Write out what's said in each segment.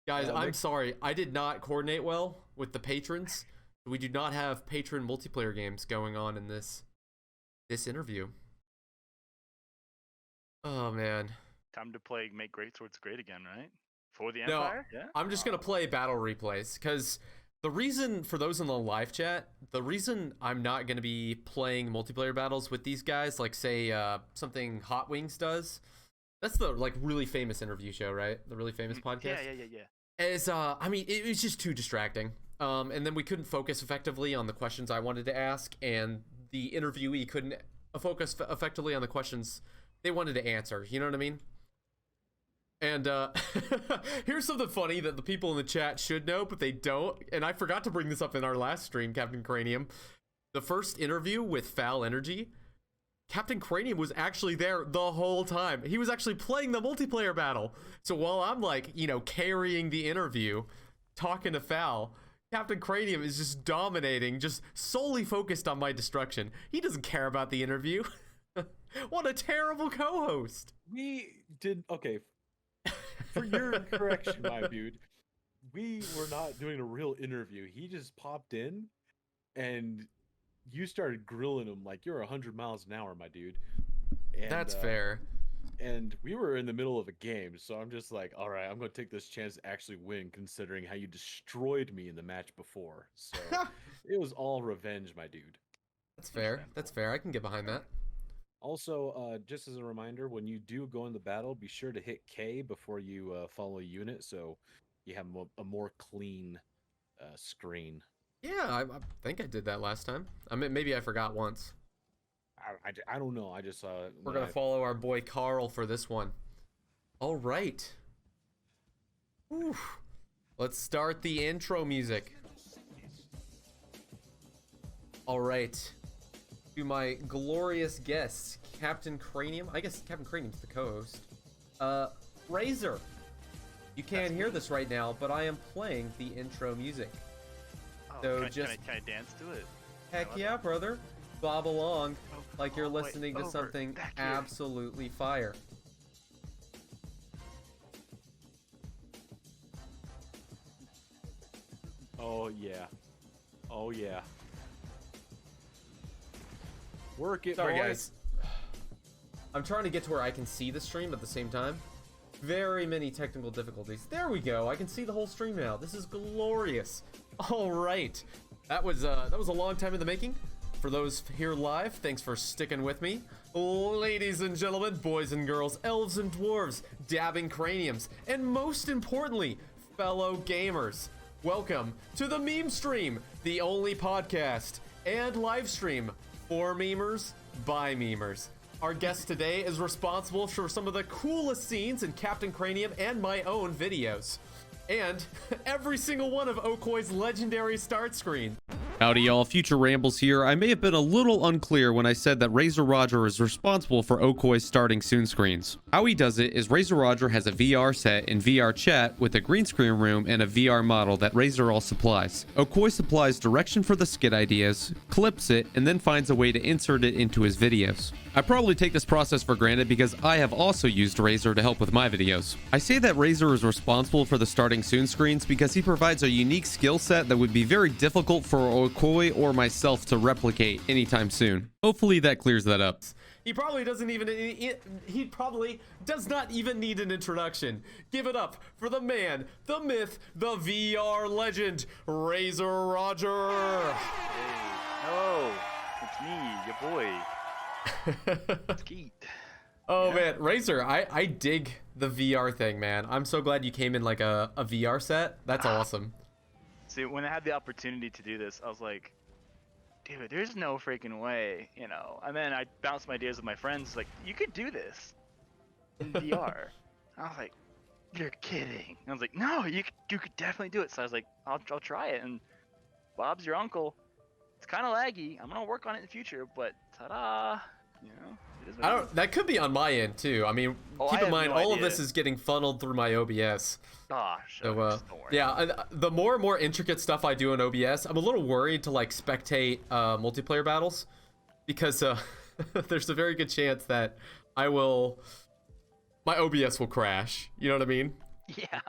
Guys, I'm sorry. I did not coordinate well with the patrons. We do not have patron multiplayer games going on in this interview. Oh man. Time to play Make Great Swords Great again, right? For the No, Empire? Yeah. I'm just gonna play battle replays because the reason, for those in the live chat, the reason I'm not gonna be playing multiplayer battles with these guys, like say something Hot Wings does. That's the like really famous interview show, right? The really famous podcast. Yeah. Is I mean, it was just too distracting. And then we couldn't focus effectively on the questions I wanted to ask, and the interviewee couldn't focus effectively on the questions they wanted to answer. You know what I mean? And here's something funny that the people in the chat should know, but they don't. And I forgot to bring this up in our last stream, Captain Cranium. The first interview with Foul Energy, Captain Cranium was actually there the whole time. He was actually playing the multiplayer battle. So while I'm like, you know, carrying the interview, talking to Foul, Captain Cranium is just dominating, just solely focused on my destruction. He doesn't care about the interview. What a terrible co-host. Okay. For your correction, my dude, we were not doing a real interview. He just popped in and you started grilling him like you're 100 miles an hour, my dude. And, that's fair. And we were in the middle of a game, so I'm just like, all right, I'm going to take this chance to actually win, considering how you destroyed me in the match before. So it was all revenge, my dude. That's fair. That's fair. I can get behind that. Also, just as a reminder, when you do go in the battle, be sure to hit K before you follow a unit, so you have a more clean screen. Yeah, I think I did that last time. I mean, maybe I forgot once. I don't know. I just saw it. We're going to follow our boy Carl for this one. All right. Whew. Let's start the intro music. All right. To my glorious guests, Captain Cranium. I guess Captain Cranium's the co-host. Razor. You can't hear this right now, but I am playing the intro music. Oh, So can I dance to it? Heck yeah, brother. Bob along like you're listening to something absolutely fire. Oh yeah. Oh yeah. Work it, Sorry, boy. guys. I'm trying to get to where I can see the stream at the same time. Very many technical difficulties. There we go. I can see the whole stream now. This is glorious. All right. That was a long time in the making. For those here live, thanks for sticking with me. Ladies and gentlemen, boys and girls, elves and dwarves, dabbing craniums, and most importantly, fellow gamers. Welcome to the Meme Stream, the only podcast and live stream for memers by memers. Our guest today is responsible for some of the coolest scenes in Captain Cranium and my own videos. And every single one of Okoi's legendary start screen. Howdy y'all, Future Rambles here. I may have been a little unclear when I said that Razzorroger is responsible for Okoi's starting soon screens. How he does it is Razzorroger has a VR set in VR chat with a green screen room and a VR model that Razzorroger supplies. Okoi supplies direction for the skit ideas, clips it, and then finds a way to insert it into his videos. I probably take this process for granted because I have also used Razor to help with my videos. I say that Razor is responsible for the starting soon screens because he provides a unique skill set that would be very difficult for Okoi or myself to replicate anytime soon. Hopefully that clears that up. He probably doesn't even, he probably does not even need an introduction. Give it up for the man, the myth, the VR legend, Razzorroger. Hey, hello, it's me, your boy. Skeet. Oh yeah. Man, Razor, I dig the VR thing, man. I'm so glad you came in like a VR set. That's awesome. See, when I had the opportunity to do this, I was like, dude, there's no freaking way, you know. And then I bounced my ideas with my friends, like, you could do this in VR. I was like, you're kidding. And I was like, no, you could definitely do it. So I was like, I'll try it. And Bob's your uncle. It's kind of laggy. I'm gonna work on it in the future, but ta-da, you know. I don't. That could be on my end too. I mean, keep in mind, all of this is getting funneled through my OBS. Gosh. So, yeah, the more and more intricate stuff I do in OBS, I'm a little worried to like spectate multiplayer battles because there's a very good chance that my OBS will crash. You know what I mean? Yeah.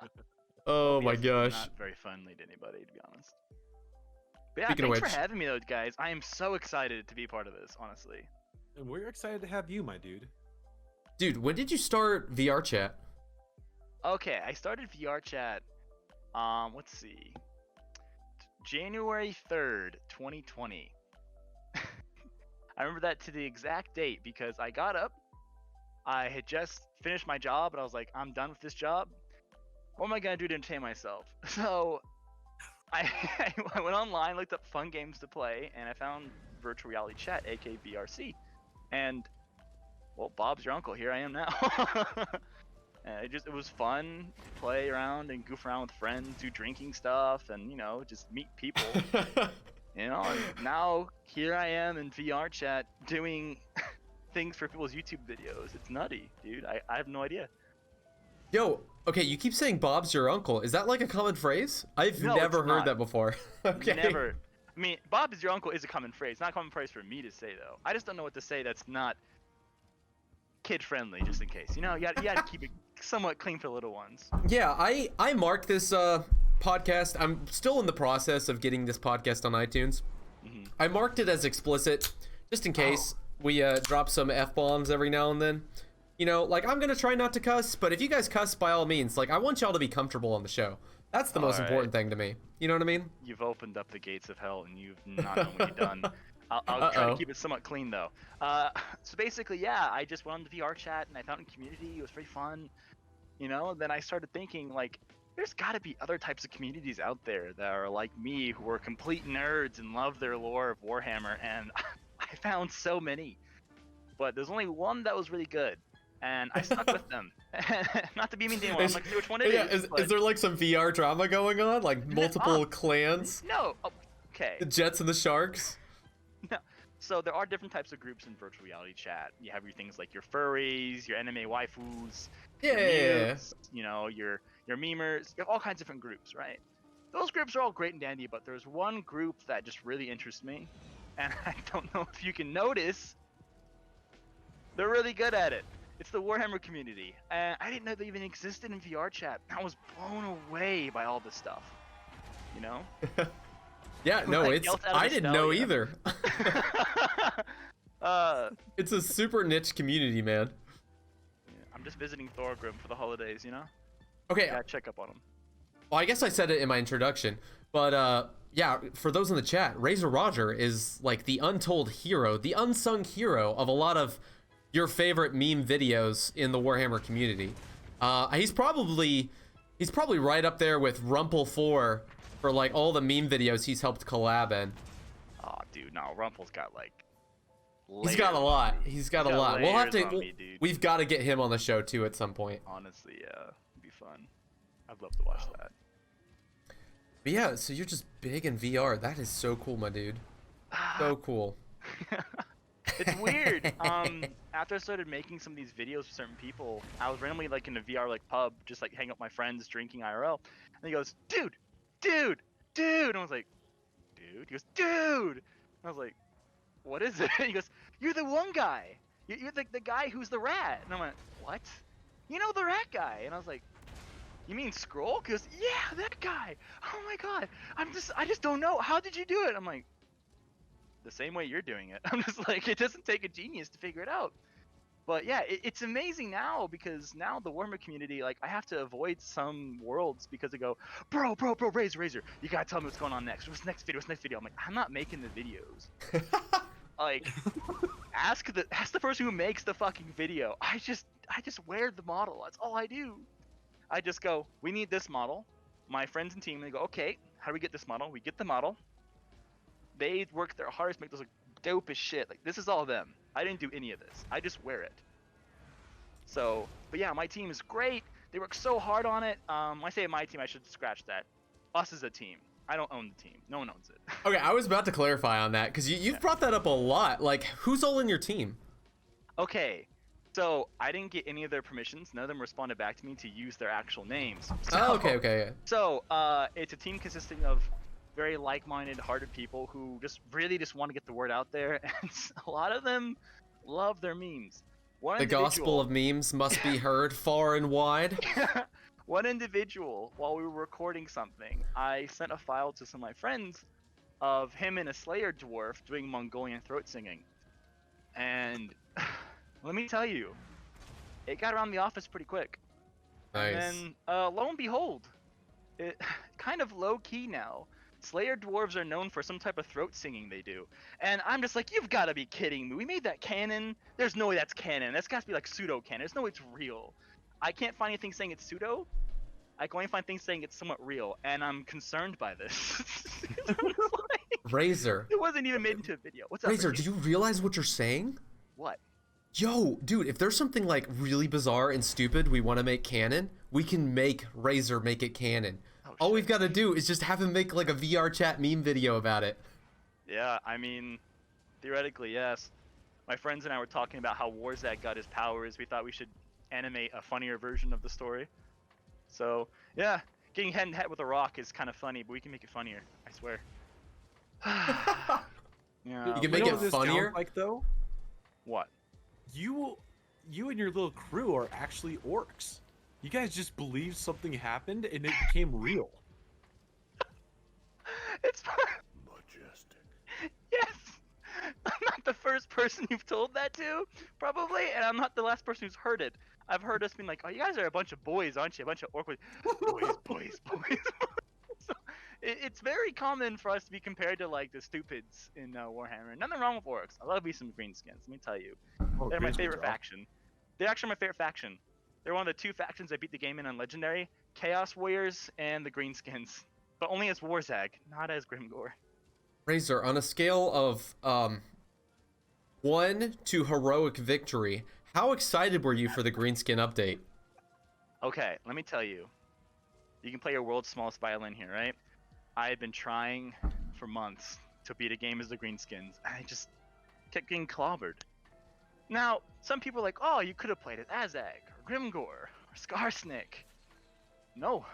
Oh my OBS is gosh. Not very friendly to anybody, to be honest. But yeah, Speaking of thanks for which- having me, though, guys. I am so excited to be part of this, honestly. And we're excited to have you, my dude. Dude, when did you start VR chat? Okay, I started VR chat. Let's see, January 3rd, 2020. I remember that to the exact date because I got up. I had just finished my job, and I was like, I'm done with this job. What am I gonna do to entertain myself? So I went online, looked up fun games to play, and I found virtual reality chat, aka VRC. And well, Bob's your uncle. Here I am now. And it was fun to play around and goof around with friends, do drinking stuff, and just meet people. And now here I am in VR chat doing things for people's YouTube videos. It's nutty, dude. I have no idea. Yo, okay, you keep saying Bob's your uncle. Is that like a common phrase? I've No, never it's heard not. that before. Okay. Never. I mean, Bob is your uncle is a common phrase. Not a common phrase for me to say, though. I just don't know what to say that's not kid-friendly, just in case. You gotta keep it somewhat clean for the little ones. Yeah, I marked this podcast. I'm still in the process of getting this podcast on iTunes. Mhm. I marked it as explicit, just in case we drop some F-bombs every now and then. Like, I'm gonna try not to cuss, but if you guys cuss, by all means, like, I want y'all to be comfortable on the show. That's the most Alright. important thing to me. You know what I mean? You've opened up the gates of hell, and you've not known what you've done. I'll try to keep it somewhat clean, though. So basically, yeah, I just went on the VR chat, and I found a community. It was very fun. And then I started thinking, like, there's got to be other types of communities out there that are like me, who are complete nerds and love their lore of Warhammer, and I found so many. But there's only one that was really good, and I stuck with them. Not to be mean to anyone, I'm like, see which one it Yeah, is. is there like some VR drama going on? Like multiple clans? No. Oh, okay. The Jets and the Sharks? No. So there are different types of groups in virtual reality chat. You have your things like your furries, your anime waifus, your Yeah. mutes, your memers. You have all kinds of different groups, right? Those groups are all great and dandy, but there's one group that just really interests me, and I don't know if you can notice. They're really good at it. It's the Warhammer community, and I didn't know they even existed in VR chat. I was blown away by all this stuff. Yeah, no, Like, it's yells out of I didn't know nostalgia. either. It's a super niche community, man. I'm just visiting Thorgrim for the holidays, Okay, Gotta check up on him. well, I guess I said it in my introduction, but yeah, for those in the chat, Razzorroger is like the untold hero, the unsung hero of a lot of your favorite meme videos in the Warhammer community. He's probably right up there with Rumple 4 for like all the meme videos he's helped collab in. Oh, dude, no, Rumple's got like. He's got a layers lot. on me. He's got a got lot. We'll have layers to. on me, dude. We've got to get him on the show too at some point. Honestly, yeah, it'd be fun. I'd love to watch that. But yeah, so you're just big in VR. That is so cool, my dude. So cool. It's weird. After I started making some of these videos for certain people, I was randomly like in a VR like pub, just like hanging out with my friends, drinking IRL, and he goes, "Dude, dude, dude," and I was like, "Dude?" He goes, "Dude," and I was like, "What is it?" And he goes, "You're the one guy. You're the guy who's the rat." And I went, "What? You know the rat guy?" And I was like, "You mean Scroll?" He goes, "Yeah, that guy. Oh my god, I just don't know. How did you do it?" I'm like, the same way you're doing it. I'm just like, it doesn't take a genius to figure it out. But yeah, it's amazing now because now the Warhammer community, like, I have to avoid some worlds because they go, bro, Razor, you gotta tell me what's going on next. What's next video? I'm like, I'm not making the videos. Like, ask the person who makes the fucking video. I just wear the model. That's all I do. I just go, we need this model. My friends and team, they go, okay, how do we get this model? We get the model. They work their hardest to make those like dope as shit. Like, this is all them. I didn't do any of this. I just wear it. So, but yeah, my team is great. They work so hard on it. When I say my team, I should scratch that. Us as a team. I don't own the team. No one owns it. Okay, I was about to clarify on that because you've brought that up a lot. Like, who's all in your team? Okay, so I didn't get any of their permissions. None of them responded back to me to use their actual names. So, Oh, okay. So, it's a team consisting of very like-minded, hearted people who just really just want to get the word out there, and a lot of them love their memes. The gospel of memes must be heard far and wide. one individual, while we were recording something, I sent a file to some of my friends of him and a Slayer dwarf doing Mongolian throat singing. And let me tell you, it got around the office pretty quick. Nice. And then, lo and behold, it kind of low key now. Slayer dwarves are known for some type of throat singing they do. And I'm just like, you've got to be kidding me. We made that canon. There's no way that's canon. That's got to be like pseudo canon. There's no way it's real. I can't find anything saying it's pseudo. I can only find things saying it's somewhat real, and I'm concerned by this. Razor. It wasn't even made into a video. What's up, Razor, Ricky? do you realize what you're saying? What? Yo, dude, if there's something like really bizarre and stupid we want to make canon, we can make Razor make it canon. Oh, All shit. we've got to do is just have him make like a VR chat meme video about it. Yeah, I mean, theoretically, yes. My friends and I were talking about how Warzag got his powers. We thought we should animate a funnier version of the story. So, yeah, getting head and head with a rock is kind of funny, but we can make it funnier. I swear. Yeah. You can make know it what this funnier? sounds like though? What? You and your little crew are actually orcs. You guys just believed something happened and it became real. It's majestic. Yes. I'm not the first person you've told that to, probably, and I'm not the last person who's heard it. I've heard us being like, "Oh, you guys are a bunch of boys, aren't you? A bunch of orc boys, boys." So, it's very common for us to be compared to like the stupids in Warhammer. Nothing wrong with orcs. I love me some greenskins. Let me tell you, Oh, they're my Greenskins favorite are awesome. faction. They're actually my favorite faction. They're one of the two factions I beat the game in on Legendary: Chaos Warriors and the Greenskins. But only as Warzag, not as Grimgore. Razor, on a scale of 1 to heroic victory, how excited were you for the Greenskin update? Okay, let me tell you. You can play your world's smallest violin here, right? I had been trying for months to beat a game as the Greenskins. I just kept getting clobbered. Now, some people are like, oh, you could have played it Azag, or Grimgore, or Skarsnik. No,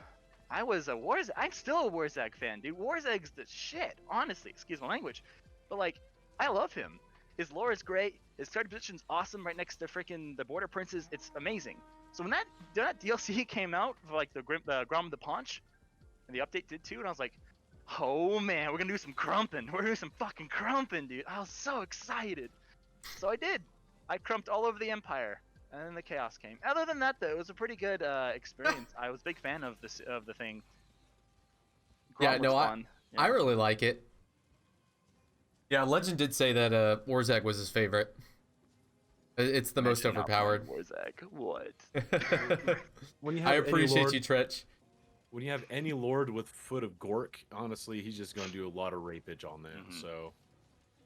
I was a Warzag. I'm still a Warzag fan, dude. Warzag's the shit, honestly. Excuse my language. But, like, I love him. His lore is great. His starting position's awesome right next to freaking the Border Princes. It's amazing. So when that DLC came out for, like, the Grom of the Paunch, and the update did too, and I was like, oh, man, we're gonna do some crumping. We're gonna do some fucking crumping, dude. I was so excited. So I did. I crumped all over the Empire. And then the chaos came. Other than that, though, it was a pretty good experience. I was a big fan of the thing. Yeah, Grom no, was fun. I really like it. Yeah, Legend did say that Warzag was his favorite. It's the most Imagine not playing overpowered. Warzag. What? When you I have any appreciate lord, you, Tretch. When you have any lord with foot of Gork, honestly, he's just gonna do a lot of rapage on them. Mhm. So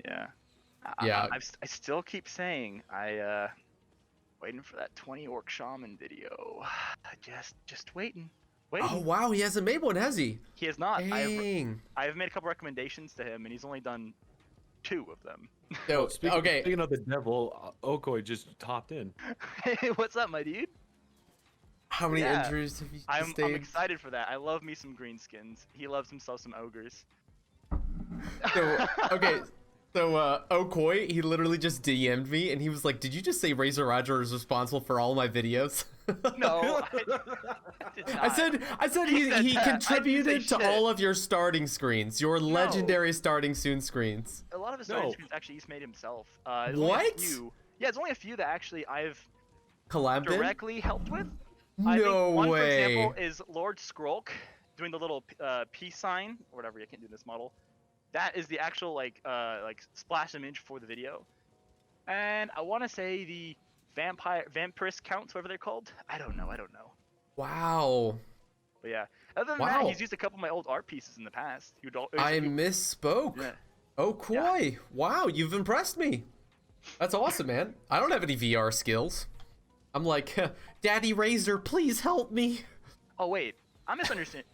Yeah. Yeah. I still keep saying waiting for that 20 orc shaman video. Just waiting. Oh wow, he hasn't made one, has he? He has not. Dang. I've made a couple recommendations to him, and he's only done 2 of them. So, okay. Speaking of the devil, Okoi just topped in. Hey, what's up, my dude? How many Yeah. injuries have you I'm sustained? excited for that. I love me some greenskins. He loves himself some ogres. So, okay. So, Okoi, he literally just DM'd me, and he was like, did you just say Razzorroger is responsible for all my videos? No, I did not. I said He he said that. I didn't contributed say to shit. all of your starting screens, your legendary starting soon screens. A lot of his No. starting screens actually he's made himself. There's only a What? few- Yeah, it's only a few that actually I've Collabed in? directly helped with. I think No one, for way. example, is Lord Skrulk doing the little peace sign or whatever. I can't do this model. That is the actual like splash image for the video. And I want to say the vampirist counts, whatever they're called. I don't know. Wow. But yeah, other than Wow. that, he's used a couple of my old art pieces in the past. I misspoke. Yeah. Okoi. Wow, you've impressed me. That's awesome, man. I don't have any VR skills. I'm like, Daddy Razor, please help me. Oh wait, I misunderstood.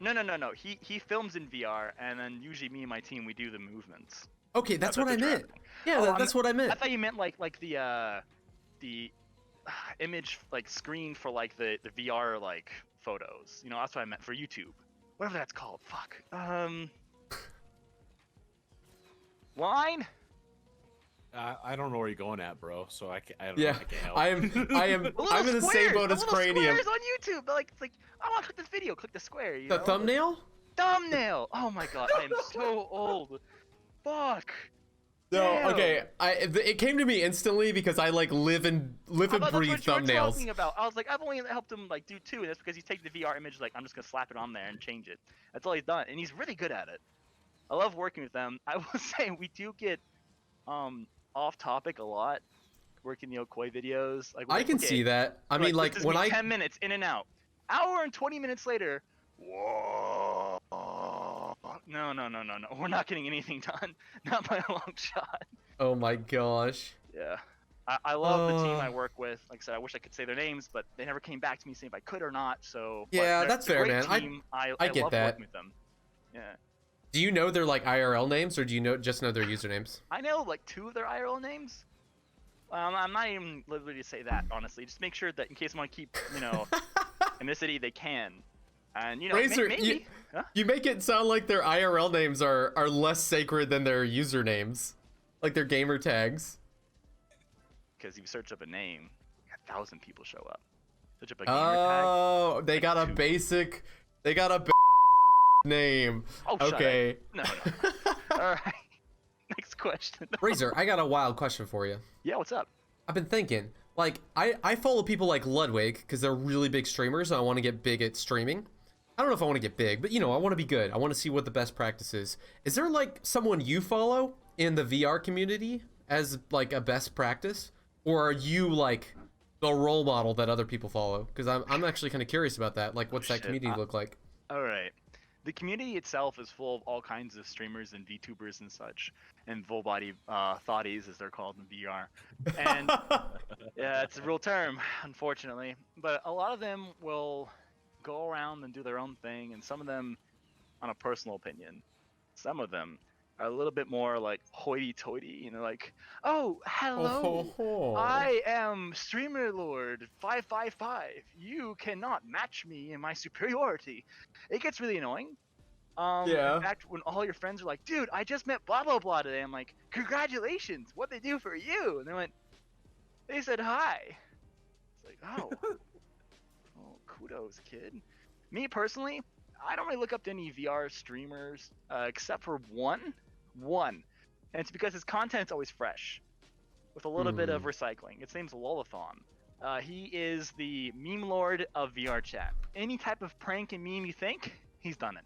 No. He films in VR, and then usually me and my team we do the movements. Okay, that's what I the meant. traffic. Yeah, Oh, that's what I I meant. thought you meant like the image like screen for like the VR like photos. You know, that's what I meant for YouTube. Whatever that's called. Fuck. Line. I don't know where you're going at, bro. So I don't know. Yeah, I can't help. I'm in the same boat as Cranium. Squares on YouTube. But like, it's like I want to click this video. Click the square. You The know? thumbnail? Thumbnail. Oh my god, I am so old. Fuck. No, Damn. okay. It came to me instantly because I like live and breathe That's what thumbnails. you're talking about. I was like, I've only helped him like do 2, and that's because he's taking the VR image. Like, I'm just gonna slap it on there and change it. That's all he's done, and he's really good at it. I love working with them. I will say we do get off topic a lot. Working the Okoi videos. Like, I can see that. I mean, like this is when me I 10 minutes in and out. Hour and 20 minutes later. Whoa. No. We're not getting anything done. Not by a long shot. Oh my gosh. Yeah. I love the team I work with. Like I said, I wish I could say their names, but they never came back to me saying if I could or not. So Yeah, but that's they're a fair, great man. team. I get love that. working with them. Yeah. Do you know their like IRL names, or do you just know their usernames? I know like 2 of their IRL names. I'm not even literally to say that, honestly. Just make sure that in case I want to keep, in this city, they can. And, Razor, maybe. Huh? You make it sound like their IRL names are less sacred than their usernames, like their gamer tags. Because if you search up a name, 1,000 people show up. Search up a gamer tag. Oh, they like got a 2. basic. They got a name. Oh, shut okay. up. No. All right. Next question. Razor, I got a wild question for you. Yeah, what's up? I've been thinking, like, I follow people like Ludwig because they're really big streamers and I want to get big at streaming. I don't know if I want to get big, but I want to be good. I want to see what the best practice is. Is there like someone you follow in the VR community as like a best practice? Or are you like the role model that other people follow? Because I'm actually kind of curious about that. Like, what's that community look like? All right. The community itself is full of all kinds of streamers and VTubers and such, and full body thotties as they're called in VR. And yeah, it's a real term, unfortunately. But a lot of them will go around and do their own thing, and some of them, on a personal opinion, some of them are a little bit more like hoity-toity, like, oh, hello, I am Streamer Lord 555. You cannot match me in my superiority. It gets really annoying. Yeah. In fact, when all your friends are like, dude, I just met blah blah blah today, I'm like, congratulations, what'd they do for you? And they said hi. It's like, oh, kudos, kid. Me personally, I don't really look up to any VR streamers except for one, and it's because his content's always fresh, with a little bit of recycling. His name's Lolathon. He is the meme lord of VR chat. Any type of prank and meme you think, he's done it.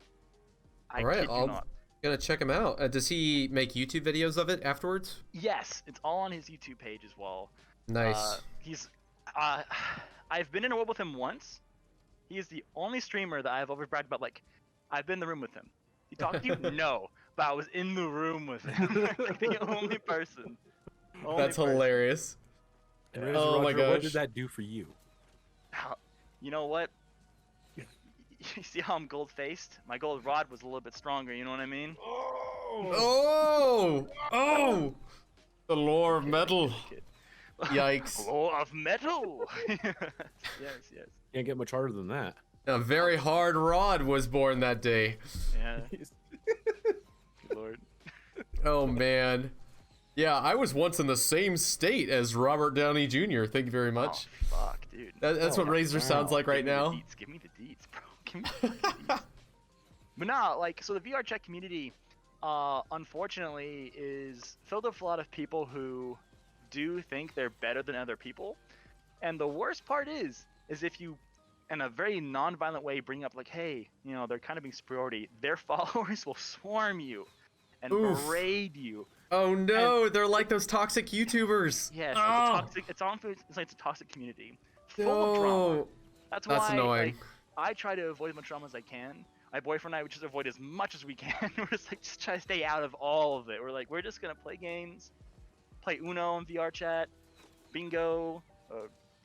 All right, I'm gonna check him out. Does he make YouTube videos of it afterwards? Yes, it's all on his YouTube page as well. Nice. I've been in a world with him once. He is the only streamer that I've ever bragged about. Like, I've been in the room with him. He talked to you? No, but I was in the room with him. Like, the only person. That's hilarious. And Oh my Razorroger, gosh. What did that do for you? You know what? You see how I'm gold-faced? My gold rod was a little bit stronger, you know what I mean? Oh! The lore of metal. Yikes. Lore of metal! Yes. Can't get much harder than that. A very hard rod was born that day. Yeah. Good lord. Oh man. Yeah, I was once in the same state as Robert Downey Jr. Thank you very much. Oh, fuck, dude. That's what Razor sounds like right now. Give me the deets, bro. Give me the deets. But nah, so the VR chat community, unfortunately, is filled with a lot of people who do think they're better than other people. And the worst part is if you, in a very non-violent way, bring up like, hey, they're kind of being superiority, their followers will swarm you and berate you. Oh no, they're like those toxic YouTubers. Yes, it's a toxic community. Full of drama. That's why annoying. I try to avoid as much drama as I can. My boyfriend and I, we just avoid as much as we can. We're just try to stay out of all of it. We're just gonna play games, play Uno in VR chat, bingo,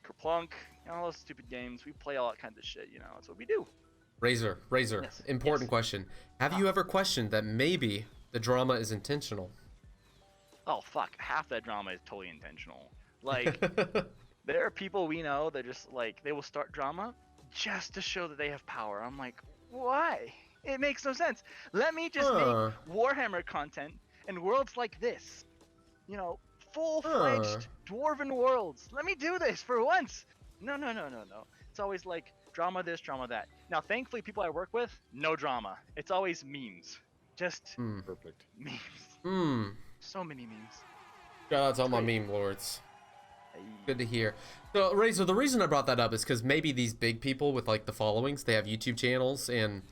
Kerplunk, all those stupid games. We play all that kind of shit, that's what we do. Razor, Yes. important question. Have you ever questioned that maybe the drama is intentional? Oh fuck, half that drama is totally intentional. Like, there are people we know that just they will start drama just to show that they have power. I'm like, why? It makes no sense. Let me just make Warhammer content in worlds like this, full-fledged dwarven worlds. Let me do this for once. No. It's always like drama this, drama that. Now, thankfully, people I work with, no drama. It's always memes. Just Perfect. memes. So many memes. Shout out to all my Great. meme lords. Hey. Good to hear. So, Razor, the reason I brought that up is because maybe these big people with like the followings, they have YouTube channels, and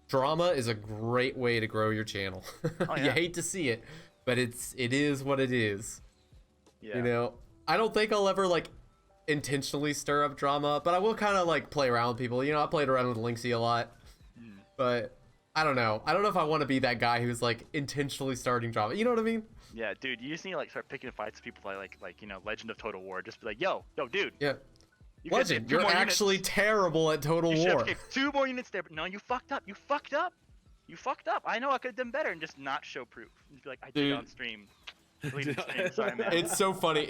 drama is a great way to grow your channel. Oh, You yeah. hate to see it, but it is what it is. Yeah. You know, I don't think I'll ever like intentionally stir up drama, but I will kind of like play around with people. You know, I played around with Linksy a lot, but I don't know. I don't know if I want to be that guy who's like intentionally starting drama. You know what I mean? Yeah, dude, you just need to like start picking fights with people like you know, Legend of Total War. Just be like, yo, dude. Yeah. You could've Legend, hit 2 you're more actually units. terrible at Total You should War. have kicked 2 more units there, but no, you fucked up. You fucked up. I know I could have done better and just not show proof. And just be like, I did it Dude. on stream. Delete the stream. Sorry, man. It's so funny.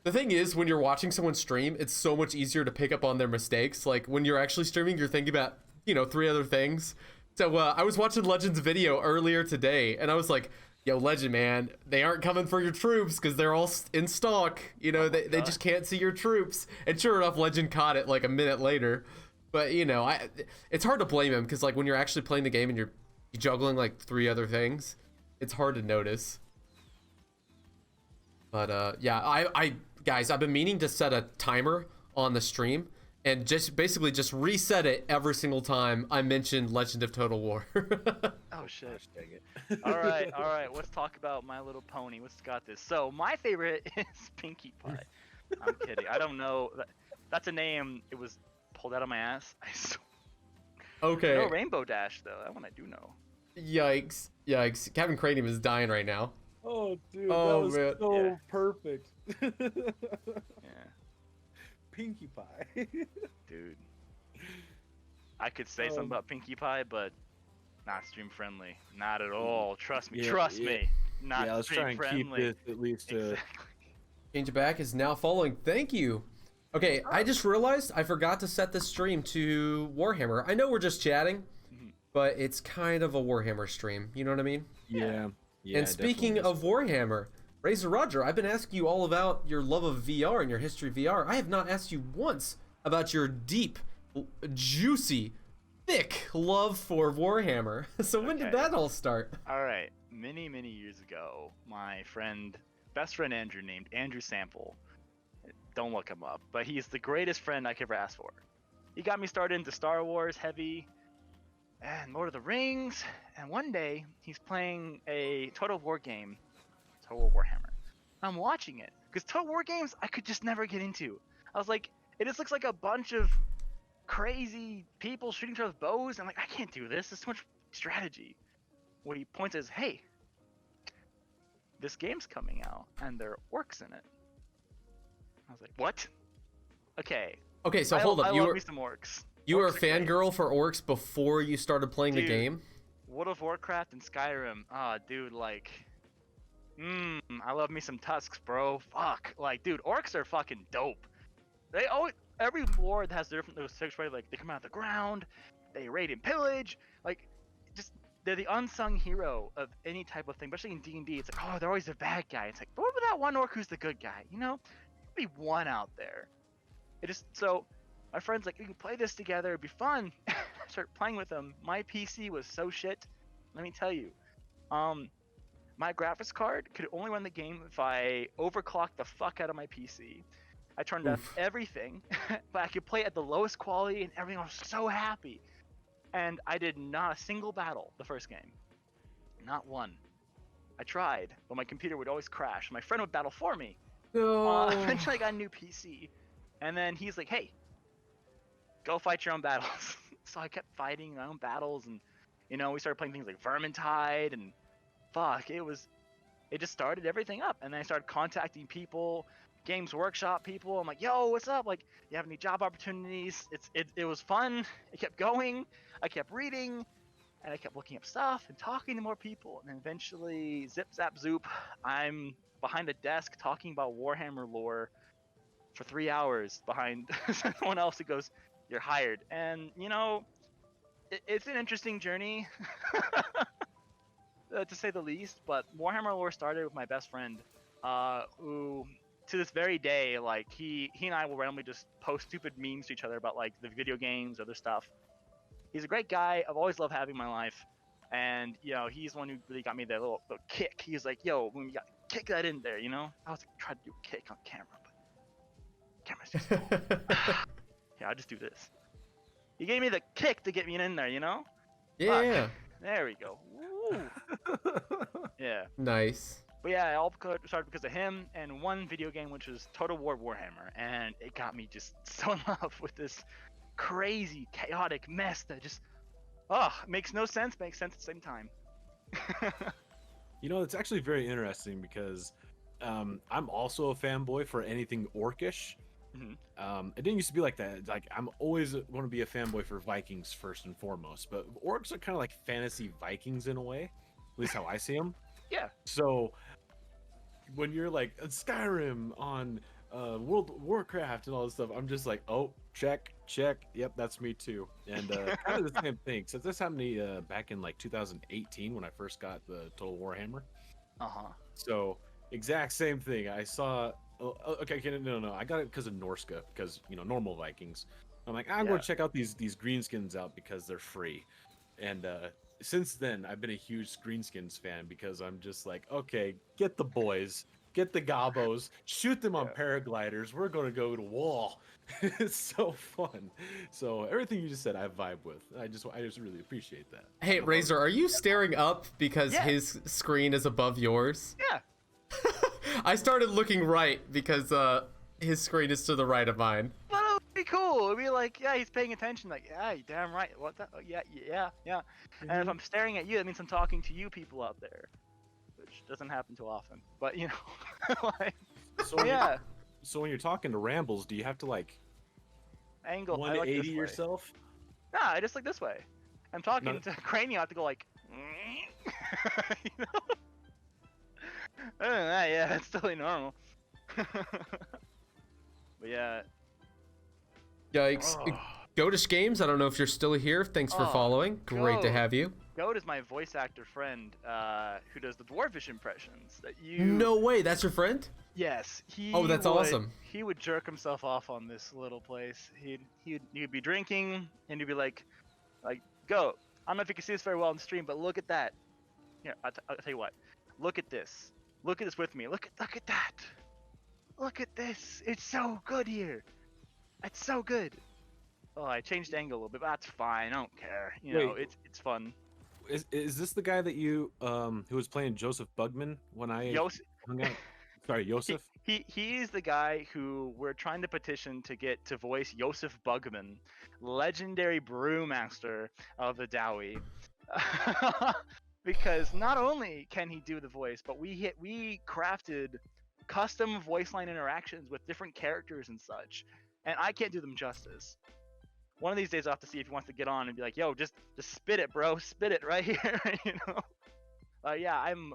The thing is, when you're watching someone stream, it's so much easier to pick up on their mistakes. Like when you're actually streaming, you're thinking about, you know, 3 other things. So I was watching Legend's video earlier today, and I was like, yo, Legend, man, they aren't coming for your troops because they're all in stock. You know, they just can't see your troops. And sure enough, Legend caught it like a minute later. But, you know, it's hard to blame him because, like, when you're actually playing the game and you're juggling, like, 3 other things, it's hard to notice. But, yeah, guys, I've been meaning to set a timer on the stream and just basically just reset it every single time I mentioned Legend of Total War. Oh shit. Gosh, dang it. All right. Let's talk about My Little Pony. What's got this? So my favorite is Pinkie Pie. I'm kidding. I don't know. That's a name. It was pulled out of my ass. I swear. Okay. No Rainbow Dash though. That one I do know. Yikes. Kevin Cranium is dying right now. Oh, dude, Oh, that was man. so Yeah. perfect. Yeah, Pinkie Pie. dude. I could say something about Pinkie Pie, but not stream friendly. Not at all. Trust me. Yeah, Trust yeah. me. Not Yeah, let's stream try and friendly. keep this at least. Exactly. Change back is now following. Thank you. Okay, I just realized I forgot to set the stream to Warhammer. I know we're just chatting, but it's kind of a Warhammer stream. You know what I mean? Yeah. Yeah. And speaking of Warhammer, Razzorroger, I've been asking you all about your love of VR and your history of VR. I have not asked you once about your deep, juicy, thick love for Warhammer. So when did Okay. that all start? All right. Many years ago, my best friend Andrew, named Andrew Sample. Don't look him up, but he's the greatest friend I could ever ask for. He got me started into Star Wars heavy and Lord of the Rings, and one day he's playing a Total War game, Total War Warhammer. I'm watching it because Total War games I could just never get into. I was like, it just looks like a bunch of crazy people shooting each other with bows. I'm like, I can't do this. There's too much strategy. What he points is, hey, this game's coming out and there are orcs in it. I was like, what? Okay. Okay, so hold I up. You love were me some orcs. you were a Orcs are great. fangirl for orcs before you started playing the Dude. game? World of Warcraft and Skyrim. Ah, dude, like, I love me some tusks, bro. Fuck, like, dude, orcs are fucking dope. They always, every lord has different those six, right? Like, they come out of the ground, they raid and pillage, like, just they're the unsung hero of any type of thing, especially in D&D. It's like, oh, they're always the bad guy. It's like, but what about that one orc who's the good guy? You know, there'll be one out there. It just so. My friend's like, we can play this together, it'd be fun. I started playing with them. My PC was so shit. Let me tell you. My graphics card could only run the game if I overclocked the fuck out of my PC. I turned off everything, but I could play at the lowest quality and everything. I was so happy. And I did not a single battle the first game. Not one. I tried, but my computer would always crash. My friend would battle for me. No. Eventually I got a new PC. And then he's like, hey, go fight your own battles. So I kept fighting my own battles, and you know, we started playing things like Vermintide, and fuck, it just started everything up. And then I started contacting people, Games Workshop people. I'm like, yo, what's up? Like, you have any job opportunities? It was fun. It kept going. I kept reading, and I kept looking up stuff and talking to more people. And then eventually, zip zap zoop, I'm behind a desk talking about Warhammer lore for 3 hours behind someone else who goes, you're hired. And you know, it's an interesting journey to say the least, but Warhammer lore started with my best friend who to this very day, like he and I will randomly just post stupid memes to each other about like the video games, other stuff. He's a great guy. I've always loved having in my life, and you know he's the one who really got me that little kick. He was like, "Yo, when you got kick that in there," you know. I was like, try to do a kick on camera, but camera's just cool. Yeah, I just do this. He gave me the kick to get me in there, you know. Yeah. There we go. Woo. Yeah. Nice. But yeah, it all started because of him and one video game, which was Total War Warhammer, and it got me just so in love with this crazy, chaotic mess that just, makes no sense, makes sense at the same time. You know, it's actually very interesting because I'm also a fanboy for anything orcish. It didn't used to be like that. Like, I'm always going to be a fanboy for Vikings first and foremost, but orcs are kind of like fantasy Vikings in a way, at least how I see them. Yeah. So when you're like Skyrim on World of Warcraft and all this stuff, I'm just like, oh, check, yep, that's me too. And kind of the same thing. So this happened to me back in like 2018 when I first got the Total Warhammer. So exact same thing. I saw. Okay, no. I got it because of Norska, because you know normal Vikings. I'm like, I'm going to check out these greenskins out because they're free. And since then, I've been a huge greenskins fan because I'm just like, okay, get the boys, get the gobos, shoot them on paragliders. We're going to go to wall. It's so fun. So everything you just said, I vibe with. I just really appreciate that. Hey, Razor, are you staring up because his screen is above yours? Yeah. I started looking right because his screen is to the right of mine. Well, it would be cool. It'd be like, yeah, he's paying attention. Like, yeah, you're damn right. What the? Yeah. And if I'm staring at you, that means I'm talking to you people out there, which doesn't happen too often. But you know, like, So yeah. So when you're talking to Rambles, do you have to like Angle 180 I like yourself? Nah, I just like this way. I'm talking to Cranial. I have to go like, you know. Other than that, yeah, it's totally normal. But yeah. Yikes. Goatish Games, I don't know if you're still here. Thanks for following. Great to have you. Goat is my voice actor friend who does the dwarfish impressions. That you. No way, that's your friend? Yes. He that's awesome. He would jerk himself off on this little place. He'd be drinking and he'd be like, Goat, I don't know if you can see this very well on the stream, but look at that. Here, I'll tell you what. Look at this. Look at this with me. Look at that. Look at this. It's so good here. It's so good. Oh, I changed angle a little bit, but that's fine. I don't care. You know, it's fun. Is this the guy that you who was playing Joseph Bugman when I hung out? Sorry, Joseph. He's the guy who we're trying to petition to get to voice Joseph Bugman, legendary brewmaster of the Dowie. Because not only can he do the voice, but we crafted custom voice line interactions with different characters and such, and I can't do them justice. One of these days I'll have to see if he wants to get on and be like, yo, just spit it, bro, spit it right here, you know. Yeah, I'm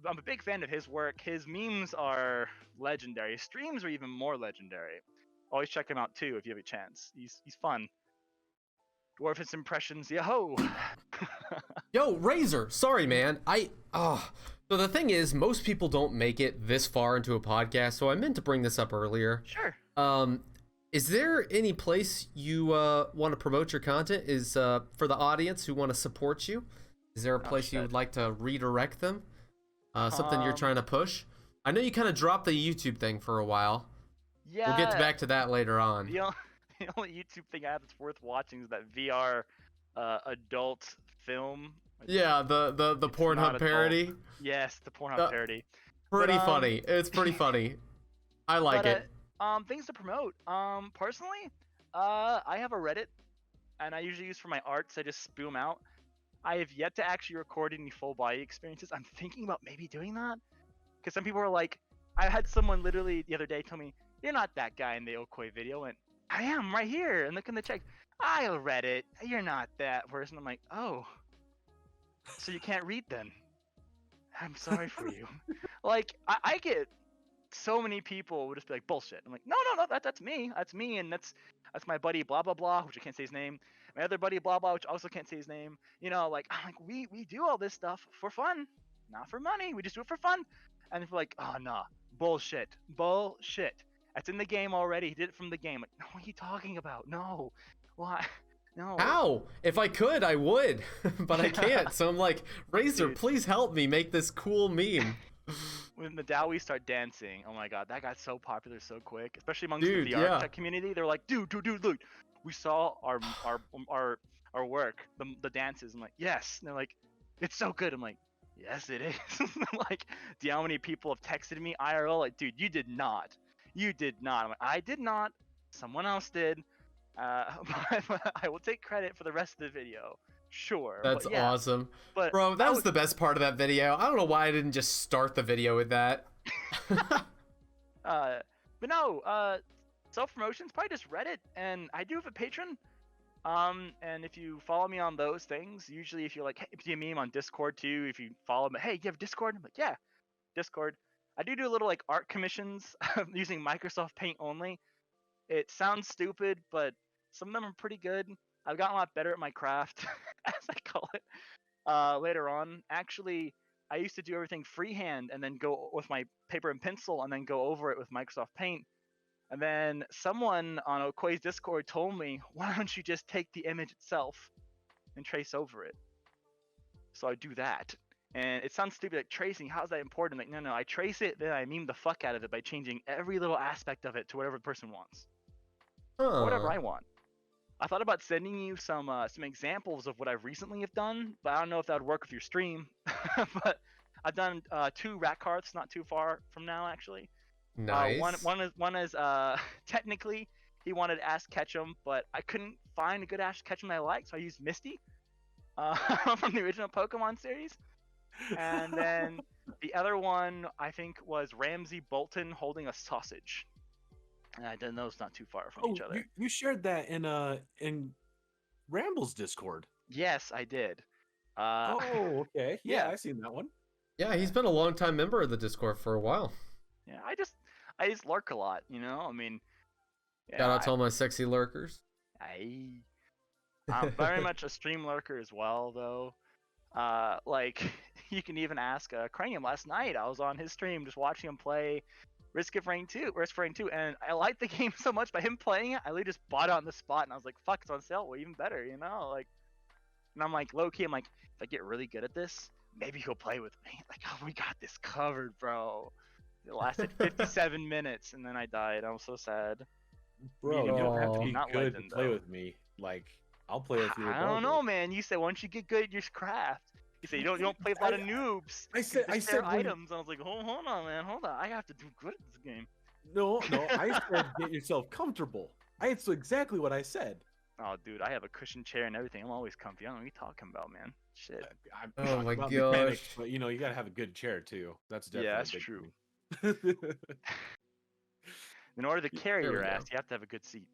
a big fan of his work. His memes are legendary. His streams are even more legendary. Always check him out too if you have a chance. He's fun. Dwarfist impressions, yo. Yo, Razor, sorry, man. So the thing is, most people don't make it this far into a podcast, so I meant to bring this up earlier. Sure. Is there any place you want to promote your content? Is for the audience who want to support you? Is there a place you would like to redirect them? Something you're trying to push? I know you kind of dropped the YouTube thing for a while. Yeah. We'll get back to that later on. The only YouTube thing I have that's worth watching is that VR adult film. Yeah, the Pornhub parody. Yes, the Pornhub parody. Pretty funny. It's pretty funny. I like it. Things to promote. Personally, I have a Reddit, and I usually use for my arts. I just spew them out. I have yet to actually record any full body experiences. I'm thinking about maybe doing that, because some people are like, I had someone literally the other day tell me, "You're not that guy in the Okoi video," and I am right here. And look in the check. I'll read it. You're not that person. I'm like, oh, so you can't read then? I'm sorry for you. Like, I get so many people would just be like, bullshit. I'm like, no, that's me. That's me, and that's my buddy blah blah blah, which I can't say his name. My other buddy blah blah, which I also can't say his name. You know, like, I'm like, we do all this stuff for fun, not for money. We just do it for fun. And they're like, oh nah, bullshit. That's in the game already. He did it from the game. Like, no, what are you talking about? No, why? No. How? If I could, I would, but I can't. So I'm like, Razor, Dude. please help me make this cool meme. When the Dowies start dancing, oh my god, that got so popular so quick, especially amongst Dude, the VR yeah. tech community. They're like, dude, look, we saw our work, the dances. I'm like, yes. And they're like, it's so good. I'm like, yes, it is. Like, do you know how many people have texted me IRL? Like, dude, you did not. I'm like, I did not. Someone else did. But I will take credit for the rest of the video. Sure. That's but yeah, awesome. But Bro, that was the best part of that video. I don't know why I didn't just start the video with that. But no, self-promotion's probably just Reddit, and I do have a Patreon. And if you follow me on those things, usually if you're like, hey, do you meme on Discord too? If you follow me, hey, you have Discord? I'm like, yeah, Discord. I do little like art commissions using Microsoft Paint only. It sounds stupid, but some of them are pretty good. I've gotten a lot better at my craft, as I call it. Later on, actually, I used to do everything freehand and then go with my paper and pencil and then go over it with Microsoft Paint. And then someone on Okoi's Discord told me, why don't you just take the image itself and trace over it? So I do that. And it sounds stupid, like tracing, how's that important? Like, no, I trace it, then I meme the fuck out of it by changing every little aspect of it to whatever the person wants. Or whatever I want. I thought about sending you some examples of what I recently have done, but I don't know if that would work with your stream. But I've done 2 rat carts not too far from now, actually. Nice. One is technically he wanted Ash Ketchum, but I couldn't find a good Ash Ketchum I liked, so I used Misty from the original Pokemon series. And then the other one I think was Ramsey Bolton holding a sausage. And I didn't know it's not too far from each other. You shared that in Ramble's Discord. Yes, I did. Oh, okay. Yeah, yeah. I seen that one. Yeah, he's been a long-time member of the Discord for a while. Yeah, I just lurk a lot, you know? I mean, yeah, Shout out to all my sexy lurkers. I'm very much a stream lurker as well, though. Like, you can even ask Cranium last night. I was on his stream just watching him play Risk of Rain 2, and I liked the game so much by him playing it, I literally just bought it on the spot, and I was like, fuck, it's on sale, well, even better, you know? Like, and I'm like, low-key, I'm like, if I get really good at this, maybe he'll play with me. Like, oh, we got this covered, bro. It lasted 57 minutes, and then I died. I was so sad. Bro, you don't have to be Not good legend, to play though. with me. Like, I'll play with you. I don't know, man. You said once you get good at your craft, you say you don't play with a lot of noobs. I said when- items. I was like, hold on, man, hold on. I have to do good at this game. No, I said get yourself comfortable. It's exactly what I said. Oh, dude, I have a cushion chair and everything. I'm always comfy. I don't know what you're talking about, man. Shit. I'm Oh talking my about gosh. mechanics, but you know, you gotta have a good chair too. That's definitely Yeah, that's a big true. thing. In order to carry There we your go. ass, you have to have a good seat.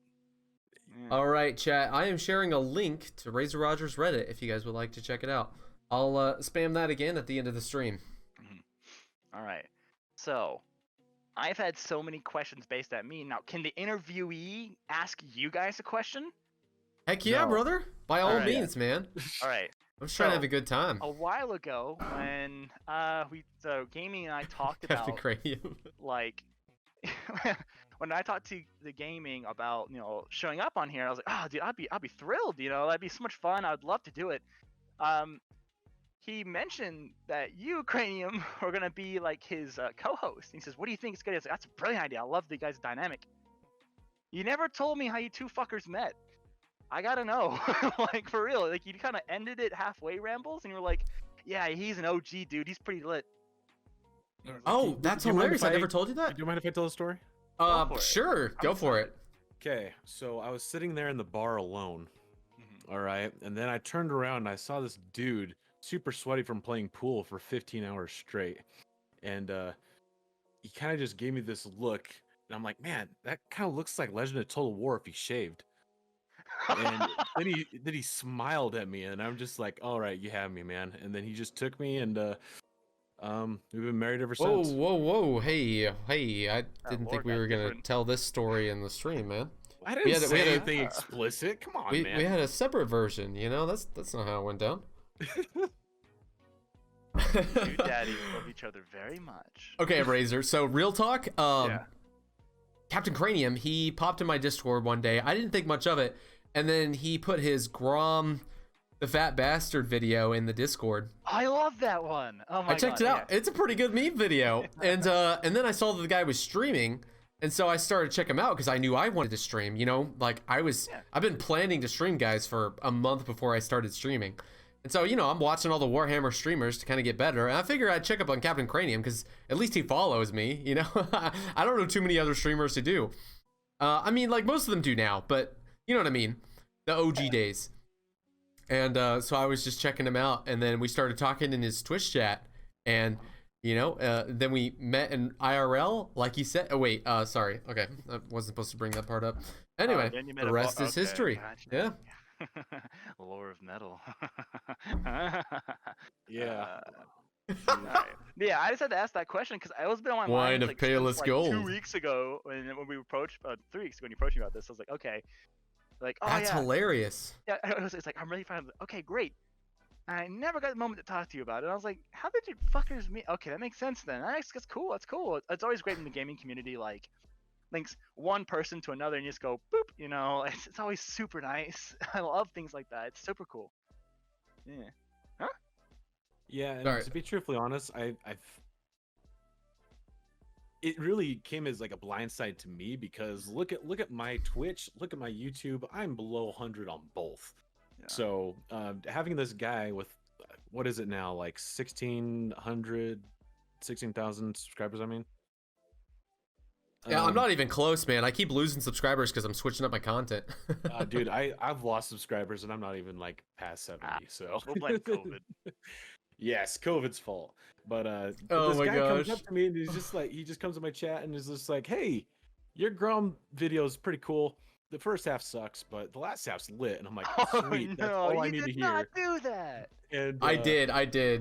Yeah. All right, chat. I am sharing a link to Razzorroger's Reddit if you guys would like to check it out. I'll spam that again at the end of the stream. All right. So, I've had so many questions based at me. Now, can the interviewee ask you guys a question? Heck yeah, No. brother. By all Alright. means, man. All right. I'm just trying to So, have a good time. A while ago, when Gaming and I talked Captain about Cranium. like when I talked to the Gaming about showing up on here, I was like, oh, dude, I'd be thrilled. That'd be so much fun. I'd love to do it. He mentioned that you, Cranium, are gonna be like his co-host. He says, "What do you think it's good?" I was like, "That's a brilliant idea. I love the guys' dynamic." You never told me how you two fuckers met. I gotta know, like for real. Like you kind of ended it halfway, Rambles, and you were like, "Yeah, he's an OG dude. He's pretty lit." Oh, that's Do you mind hilarious. if I never told you that. Do you mind if I tell the story? for it. Sure. Go I'm for excited. it. Okay, so I was sitting there in the bar alone. Mhm. All right, and then I turned around and I saw this dude super sweaty from playing pool for 15 hours straight, and he kind of just gave me this look, and I'm like, man, that kind of looks like Legend of Total War if he shaved. And then he smiled at me, and I'm just like, all right, you have me, man. And then he just took me, and we've been married ever Whoa, since. whoa. Hey. I didn't think Lord, we were that's gonna different. tell this story in the stream, man. I We didn't had a- we say had a- anything explicit. Come on, We man. had a separate version. That's not how it went down. You daddies love each other very much. Okay, Razor. So real talk. Yeah. Captain Cranium, he popped in my Discord one day. I didn't think much of it, and then he put his Grom, the fat bastard video in the Discord. I love that one. Oh my god. I checked it out. Yeah. It's a pretty good meme video. And then I saw that the guy was streaming, and so I started to check him out because I knew I wanted to stream. You know, like I've been planning to stream, guys, for a month before I started streaming. And so, you know, I'm watching all the Warhammer streamers to kind of get better. And I figure I'd check up on Captain Cranium because at least he follows me, you know? I don't know too many other streamers who do. I mean, like, most of them do now, but you know what I mean? The OG days. And so I was just checking him out, and then we started talking in his Twitch chat. And, you know, then we met in IRL, like he said. Oh, wait, sorry. Okay, I wasn't supposed to bring that part up. Anyway, then you met the rest is history. Gotcha. Yeah. Lore of metal. Yeah. Alright. Yeah, I just had to ask that question because I was been on my Wine mind of like, palest since, gold. 2 weeks ago when we approached 3 weeks ago when you approached me about this. I was like, okay, like oh That's yeah, hilarious. yeah. It's like I'm really fine. Okay, great. And I never got the moment to talk to you about it. I was like, how did you fuckers meet? Okay, that makes sense then. That's cool. That's cool. It's always great in the gaming community, like links one person to another and you just go boop. You know, it's always super nice. I love things like that. It's super cool. Yeah. Yeah, and Sorry. to be truthfully honest, I've it really came as like a blindside to me because look at my Twitch, look at my YouTube. I'm below 100 on both. Yeah. So having this guy with what is it now, like 16,000 subscribers? I mean, Yeah, I'm not even close, man. I keep losing subscribers because I'm switching up my content. dude, I've lost subscribers and I'm not even like past 70. So We'll blame COVID. yes, COVID's fault. But Oh this my guy comes gosh. up to me and he's just like, he just comes to my chat and is just like, hey, your Grom video is pretty cool. The first half sucks, but the last half's lit. And I'm like, Oh sweet, that's no, all I you need to did hear. not do that. And I did.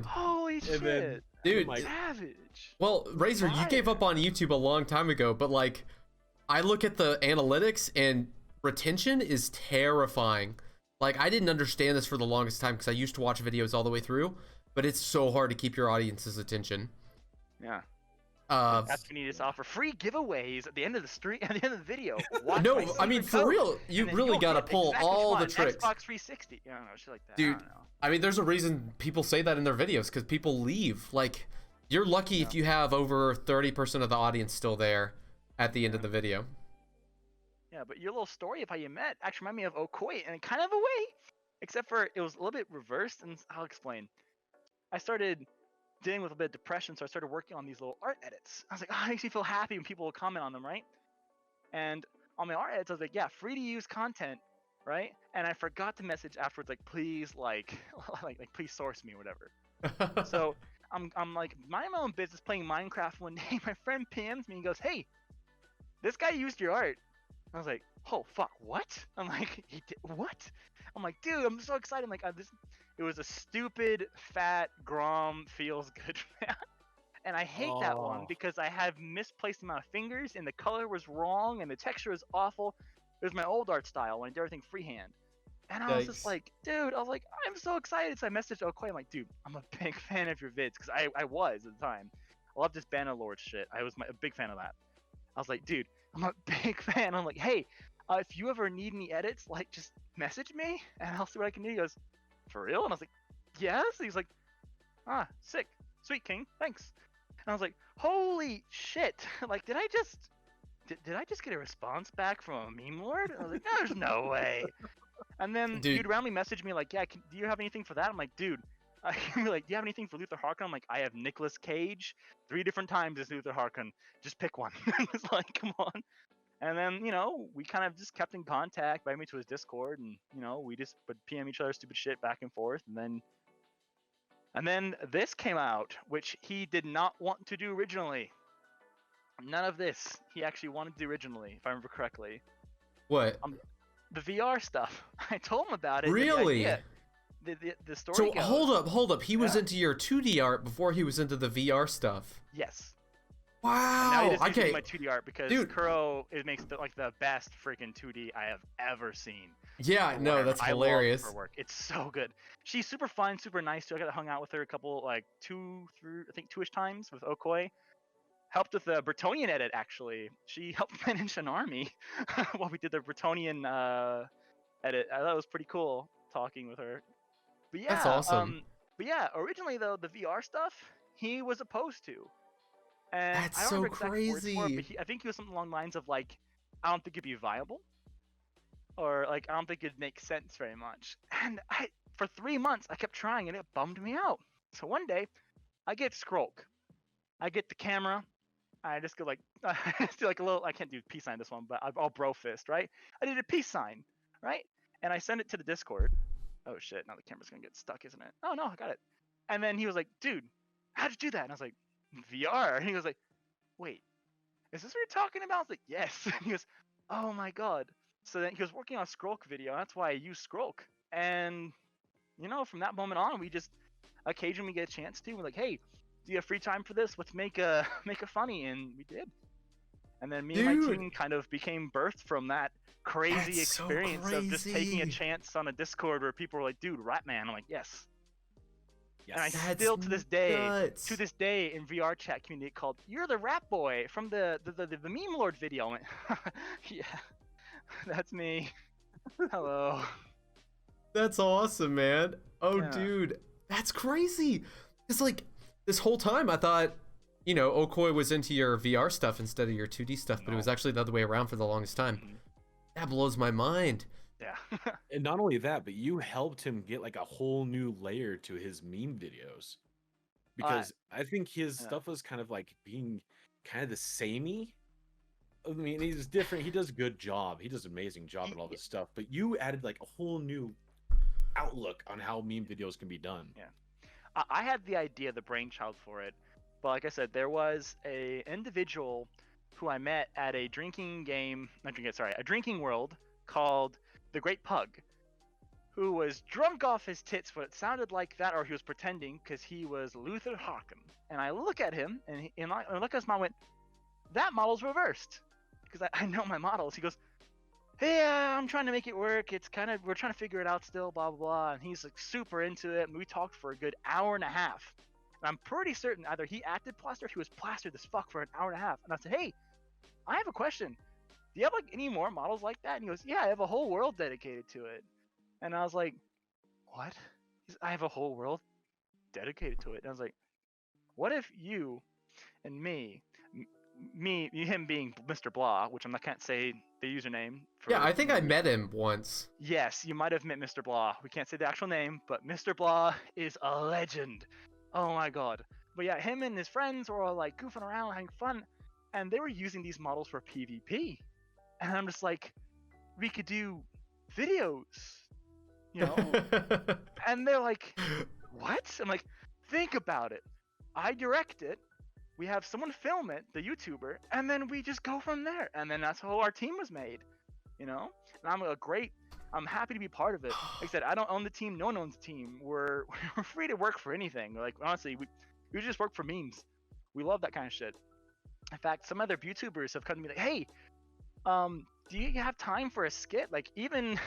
Holy And shit. then- Dude, like, Savage. well, Razor, you gave up on YouTube a long time ago, but like, I look at the analytics and retention is terrifying. Like, I didn't understand this for the longest time because I used to watch videos all the way through, but it's so hard to keep your audience's attention. Yeah. Uh, That's when you just offer free giveaways at the end of the stream, at the end of the video. Watch no, my I mean, secret for code, real, you and then really you'll gotta get pull exactly all what the you want. tricks. Xbox 360. I don't know, shit like that. Dude, I don't know. I mean, there's a reason people say that in their videos because people leave. Like, you're lucky if you have over 30% of the audience still there at the end of the video. Yeah, but your little story of how you met actually reminded me of Okoi in kind of a way, except for it was a little bit reversed, and I'll explain. I started dealing with a bit of depression, so I started working on these little art edits. I was like, oh, it makes me feel happy when people will comment on them, right? And on my art edits, I was like, yeah, free to use content, right? And I forgot to message afterwards, like, please, like please source me or whatever. So I'm like minding my own business playing Minecraft one day. My friend PMs me and goes, hey, this guy used your art. I was like, oh fuck, what? I'm like, he did what? I'm like, dude, I'm so excited. I'm like, it was a stupid fat Grom feels good fan. And I hate that one Oh. because I have misplaced amount of fingers and the color was wrong and the texture was awful. It was my old art style when I did everything freehand. And I was just Yikes. like, dude, I was like, I'm so excited. So I messaged Okoi. I'm like, dude, I'm a big fan of your vids because I was at the time. I love this Bannerlord shit. I was a big fan of that. I was like, dude, I'm a big fan. I'm like, hey, if you ever need any edits, like, just message me and I'll see what I can do. He goes, for real? And I was like, yes. And he's like, ah, sick, sweet king, thanks. And I was like, holy shit! Like, did I just get a response back from a meme lord? I was like, there's no way. And then Dude. you'd randomly message me like, yeah, do you have anything for that? I'm like, dude. You'd be like, do you have anything for Luther Harkon? I'm like, I have Nicolas Cage 3 different times as Luther Harkon. Just pick one. It's like, come on. And then, you know, we kind of just kept in contact, invited me to his Discord, and, you know, we just would PM each other stupid shit back and forth, and then this came out, which he did not want to do originally. None of this he actually wanted to do originally, if I remember correctly. What? The VR stuff. I told him about it. Really? The story So goes, hold up. He was Yeah. into your 2D art before he was into the VR stuff. Yes. And now he Wow. just needs to do Okay. my 2D art because Dude. Kuro it makes the best freaking 2D I have ever sseen. Yeah. Or No, whatever. that's I hilarious. love her work. It's so good. She's super fun, super nice too. I got hung out with her a couple like 2-ish times with Okoi. Helped with the Bretonnian edit actually. She helped manage an army while we did the Bretonnian edit. I thought it was pretty cool talking with her. But That's yeah, awesome. originally though the VR stuff he was opposed to, and That's I don't so remember exact words for it, but crazy. I think he was something along the lines of like, I don't think it'd be viable, or like I don't think it'd make sense very much. And for 3 months I kept trying and it bummed me out. So one day I get Scrolk, I get the camera, I just go like, I just do like a little, I can't do peace sign this one, but I'll bro fist, right? I did a peace sign, right? And I send it to the Discord. Oh shit, now the camera's gonna get stuck, isn't it? Oh no, I got it. And then he was like, dude, how'd you do that? And I was like, VR. And he was like, wait, is this what you're talking about? I was like, yes. And he goes, oh my god. So then he was working on Scrolk video. That's why I use Scrolk. And from that moment on, we just occasionally get a chance to. We're like, hey, do you have free time for this? Let's make a funny, and we did. And then me and my Dude. team kind of became birthed from that crazy That's so experience of just taking a crazy. chance on a Discord where people were like, dude, Ratman. I'm like, yes. Yes. And I That's still to this day nuts. in VR chat community called "You're the Rat Boy" from the Meme Lord video. I went, yeah, that's me. Hello. That's awesome, man. Oh, Yeah. dude, that's crazy. It's like this whole time I thought, Okoi was into your VR stuff instead of your 2D stuff, but it was No. actually the other way around for the longest time. Mhm. That blows my mind. Yeah. And not only that, but you helped him get like a whole new layer to his meme videos. Because I think his yeah. stuff was kind of like being kind of the samey. I mean, he's different. He does a good job. He does an amazing job at all this stuff. But you added like a whole new outlook on how meme videos can be done. Yeah. I had the idea, the brainchild for it, but like I said, there was a individual who I met at a drinking game, a drinking world called the Great Pug, who was drunk off his tits, but it sounded like that, or he was pretending, because he was Luther Hawken. And I look at him, and I look at his mom, and went, that model's reversed, because I know my models. He goes, hey, I'm trying to make it work. It's kind of, we're trying to figure it out still, blah, blah, blah. And he's like super into it. And we talked for a good hour and a half. And I'm pretty certain either he acted plastered or he was plastered as fuck for an hour and a half. And I said, hey, I have a question. Do you have like any more models like that? And he goes, yeah, I have a whole world dedicated to it. And I was like, what? I have a whole world dedicated to it. And I was like, what if you and him being Mr. Blah, which I can't say the username. Yeah, I think I met him once. Yes, you might have met Mr. Blah. We can't say the actual name, but Mr. Blah is a legend. Oh my god. But yeah, him and his friends were all like goofing around, having fun, and they were using these models for PvP. And I'm just like, we could do videos, And they're like, what? I'm like, think about it. I direct it. We have someone film it, the YouTuber, and then we just go from there. And then that's how our team was made, And I'm happy to be part of it. Like I said, I don't own the team. No one owns the team. We're free to work for anything. Like honestly, we just work for memes. We love that kind of shit. In fact, some other YouTubers have come to me like, hey, do you have time for a skit? Like even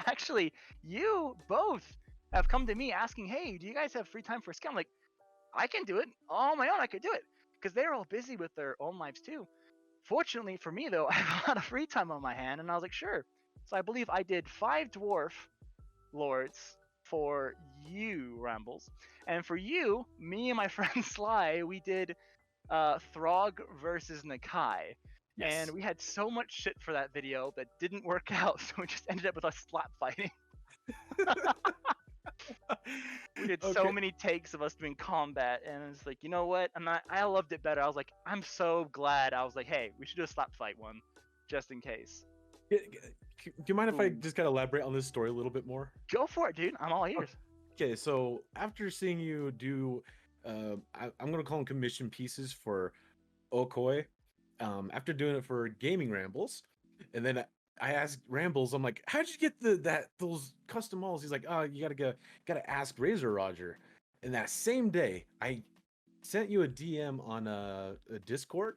actually, you both have come to me asking, hey, do you guys have free time for a skit? I'm like, I can do it. On my own, I could do it. Because they're all busy with their own lives too. Fortunately for me, though, I have a lot of free time on my hand, and I was like, sure. So I believe I did 5 Dwarf Lords for you, Rambles. And for you, me and my friend Sly, we did Throg versus Nakai. Yes. And we had so much shit for that video that didn't work out, so we just ended up with us slap fighting. We did so many takes of us doing combat, and it's like, you know what? I loved it better. I was like, I'm so glad. I was like, hey, we should do a slap fight one, just in case. Do you mind if I just kind of elaborate on this story a little bit more? Go for it, dude. I'm all ears. Okay, so after seeing you do, I'm gonna call them commission pieces for Okoi. After doing it for Gaming Rambles, and then I asked Rambles, I'm like, how'd you get those custom models? He's like, oh, you gotta ask Razorroger. And that same day, I sent you a DM on a Discord,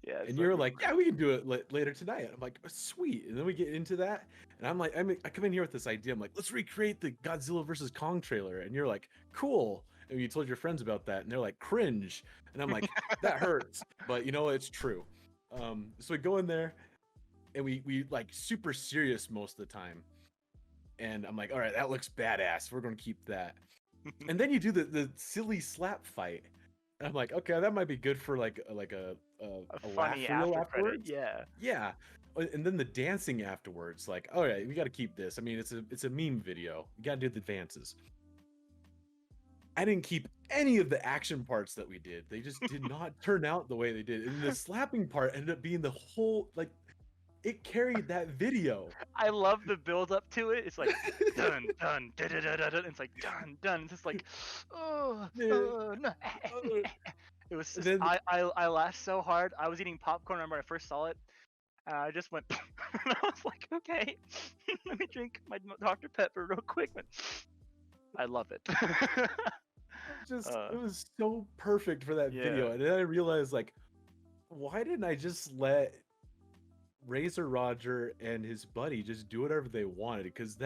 Yeah. and you're like, "Yeah, we can do it later tonight." I'm like, "Sweet." And then we get into that, and I'm like, I come in here with this idea. I'm like, "Let's recreate the Godzilla versus Kong trailer," and you're like, "Cool." And you told your friends about that, and they're like, "Cringe," and I'm like, "That hurts," but you know it's true. So we go in there, and we like super serious most of the time, and I'm like, "All right, that looks badass. We're gonna keep that." And then you do the silly slap fight. And I'm like, okay, that might be good for like a a laugh funny reel after credit. afterwards. Yeah. Yeah. And then the dancing afterwards, like, all right, we got to keep this. I mean, it's a meme video. You got to do the dances. I didn't keep any of the action parts that we did. They just did not turn out the way they did. And the slapping part ended up being the whole like it carried that video. I love the build up to it. It's like dun dun da da da da dun. It's like dun dun. It's just like oh no. It was just Then I laughed so hard. I was eating popcorn. I remember when I first saw it. And I just went. And I was like, okay, let me drink my Dr Pepper real quick. But I love it. just it was so perfect for that Yeah. video. And then I realized like, why didn't I just let Razorroger and his buddy just do whatever they wanted? Because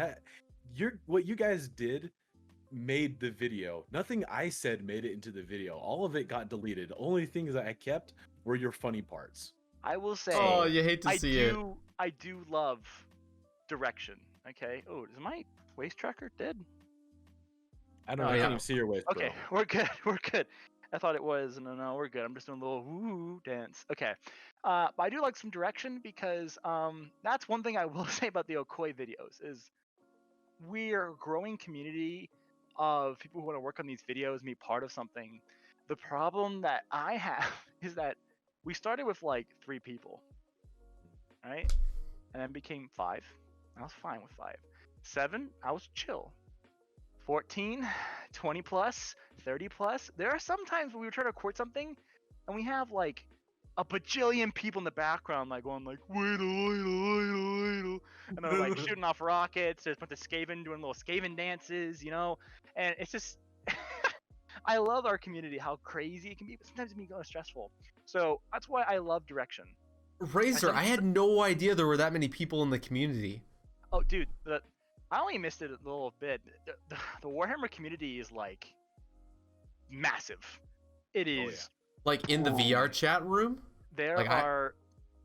what you guys did made the video. Nothing I said made it into the video. All of it got deleted. The only things that I kept were your funny parts. I will say. Oh, you hate to see it. I do love direction. Okay. Oh, is my waist tracker dead? I don't Oh, know. I yeah. can't even see your waist. Okay, we're good. We're good. I thought it was. No, we're good. I'm just doing a little woo dance. Okay. But I do like some direction because that's one thing I will say about the Okoi videos is we are a growing community of people who want to work on these videos and be part of something. The problem that I have is that we started with like 3 people, right? And then became 5. I was fine with 5. 7, I was chill. 14, 20 plus, 30 plus. There are some times when we were trying to record something and we have like a bajillion people in the background like going like Weedle, and they're like shooting off rockets. There's a bunch of Skaven doing little Skaven dances, you know, and it's just I love our community, how crazy it can be, but sometimes it can be kind of stressful. So that's why I love direction. Razor, I had no idea there were that many people in the community. Oh, dude, I only missed it a little bit. The Warhammer community is like massive. It is. Like in the VR chat room? There like are.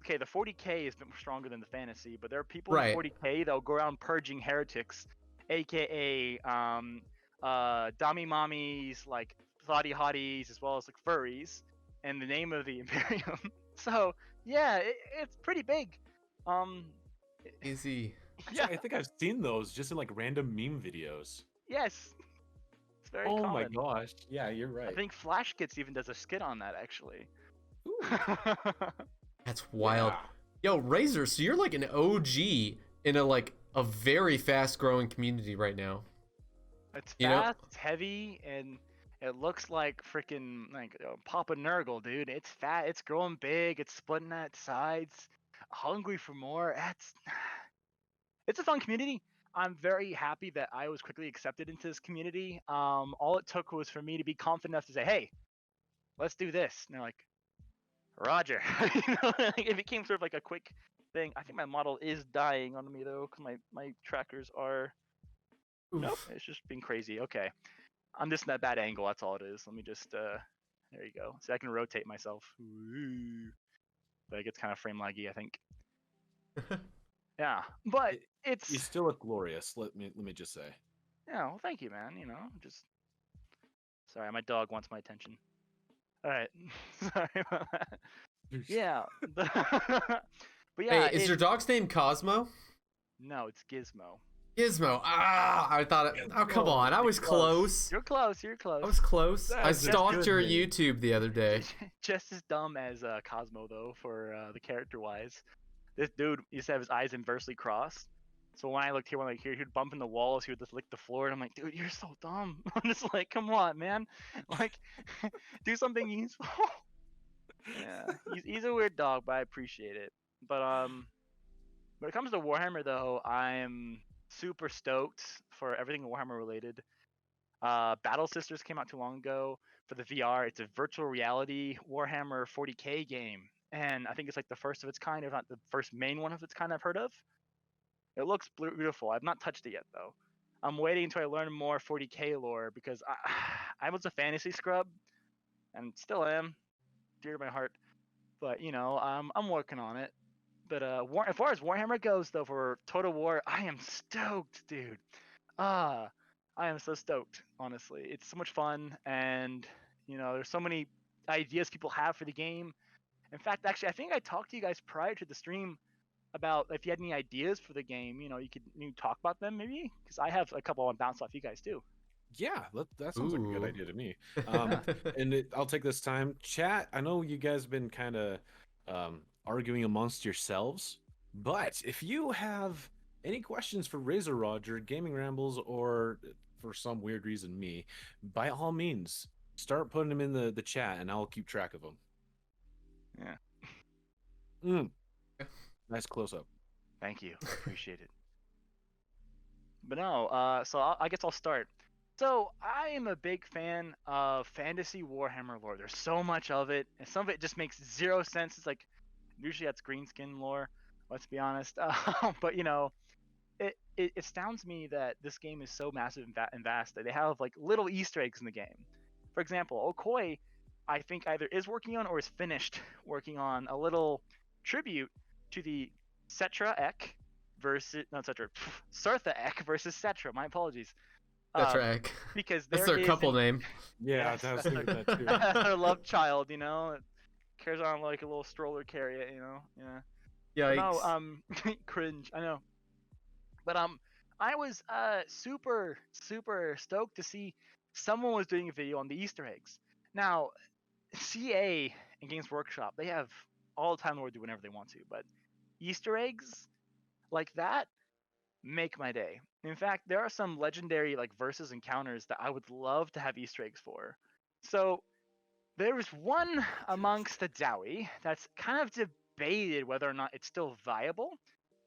Okay, the 40k is a bit more stronger than the fantasy, but there are people in 40k that'll go around purging heretics, aka Dami mommies, like thotty hotties, as well as like furries, in the name of the Imperium. So yeah, it's pretty big. Easy. Yeah. I think I've seen those just in like random meme videos. Yes. It's very Oh common. my gosh. Yeah, you're right. I think Flash Gets even does a skit on that actually. That's wild. Yeah. Yo, Razor, so you're like an OG in a very fast growing community right now. It's You know- fast, it's heavy, and it looks like freaking like Papa Nurgle, dude. It's fat, it's growing big, it's splitting at sides, hungry for more. It's a fun community. I'm very happy that I was quickly accepted into this community. All it took was for me to be confident enough to say, "Hey, let's do this." And they're like, "Roger." You know, it became sort of like a quick thing. I think my model is dying on me though, because my trackers are. Nope, it's just being crazy. Okay, I'm just in that bad angle. That's all it is. Let me just there you go. So I can rotate myself. But it gets kind of frame laggy, I think. Yeah, but You still look glorious. Let me just say. Yeah, well, thank you, man. You know, just sorry, my dog wants my attention. All right, sorry about that. Yeah, but yeah. Hey, is your dog's name Cosmo? No, it's Gizmo. Gizmo. I thought it. Oh, come on. I was close. You're close. You're close. I was close. I That's a stalked good your name. YouTube the other day. Just as dumb as Cosmo though, for the character wise. This dude used to have his eyes inversely crossed. So when I looked here, he'd bump in the walls, he would just lick the floor, and I'm like, dude, you're so dumb. I'm just like, come on, man, like, do something useful. Yeah, he's a weird dog, but I appreciate it. But when it comes to Warhammer though, I'm super stoked for everything Warhammer related. Battle Sisters came out too long ago for the VR. It's a virtual reality Warhammer 40K game, and I think it's like the first of its kind, if not the first main one of its kind I've heard of. It looks beautiful. I've not touched it yet though. I'm waiting until I learn more 40K lore because I was a fantasy scrub, and still am, dear to my heart. But I'm working on it. But as far as Warhammer goes, though, for Total War, I am stoked, dude. I am so stoked. Honestly, it's so much fun, and there's so many ideas people have for the game. In fact, actually, I think I talked to you guys prior to the stream about if you had any ideas for the game. You could talk about them maybe, because I have a couple on bounce off you guys too. Yeah, that sounds like a good Ooh. idea to me. And I'll take this time. Chat, I know you guys have been kind of arguing amongst yourselves, but if you have any questions for Razzorroger, Gaming Rambles, or for some weird reason me, by all means, start putting them in the chat and I'll keep track of them. Yeah. Nice close-up. Thank you. Appreciate it. But no, so I guess I'll start. So I am a big fan of fantasy Warhammer lore. There's so much of it, and some of it just makes zero sense. It's like usually that's green skin lore. Let's be honest. But it astounds me that this game is so massive and vast that they have like little Easter eggs in the game. For example, Okoi, I think either is working on or is finished working on a little tribute to the Cetra Ek versus Surtha Ek versus Cetra. My apologies. That's right. Because that's their couple name. Yeah, Yes. I was thinking that too. Their love child, it carries on like a little stroller carrier, Yeah. Yikes. No, cringe. I know. But I was super stoked to see someone was doing a video on the Easter eggs. Now, CA and Games Workshop, they have all the time in the world to do whenever they want to, but Easter eggs like that make my day. In fact, there are some legendary like versus encounters that I would love to have Easter eggs for. So there was one amongst the Dowie that's kind of debated whether or not it's still viable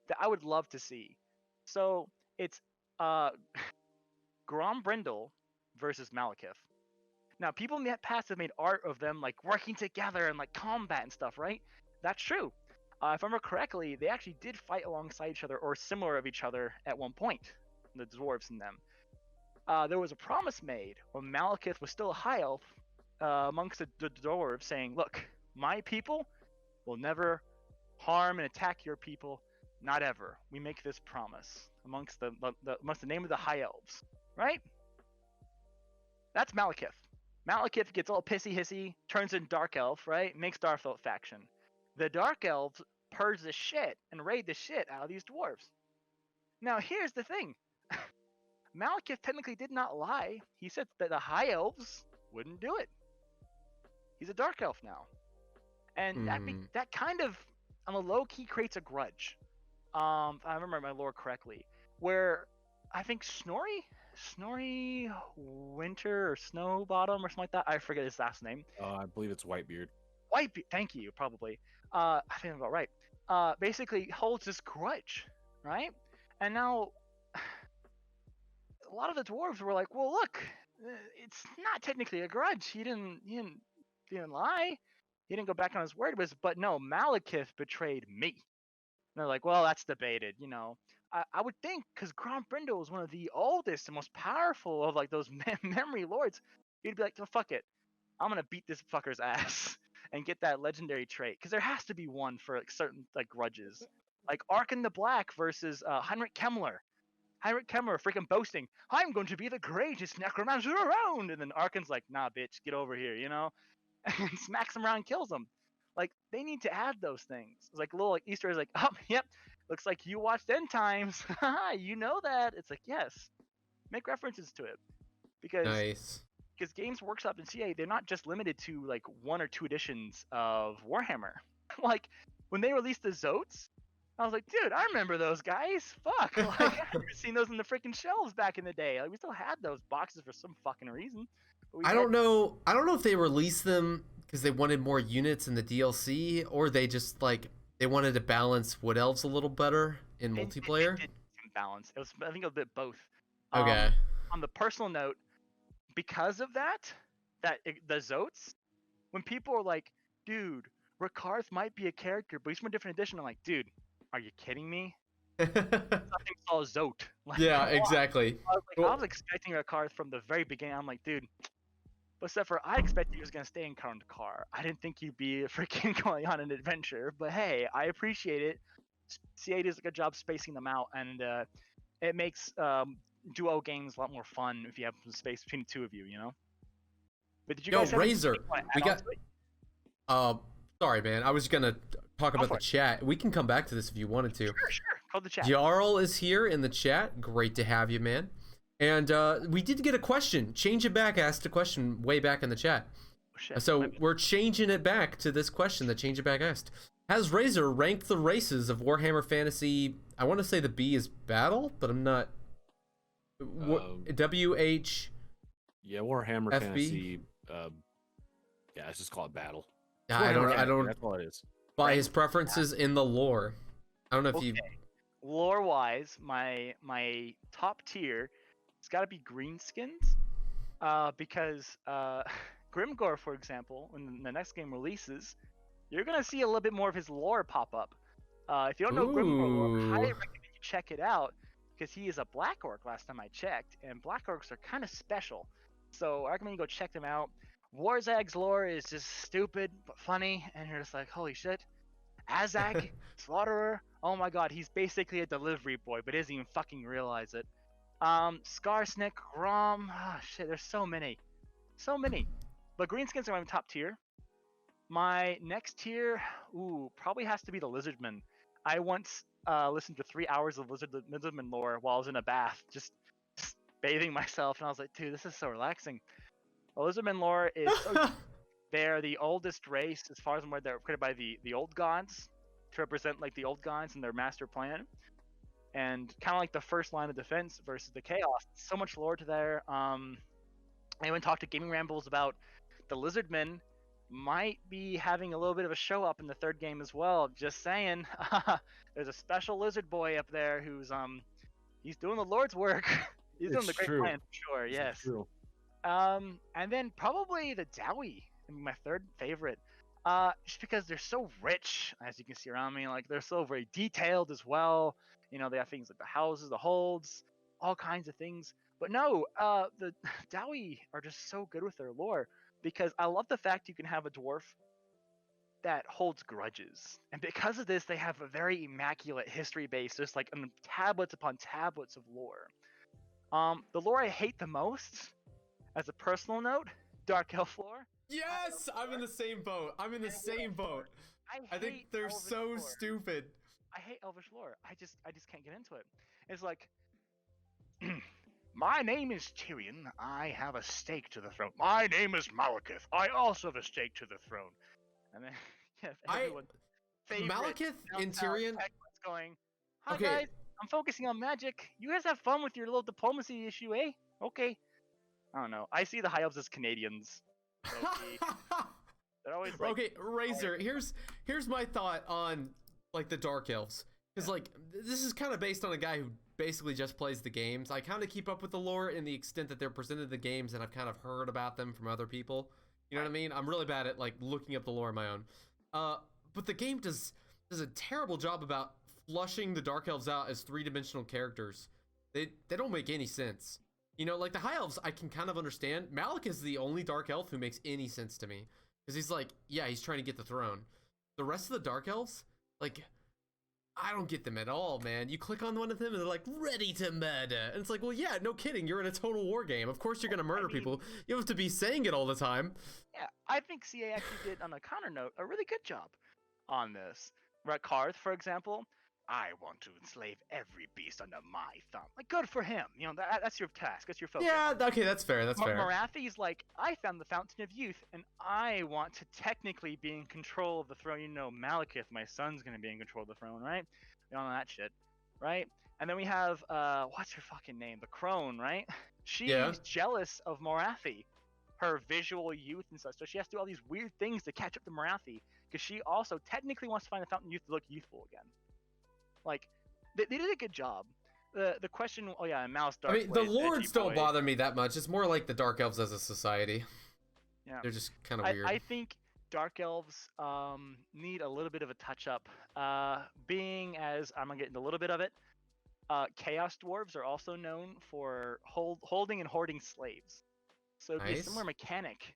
that I would love to see. So it's Grom Brindle versus Malekith. Now, people in the past have made art of them like working together and like combat and stuff, right? That's true. If I remember correctly, they actually did fight alongside each other or similar of each other at one point, the dwarves and them. There was a promise made when Malekith was still a high elf amongst the dwarves saying, look, my people will never harm and attack your people, not ever. We make this promise amongst the name of the high elves, right? That's Malekith. Malekith gets all pissy hissy, turns in dark elf, right? Makes Darfelt faction. The dark elves purge the shit and raid the shit out of these dwarves. Now here's the thing. Malekith technically did not lie. He said that the high elves wouldn't do it. He's a dark elf now. And that kind of, on a low key, creates a grudge. If I remember my lore correctly, where I think Snorri Winter or Snowbottom or something like that. I forget his last name. I believe it's Whitebeard. Whitebeard, thank you, probably. I think I'm about right. Basically holds this grudge, right? And now a lot of the dwarves were like, well, look, it's not technically a grudge. He didn't lie. He didn't go back on his word. But no, Malekith betrayed me. And they're like, well, that's debated, I would think, because Grom Brindle is one of the oldest and most powerful of like those memory lords, he'd be like, oh, fuck it, I'm gonna beat this fucker's ass and get that legendary trait, because there has to be one for like certain like grudges, like Arkan the Black versus Heinrich Kemmler. Heinrich Kemmler freaking boasting, I'm going to be the greatest necromancer around, and then Arkan's like, nah, bitch, get over here, and smacks him around, kills him. Like, they need to add those things. It's like a little like Easter eggs, like, oh, yep, looks like you watched End Times. You know that. It's like, yes, make references to it, because Nice. Games Workshop and CA, they're not just limited to like 1 or 2 editions of Warhammer. Like when they released the Zotes, I was like, dude, I remember those guys. Fuck, like I've never seen those in the freaking shelves back in the day. Like we still had those boxes for some fucking reason. I don't know if they released them because they wanted more units in the DLC, or they just like they wanted to balance Wood Elves a little better in multiplayer. It did balance. It was, I think, a bit both. Okay. On the personal note, because of the Zotes, when people are like, dude, Rakarth might be a character, but he's from a different edition. I'm like, dude, are you kidding me? Nothing saw Zote. Like, Yeah, come on. exactly. I was expecting Rakarth from the very beginning. I'm like, dude. But except for I expected he was gonna stay in current car. I didn't think he'd be freaking going on an adventure. But hey, I appreciate it. CA does a good job spacing them out, and it makes duo games a lot more fun if you have some space between the two of you. You know. But did you Yo, guys have Razor, anything you wanna we add on got. to it? Sorry, man. I was gonna talk about for the it. chat. We can come back to this if you wanted to. Sure. Call the chat. Jarl is here in the chat. Great to have you, man. And we did get a question. Change It Back asked a question way back in the chat. Oh, shit. So we're changing it back to this question that Change It Back asked. Has Razor ranked the races of Warhammer Fantasy? I want to say the B is Battle, but I'm not. WH. Yeah, Warhammer FB? Fantasy. Yeah, let's just call it Battle. I don't. That's all it is. By his preferences in the lore. I don't know if you. Lore wise, my top tier, it's got to be greenskins, because Grimgor, for example, when the next game releases, you're gonna see a little bit more of his lore pop up. If you don't know Grimgor lore, I highly recommend you check it out because he is a Black Orc. Last time I checked, and Black Orcs are kind of special, so I recommend you go check them out. Warzag's lore is just stupid but funny, and you're just like, holy shit. Azag, Slaughterer, oh my god, he's basically a delivery boy, but doesn't even fucking realize it. Skarsnik, Grom, shit, there's so many. So many. But greenskins are my top tier. My next tier, probably has to be the Lizardman. I once listened to 3 hours of Lizardman lore while I was in a bath, just bathing myself, and I was like, dude, this is so relaxing. The Lizardman lore is so they're the oldest race, as far as I'm aware. They're created by the old gods to represent like the old gods and their master plan, and kind of like the first line of defense versus the chaos. So much lore to there. I even talked to Gaming Rambles about the Lizardmen might be having a little bit of a show up in the third game as well. Just saying, there's a special lizard boy up there who's he's doing the Lord's work. He's doing the great plan for sure. Yes. True. And then probably the Dowie, my third favorite. Just because they're so rich, as you can see around me, like they're so very detailed as well. You know, they have things like the houses, the holds, all kinds of things. But no, the Dowie are just so good with their lore because I love the fact you can have a dwarf that holds grudges, and because of this, they have a very immaculate history base, just like tablets upon tablets of lore. The lore I hate the most, as a personal note, Dark Elf lore. Yes, I'm in the same boat. I'm in the same boat. I think they're so stupid. I hate Elvish lore. I just can't get into it. It's like, my name is Tyrion. I have a stake to the throne. My name is Malekith. I also have a stake to the throne. And then, yes, everyone's favorite Malekith and Tyrion. Going, hi guys, I'm focusing on magic. You guys have fun with your little diplomacy issue, eh? Okay. I don't know. I see the High Elves as Canadians. They're always like, okay, Razor. Here's my thought on like the Dark Elves, because like this is kind of based on a guy who basically just plays the games. I kind of keep up with the lore in the extent that they're presented the games, and I've kind of heard about them from other people. You know what I mean? I'm really bad at like looking up the lore on my own. But the game does a terrible job about flushing the Dark Elves out as three-dimensional characters. They don't make any sense. You know, like the High Elves, I can kind of understand. Malik is the only Dark Elf who makes any sense to me. Because he's like, yeah, he's trying to get the throne. The rest of the Dark Elves, like, I don't get them at all, man. You click on one of them and they're like, ready to murder. And it's like, well, yeah, no kidding. You're in a total war game. Of course you're going to murder people. You have to be saying it all the time. Yeah, I think CA actually did, on a counter note, a really good job on this. Karth, for example, I want to enslave every beast under my thumb. Like, good for him. You know, that's your task. That's your focus. Yeah, okay, that's fair. That's fair. Morathi's like, I found the Fountain of Youth, and I want to technically be in control of the throne. You know, Malekith, my son's going to be in control of the throne, right? You all know that shit, right? And then we have, what's her fucking name? The Crone, right? She's jealous of Morathi, her visual youth and such. So she has to do all these weird things to catch up to Morathi, because she also technically wants to find the Fountain of Youth to look youthful again. Like, they did a good job. the question. Oh yeah, Mouse I Dark. mean, the Blade, lords edgy don't boy. bother me that much. It's more like the dark elves as a society. Yeah. They're just kind of weird. I think Dark Elves need a little bit of a touch up. Being as I'm gonna get into a little bit of it. Chaos Dwarves are also known for holding and hoarding slaves. So it'd be a Nice. similar mechanic.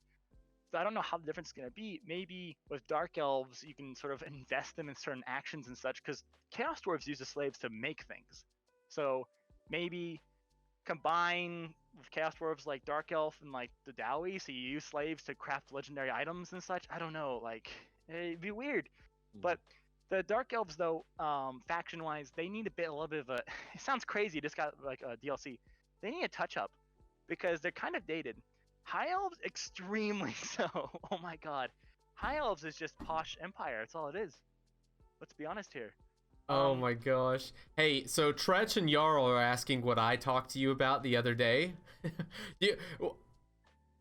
So I don't know how the difference is going to be. Maybe with Dark Elves, you can sort of invest them in certain actions and such, because Chaos Dwarves use the slaves to make things. So maybe combine with Chaos Dwarves like Dark Elf and like the Dowie, so you use slaves to craft legendary items and such. I don't know, like it'd be weird. But the Dark Elves, though, faction-wise, they need a little bit of a. It sounds crazy. Just got like a DLC. They need a touch-up because they're kind of dated. High Elves, extremely so. Oh my God, High Elves is just posh Empire. That's all it is. Let's be honest here. Oh my gosh. Hey, so Tretch and Jarl are asking what I talked to you about the other day.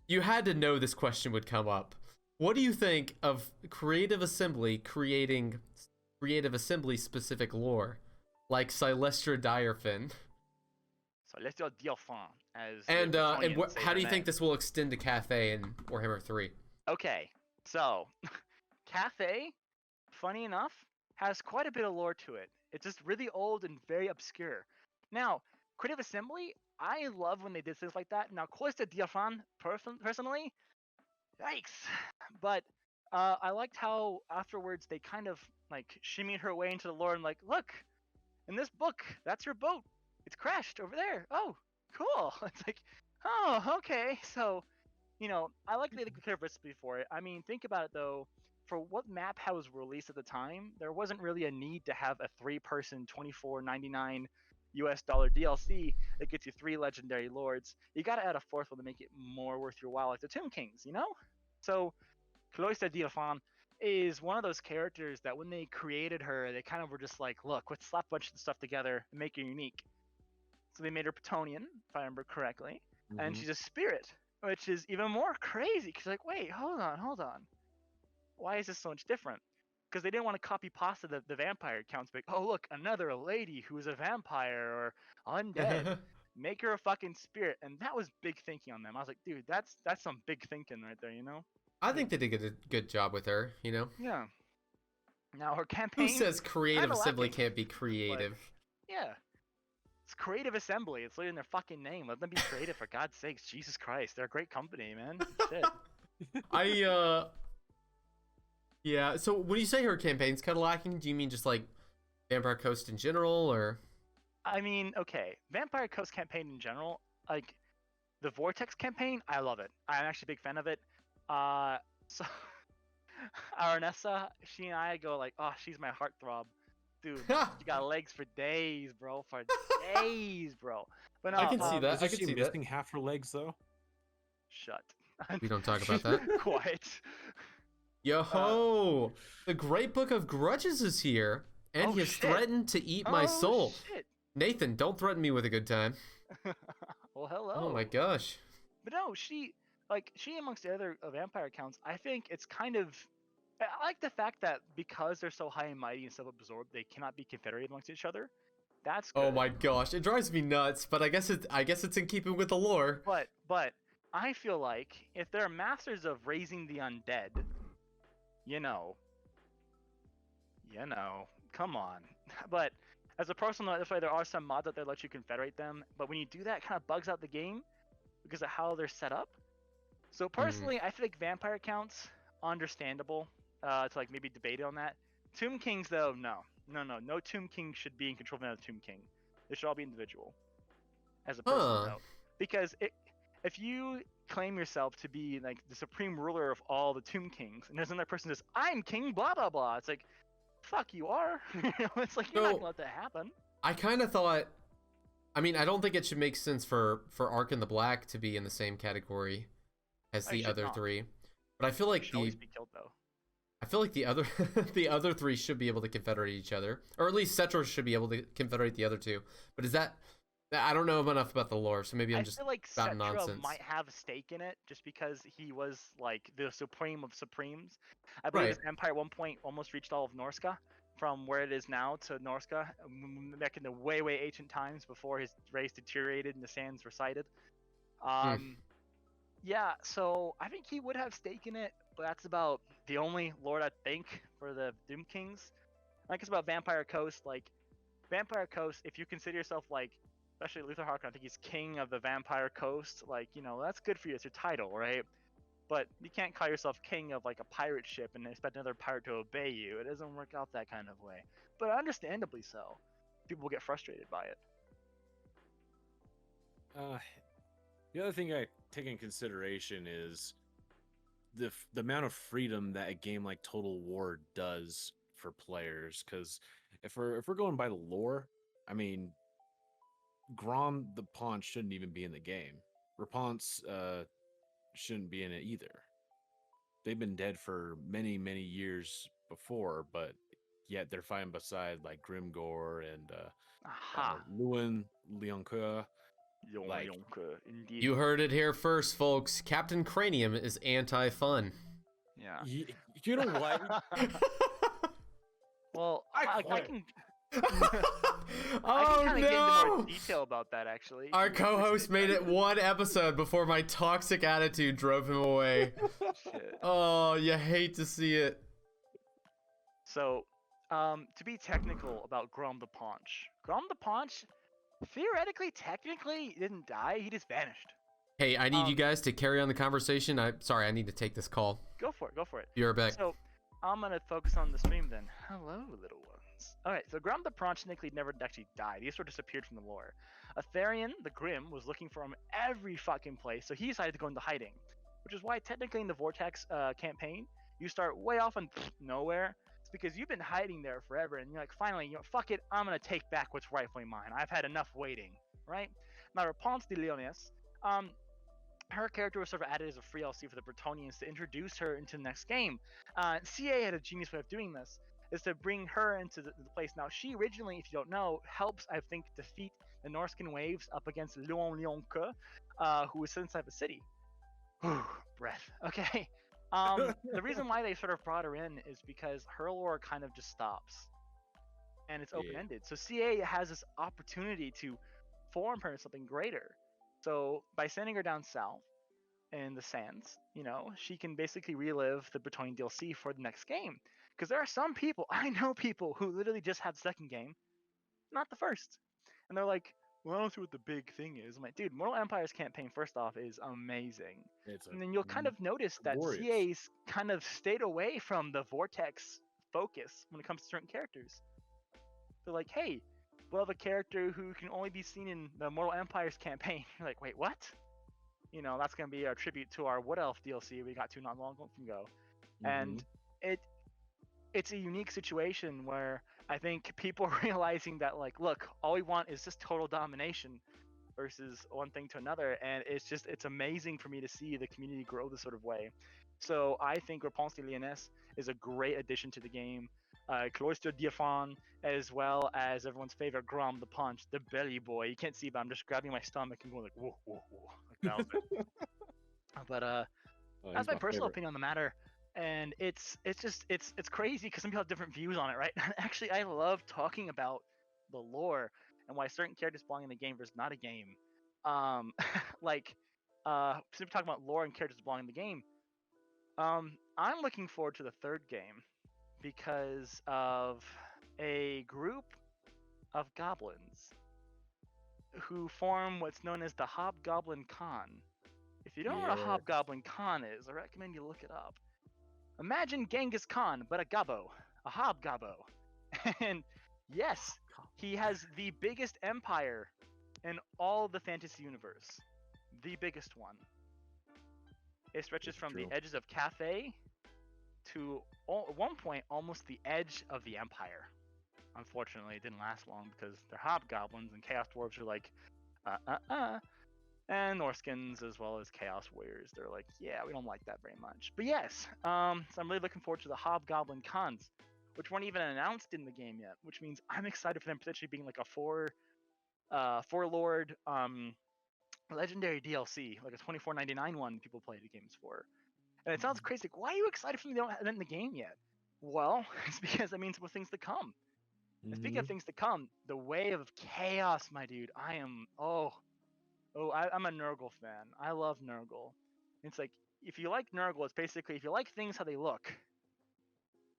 You had to know this question would come up. What do you think of Creative Assembly creating Creative Assembly specific lore, like Celestra Direfin? Celestial Dialphon, as And Bretonians say how do their you think name. this will extend to Cathay and Warhammer 3? Okay, so Cathay, funny enough, has quite a bit of lore to it. It's just really old and very obscure. Now, Creative Assembly, I love when they did things like that. Now, Cloister Diafan, personally, yikes. But I liked how afterwards they kind of like shimmied her way into the lore and like, look, in this book, that's her boat. It's crashed over there. Oh, cool. It's like, oh, okay. So, I like the creative recipe for it. I mean, think about it though. For what map was released at the time, there wasn't really a need to have a 3-person $24.99 US dollar DLC that gets you 3 legendary lords. You gotta add a 4th one to make it more worth your while, like the Tomb Kings, So, Cloister Diafan is one of those characters that when they created her, they kind of were just like, look, let's slap a bunch of stuff together and make her unique. So they made her Bretonian, if I remember correctly, and she's a spirit, which is even more crazy. Cause like, wait, hold on. Why is this so much different? Because they didn't want to copy pasta the vampire accounts. Like, oh look, another lady who's a vampire or undead. Make her a fucking spirit, and that was big thinking on them. I was like, dude, that's some big thinking right there, I think they did a good job with her, Yeah. Now her Who campaign. says Creative kinda Assembly lacking, can't be creative? Yeah. It's Creative Assembly. It's literally in their fucking name. Let them be creative, for God's sakes. Jesus Christ, they're a great company, man. Shit. Yeah, so when you say her campaign's kind of lacking, do you mean just like Vampire Coast in general, or? I mean, okay, Vampire Coast campaign in general, like the Vortex campaign, I love it. I'm actually a big fan of it. So Aranessa, she and I go like, oh, she's my heartthrob. Dude, she got legs for days, bro. For days, bro. But no, I can see that. Isn't I can she see that. missing half her legs though? Shut. We don't talk about that. Quiet. Yo-ho! The Great Book of Grudges is here, and Oh, he has shit. threatened to eat my soul. Shit. Nathan, don't threaten me with a good time. Well, hello. Oh my gosh. But no, she amongst the other vampire accounts, I think it's kind of. I like the fact that because they're so high and mighty and self-absorbed, they cannot be confederated amongst each other. That's good. Oh my gosh, it drives me nuts, but I guess it's in keeping with the lore. But I feel like if they're masters of raising the undead, come on. But as a personal note, that's why there are some mods out there that let you confederate them. But when you do that, it kind of bugs out the game because of how they're set up. So personally, I feel like vampire accounts, understandable. To like maybe debate on that. Tomb Kings though, no. Tomb King should be in control of another Tomb King. They should all be individual. As a personal note, because if you claim yourself to be like the supreme ruler of all the Tomb Kings, and there's another person that says I'm king, blah blah blah, it's like, fuck you are. It's like you're not gonna let that happen. I kind of thought. I mean, I don't think it should make sense for Ark and the Black to be in the same category as the other three, but I feel like Should always be killed though. I feel like the other the other three should be able to confederate each other, or at least Setros should be able to confederate the other two. But is that? I don't know enough about the lore, so maybe I'm just I feel like spouting Cetra nonsense. might have a stake in it just because he was like the supreme of supremes. I believe his empire at one point almost reached all of Norska, from where it is now to Norska, back in the way, way ancient times before his race deteriorated and the sands receded. Yeah, so I think he would have stake in it, but that's about the only lord I think for the Doom Kings. Like it's about Vampire Coast. Like Vampire Coast, if you consider yourself like, especially Luther Harkon, I think he's king of the Vampire Coast. Like that's good for you. It's your title, right? But you can't call yourself king of like a pirate ship and expect another pirate to obey you. It doesn't work out that kind of way. But understandably so. People get frustrated by it. The other thing I take in consideration is the amount of freedom that a game like Total War does for players. Because if we're going by the lore, I mean, Grom the Paunch shouldn't even be in the game. Rapunzel shouldn't be in it either. They've been dead for many, many years before, but yet they're fighting beside like Grimgor and Lewin Leoncoeur. Like, indeed. You heard it here first, folks. Captain Cranium is anti-fun. Yeah. You know what? Well, I can. Oh I can kind of get into no! more detail about that actually. Our co-host made it one episode before my toxic attitude drove him away. Shit. Oh, you hate to see it. So, to be technical about Grom the Paunch. Grom the Paunch, theoretically, technically, didn't die. He just vanished. Hey, I need you guys to carry on the conversation. Sorry, I need to take this call. Go for it. Go for it. Be right back. So, I'm gonna focus on the stream then. Hello, little ones. Alright, so Grom the Paunch technically never actually died. He sort of disappeared from the lore. Atherion, the Grim, was looking for him every fucking place, so he decided to go into hiding. Which is why technically in the Vortex campaign, you start way off in nowhere. It's because you've been hiding there forever, and you're like, finally, fuck it, I'm gonna take back what's rightfully mine. I've had enough waiting, right? Now, Rapunzel de Leones, her character was sort of added as a free LC for the Bretonians to introduce her into the next game. CA had a genius way of doing this, is to bring her into the place. Now, she originally, if you don't know, helps, I think, defeat the Norscan waves up against Leoncoeur, who was inside the city. Whew, breath. Okay. The reason why they sort of brought her in is because her lore kind of just stops. And it's open-ended. So CA has this opportunity to form her into something greater. So by sending her down south in the sands, she can basically relive the Bretonian DLC for the next game. Because there are some people, I know people who literally just had the second game, not the first. And they're like, well, I don't see what the big thing is. I'm like, dude, Mortal Empire's campaign, first off, is amazing. And then you'll kind of notice that CA's kind of stayed away from the Vortex focus when it comes to certain characters. They're like, hey, we'll have a character who can only be seen in the Mortal Empire's campaign. You're like, wait, what? That's going to be our tribute to our Wood Elf DLC we got to not long ago. And it's a unique situation where I think people are realizing that, like, look, all we want is just total domination versus one thing to another. And it's amazing for me to see the community grow this sort of way. So I think Rapunzel de Leones is a great addition to the game. Cloister Diaphon, as well as everyone's favorite Grom the Paunch, the belly boy. You can't see, but I'm just grabbing my stomach and going like, whoa, whoa, whoa. Like that was it. But that's my personal opinion on the matter. And it's crazy because some people have different views on it, right? Actually, I love talking about the lore and why certain characters belong in the game versus not a game. Since we're talking about lore and characters belong in the game, I'm looking forward to the third game because of a group of goblins who form what's known as the Hobgoblin Khan. If you don't know what a Hobgoblin Khan is, I recommend you look it up. Imagine Genghis Khan, but a hobgobbo. And yes, he has the biggest empire in all the fantasy universe. The biggest one. It stretches from the edges of Cathay to, at one point, almost the edge of the empire. Unfortunately, it didn't last long because they're hobgoblins and Chaos Dwarves are like, And Norskins as well as Chaos Warriors. They're like, yeah, we don't like that very much. But yes, so I'm really looking forward to the Hobgoblin Khans, which weren't even announced in the game yet, which means I'm excited for them potentially being like a four Lord legendary DLC, like a $24.99 one people play the games for. And it sounds crazy. Like, why are you excited for them? They don't have it in the game yet. Well, it's because that means more things to come. And speaking of Mhm. things to come, the wave of chaos, my dude. I'm a Nurgle fan. I love Nurgle. It's like if you like Nurgle, it's basically if you like things how they look,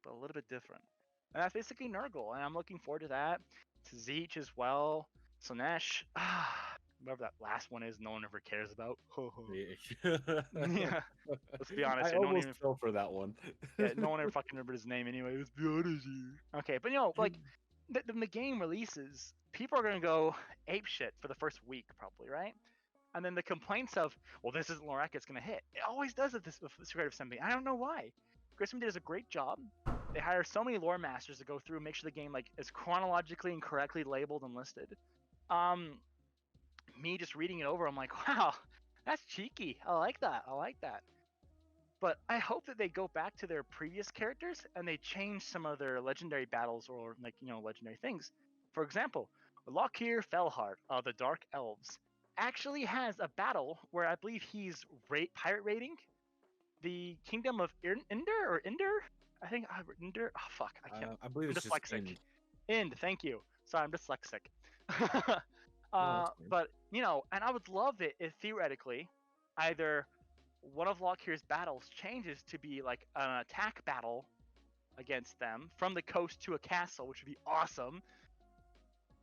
but a little bit different. And that's basically Nurgle, and I'm looking forward to that. To Zeech as well. Slanesh. Whatever that last one is, no one ever cares about. Yeah. Yeah. Let's be honest I here. No one almost even fell for that one. yeah, no one ever fucking remembered his name anyway. Let's be honest here. Okay, but like when the game releases, people are gonna go ape shit for the first week probably, right? And then the complaints of, well, this isn't Lorac, it's gonna hit. It always does it this with Creative Assembly. I don't know why. Creative Assembly does a great job. They hire so many lore masters to go through and make sure the game like is chronologically and correctly labeled and listed. Um, me just reading it over, I'm like, wow, that's cheeky. I like that. I like that. But I hope that they go back to their previous characters and they change some of their legendary battles or like legendary things. For example, Lockhear Fellheart of the Dark Elves actually has a battle where I believe he's pirate raiding the kingdom of Inder or Inder. I think Inder. Oh fuck, I can't. I believe I'm it's just dyslexic. in. Ind, thank you. Sorry, I'm dyslexic. No, that's fine. But and I would love it if theoretically, either one of Lockhear's battles changes to be like an attack battle against them from the coast to a castle, which would be awesome.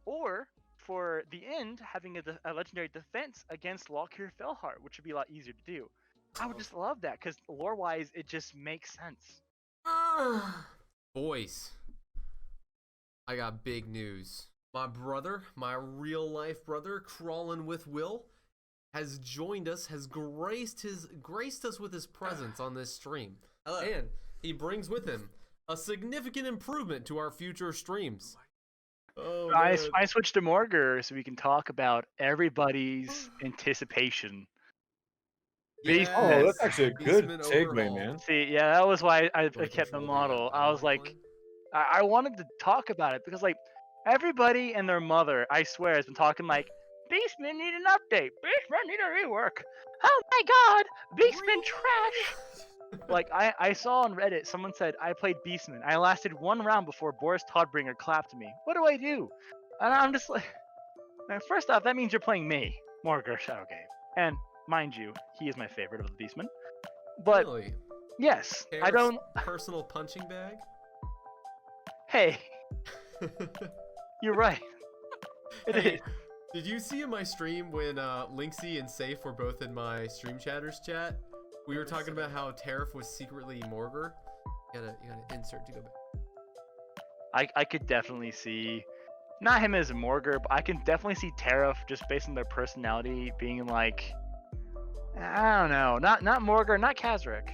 Or for the end, having a legendary defense against Lockhear Fellheart, which would be a lot easier to do. I would just love that because lore-wise, it just makes sense. Boys, I got big news. My brother, my real life brother, Crawlin' with Will, has joined us, has graced us with his presence on this stream. Hello. And he brings with him a significant improvement to our future streams. Oh, I man. switched to Morger so we can talk about everybody's anticipation. Yes. Oh, that's actually a good Beastman segue, overhaul. man. See, yeah, that was why I Do I kept the control model. I was dynamite like, one? I wanted to talk about it because like everybody and their mother, I swear, has been talking like Beastmen need an update. Beastmen need a rework. Oh my god, Beastmen trash. Like I saw on Reddit, someone said I played Beastman. I lasted one round before Boris Todbringer clapped me. What do I do? And I'm just like, now, first off, that means you're playing me, Morgar Shadowgate, and mind you, he is my favorite of the Beastmen. But Really? yes, I Tariff's don't. personal punching bag? Hey, you're right. It Hey, is. did you see in my stream when Linksy and Safe were both in my stream chatters chat? We were talking about how Tariff was secretly Morgar. You gotta insert to go back. I could definitely see, not him as a Morgar, but I can definitely see Tariff just based on their personality being like, I don't know, not Morgar, not Kazric.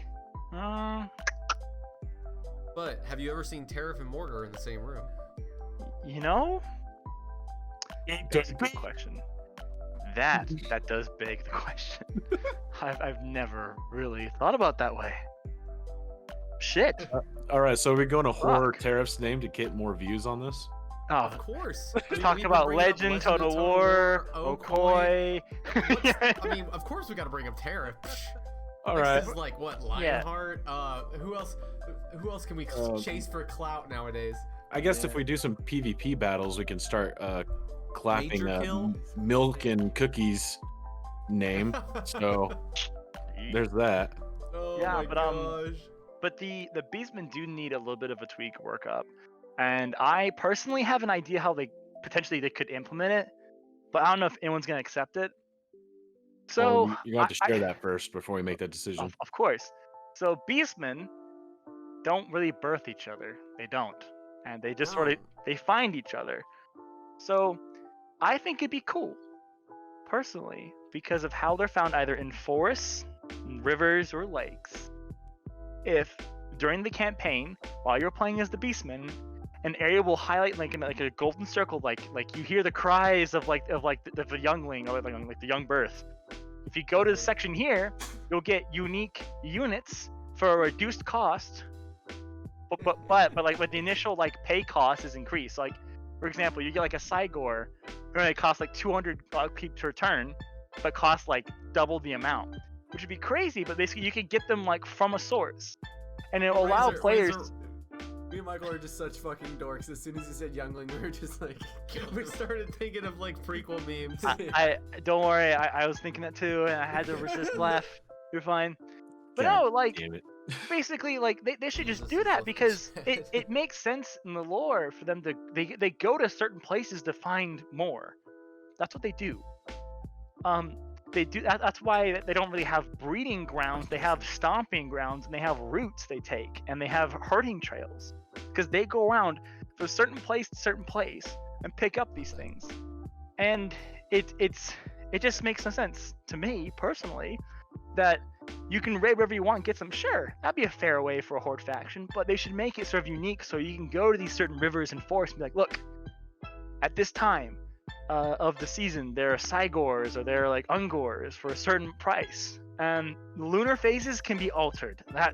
But have you ever seen Tariff and Morgar in the same room? You know, that's a good question. That does beg the question. I've never really thought about that way. Shit. All right, so are we going to horror Fuck. Tariff's name to get more views on this? Oh, Of course. we talk about Legend, Total War, Okoi. I mean, of course we gotta bring up Tariff. All Next right. is like what, Yeah. Lionheart? Who else? Who else can we chase for clout nowadays? I guess if we do some PvP battles, we can start clapping Major kill? Milk and Cookies name. So there's that. Oh Yeah, my but, gosh. But the Beastmen do need a little bit of a tweak workup, and I personally have an idea how they could implement it, but I don't know if anyone's gonna accept it. So Well, you have to share that first before we make that decision. Of course. So Beastmen don't really birth each other. They don't, and they just sort of they find each other. So I think it'd be cool, personally, because of how they're found either in forests, rivers, or lakes. If during the campaign, while you're playing as the Beastmen, an area will highlight like a golden circle, like you hear the cries of the youngling or like the young birth. If you go to the section here, you'll get unique units for a reduced cost, but like the initial like pay cost is increased. Like for example, you get like a Cygor, it costs like 200 keep per turn, but costs like double the amount, which would be crazy. But basically, you could get them like from a source, and it will allow players. Me and Michael are just such fucking dorks. As soon as you said youngling, we were just like, We started thinking of like prequel memes. I don't worry. I was thinking that too, and I had to resist laugh. You're fine. But God no, like damn it. basically, like they should just Jesus do is that so because sad. it makes sense in the lore for them to they go to certain places to find more. That's what they do. They do that. That's why they don't really have breeding grounds. They have stomping grounds, and they have routes they take, and they have herding trails because they go around from certain place to certain place and pick up these things. And it just makes no sense to me personally that you can raid wherever you want and get some. Sure, that'd be a fair way for a horde faction, but they should make it sort of unique so you can go to these certain rivers and forests and be like, look, at this time of the season, there are Cygors or there are like Ungors for a certain price. And lunar phases can be altered. That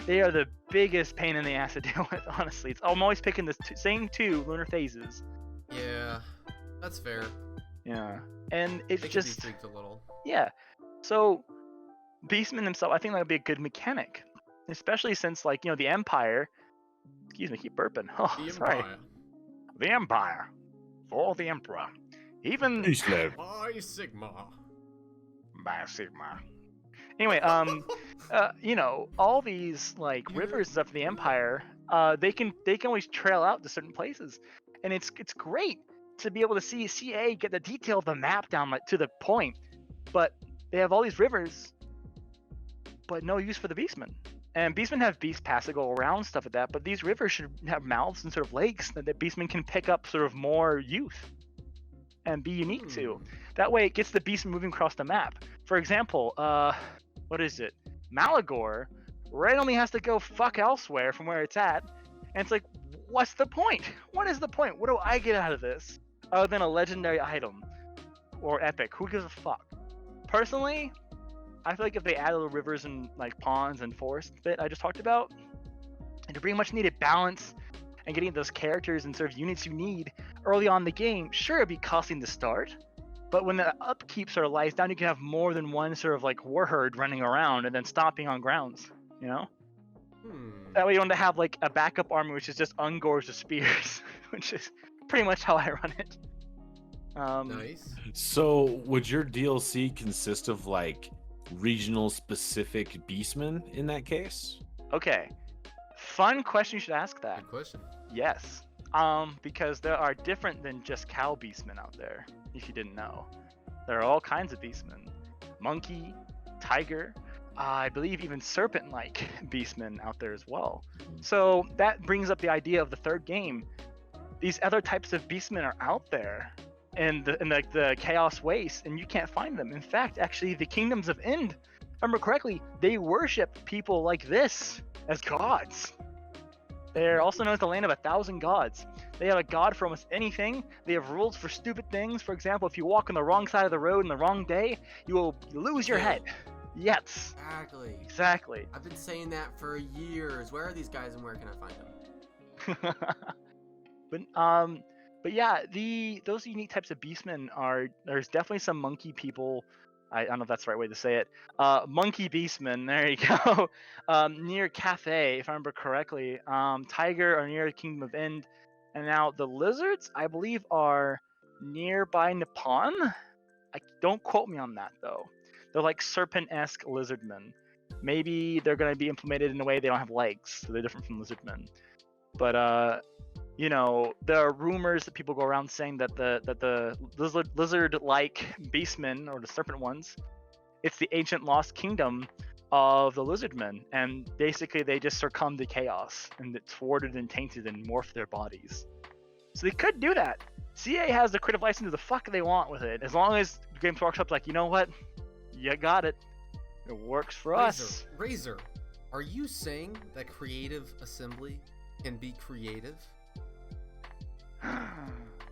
they are the biggest pain in the ass to deal with, honestly. I'm always picking the same two lunar phases. Yeah, that's fair. Yeah, and it's It just can be tweaked a little. yeah. So Beastman himself, I think that would be a good mechanic, especially since like the Empire. Excuse me, keep burping. Oh, The sorry. Empire. The Empire, for the Emperor. Even By Sigma. by Sigma. Anyway, all these like rivers and stuff of the Empire, they can always trail out to certain places, and it's great to be able to see CA get the detail of the map down like, to the point, but they have all these rivers, but no use for the Beastmen. And Beastmen have beast pass to go around stuff like that, but these rivers should have mouths and sort of lakes that the Beastmen can pick up sort of more youth and be unique to. That way it gets the Beastmen moving across the map. For example, what is it? Malagor randomly has to go fuck elsewhere from where it's at, and it's like, what's the point? What is the point? What do I get out of this other than a legendary item or epic? Who gives a fuck? Personally, I feel like if they added the rivers and like ponds and forests bit I just talked about, and to pretty much needed balance and getting those characters and sort of units you need early on in the game, sure, it'd be costing to start, but when the upkeep sort of lies down, you can have more than one sort of like war herd running around and then stomping on grounds, That way you want to have like a backup army which is just Ungors with spears, which is pretty much how I run it. Nice. So would your DLC consist of like regional specific beastmen in that case? Okay. Fun question, you should ask that. Good question. Yes. Because there are different than just cow beastmen out there, if you didn't know. There are all kinds of beastmen. Monkey, tiger, I believe even serpent-like beastmen out there as well. So that brings up the idea of the third game. These other types of beastmen are out there in the Chaos Waste, and you can't find them. In fact, actually, the Kingdoms of End, if I remember correctly, they worship people like this as gods. They're also known as the land of 1,000 gods. They have a god for almost anything. They have rules for stupid things. For example, if you walk on the wrong side of the road on the wrong day, you will lose your head. Yes. exactly. Exactly. I've been saying that for years. Where are these guys and where can I find them? But yeah, those unique types of beastmen there's definitely some monkey people. I don't know if that's the right way to say it. Monkey beastmen, there you go. Near Cathay, if I remember correctly. Tiger are near Kingdom of End, and now the lizards, I believe, are nearby Nippon. Don't quote me on that though. They're like serpent-esque lizardmen. Maybe they're gonna be implemented in a way they don't have legs, so they're different from lizardmen. But there are rumors that people go around saying that the lizard-like beastmen, or the serpent ones, it's the ancient lost kingdom of the lizardmen, and basically they just succumb to chaos, and it's thwarted and tainted and morph their bodies. So they could do that. CA has the creative license to do the fuck they want with it, as long as Games Workshop's like, you know what, you got it. It works for us. Razor, are you saying that Creative Assembly can be creative?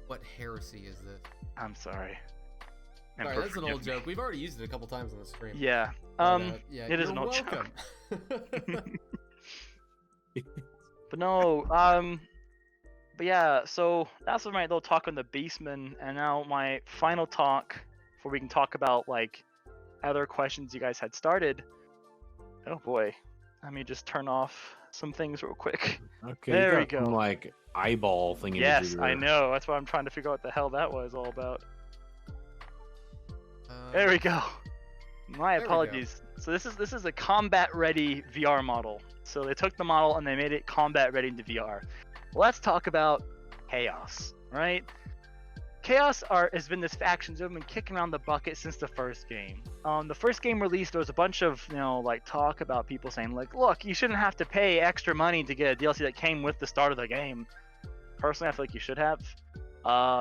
What heresy is this? I'm sorry. Sorry, that's an old joke. We've already used it a couple times on the stream. Yeah. Yeah, it is an you're old welcome. joke. But no, but yeah, so that's my little talk on the Beastmen, and now my final talk before we can talk about like other questions you guys had started. Oh boy. Let me just turn off some things real quick. Okay, There you we got some, go. like eyeball thing. Yes, I know. That's why I'm trying to figure out what the hell that was all about. There we go. My There we go. apologies. So this is a combat ready VR model. So they took the model and they made it combat ready into VR. Let's talk about Chaos, right? Chaos has been this faction that have been kicking around the bucket since the first game. The first game released, there was a bunch of like talk about people saying like, look, you shouldn't have to pay extra money to get a DLC that came with the start of the game. Personally, I feel like you should have,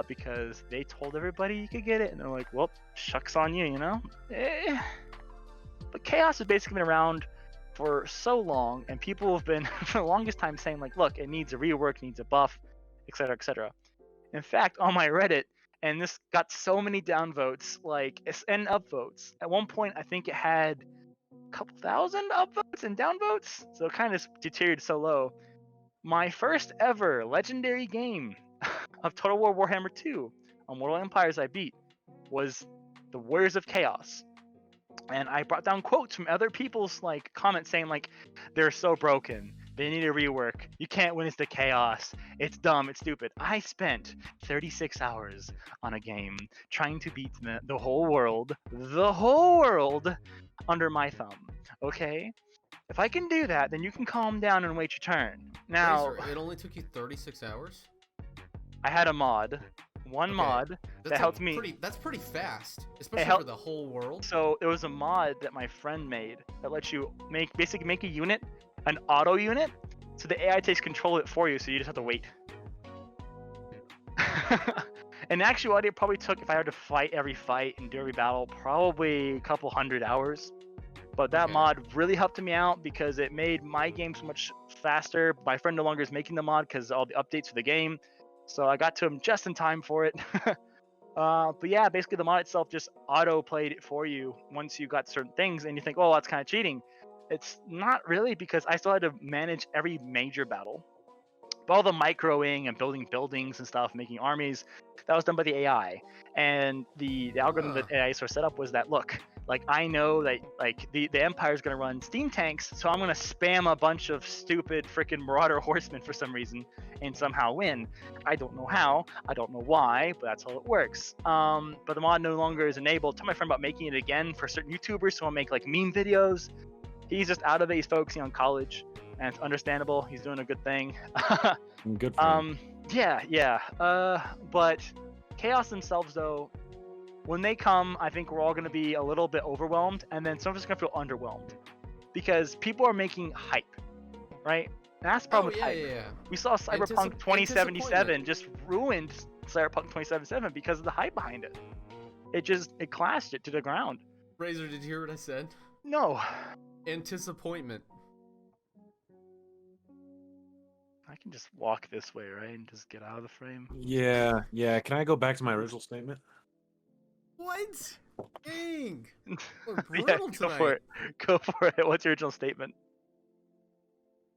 because they told everybody you could get it, and they're like, well, shucks on you, you know. But Chaos has basically been around for so long, and people have been for the longest time saying like, look, it needs a rework, needs a buff, etc., etc. In fact, on my Reddit, and this got so many downvotes, and upvotes. At one point, I think it had a couple thousand upvotes and downvotes, so it kind of deteriorated so low. My first ever legendary game of Total War Warhammer 2 on Mortal Empires I beat was the Warriors of Chaos. And I brought down quotes from other people's comments saying like, they're so broken, they need a rework, you can't win as the Chaos, it's dumb, it's stupid. I spent 36 hours on a game trying to beat the whole world under my thumb, okay? If I can do that, then you can calm down and wait your turn. Now, Razor, it only took you 36 hours? I had a mod, mod that helped me. That's pretty fast, especially for the whole world. So there was a mod that my friend made that lets you basically make a unit, an auto unit, so the AI takes control of it for you, so you just have to wait. In actuality, it probably took, if I had to fight every fight and do every battle, probably a couple hundred hours. But that mod really helped me out because it made my game so much faster. My friend no longer is making the mod because all the updates for the game. So I got to him just in time for it. But yeah, basically the mod itself just auto-played it for you once you got certain things, and you think, oh, that's kind of cheating. It's not really, because I still had to manage every major battle. But all the microing and building buildings and stuff, making armies, that was done by the AI. And the algorithm that AI sort of set up was that, look, I know that the Empire's gonna run steam tanks, so I'm gonna spam a bunch of stupid freaking Marauder horsemen for some reason and somehow win. I don't know how, I don't know why, but that's how it works. But the mod no longer is enabled. Tell my friend about making it again for certain YouTubers who want to make meme videos. He's just out of it. He's focusing on college, and it's understandable. He's doing a good thing. Good for him. Yeah. But Chaos themselves, though, when they come, I think we're all going to be a little bit overwhelmed, and then some of us are going to feel underwhelmed because people are making hype, right? And that's the problem with hype. Yeah. We saw Cyberpunk 2077 just ruined Cyberpunk 2077 because of the hype behind it. It clashed it to the ground. Razor, did you hear what I said? No. Anticipation. I can just walk this way, right, and just get out of the frame. Yeah. Can I go back to my original statement? What? Dang! We're Yeah, brutal go tonight. for it. Go for it. What's your original statement?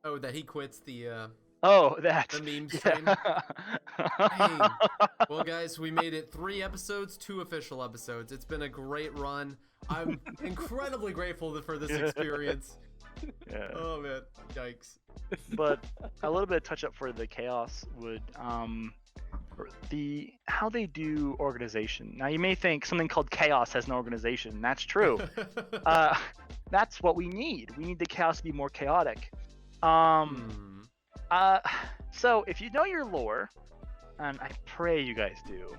Oh, that he quits the That. the meme stream. Dang. Well, guys, we made it 3 episodes, 2 official episodes. It's been a great run. I'm incredibly grateful for this experience. Yeah. Oh man, yikes. But a little bit of touch up for the Chaos would how they do organization. Now you may think something called Chaos has no organization. That's true. That's what we need. We need the Chaos to be more chaotic. So if you know your lore, and I pray you guys do.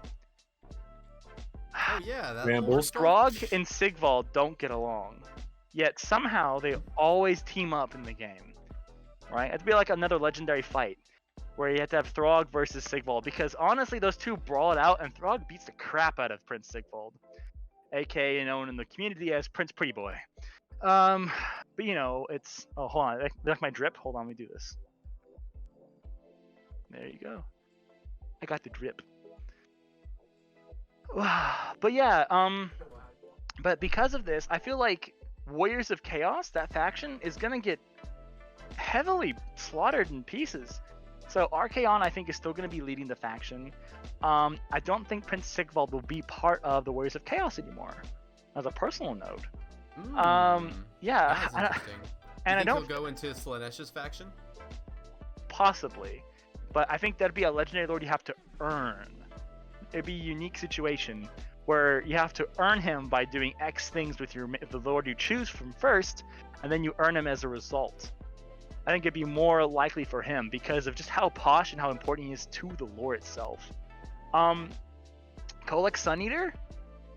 Oh yeah, that Rambles. Throg and Sigvald don't get along, yet somehow they always team up in the game, right? It'd be like another legendary fight where you have to have Throg versus Sigvald, because honestly those two brawl it out and Throg beats the crap out of Prince Sigvald, aka known in the community as Prince Pretty Boy. But it's hold on, like my drip. Hold on, let me do this. There you go. I got the drip. But yeah, but because of this, I feel like Warriors of Chaos, that faction, is gonna get heavily slaughtered in pieces. So Archaon, I think, is still gonna be leading the faction. I don't think Prince Sigvald will be part of the Warriors of Chaos anymore, as a personal note. Yeah, That's interesting. And you I think don't he'll go into Slanesh's faction? possibly, but I think that'd be a legendary lord you have to earn. It'd be a unique situation where you have to earn him by doing X things with the lord you choose from first, and then you earn him as a result. I think it'd be more likely for him because of just how posh and how important he is to the lore itself. Kolek Sun Eater,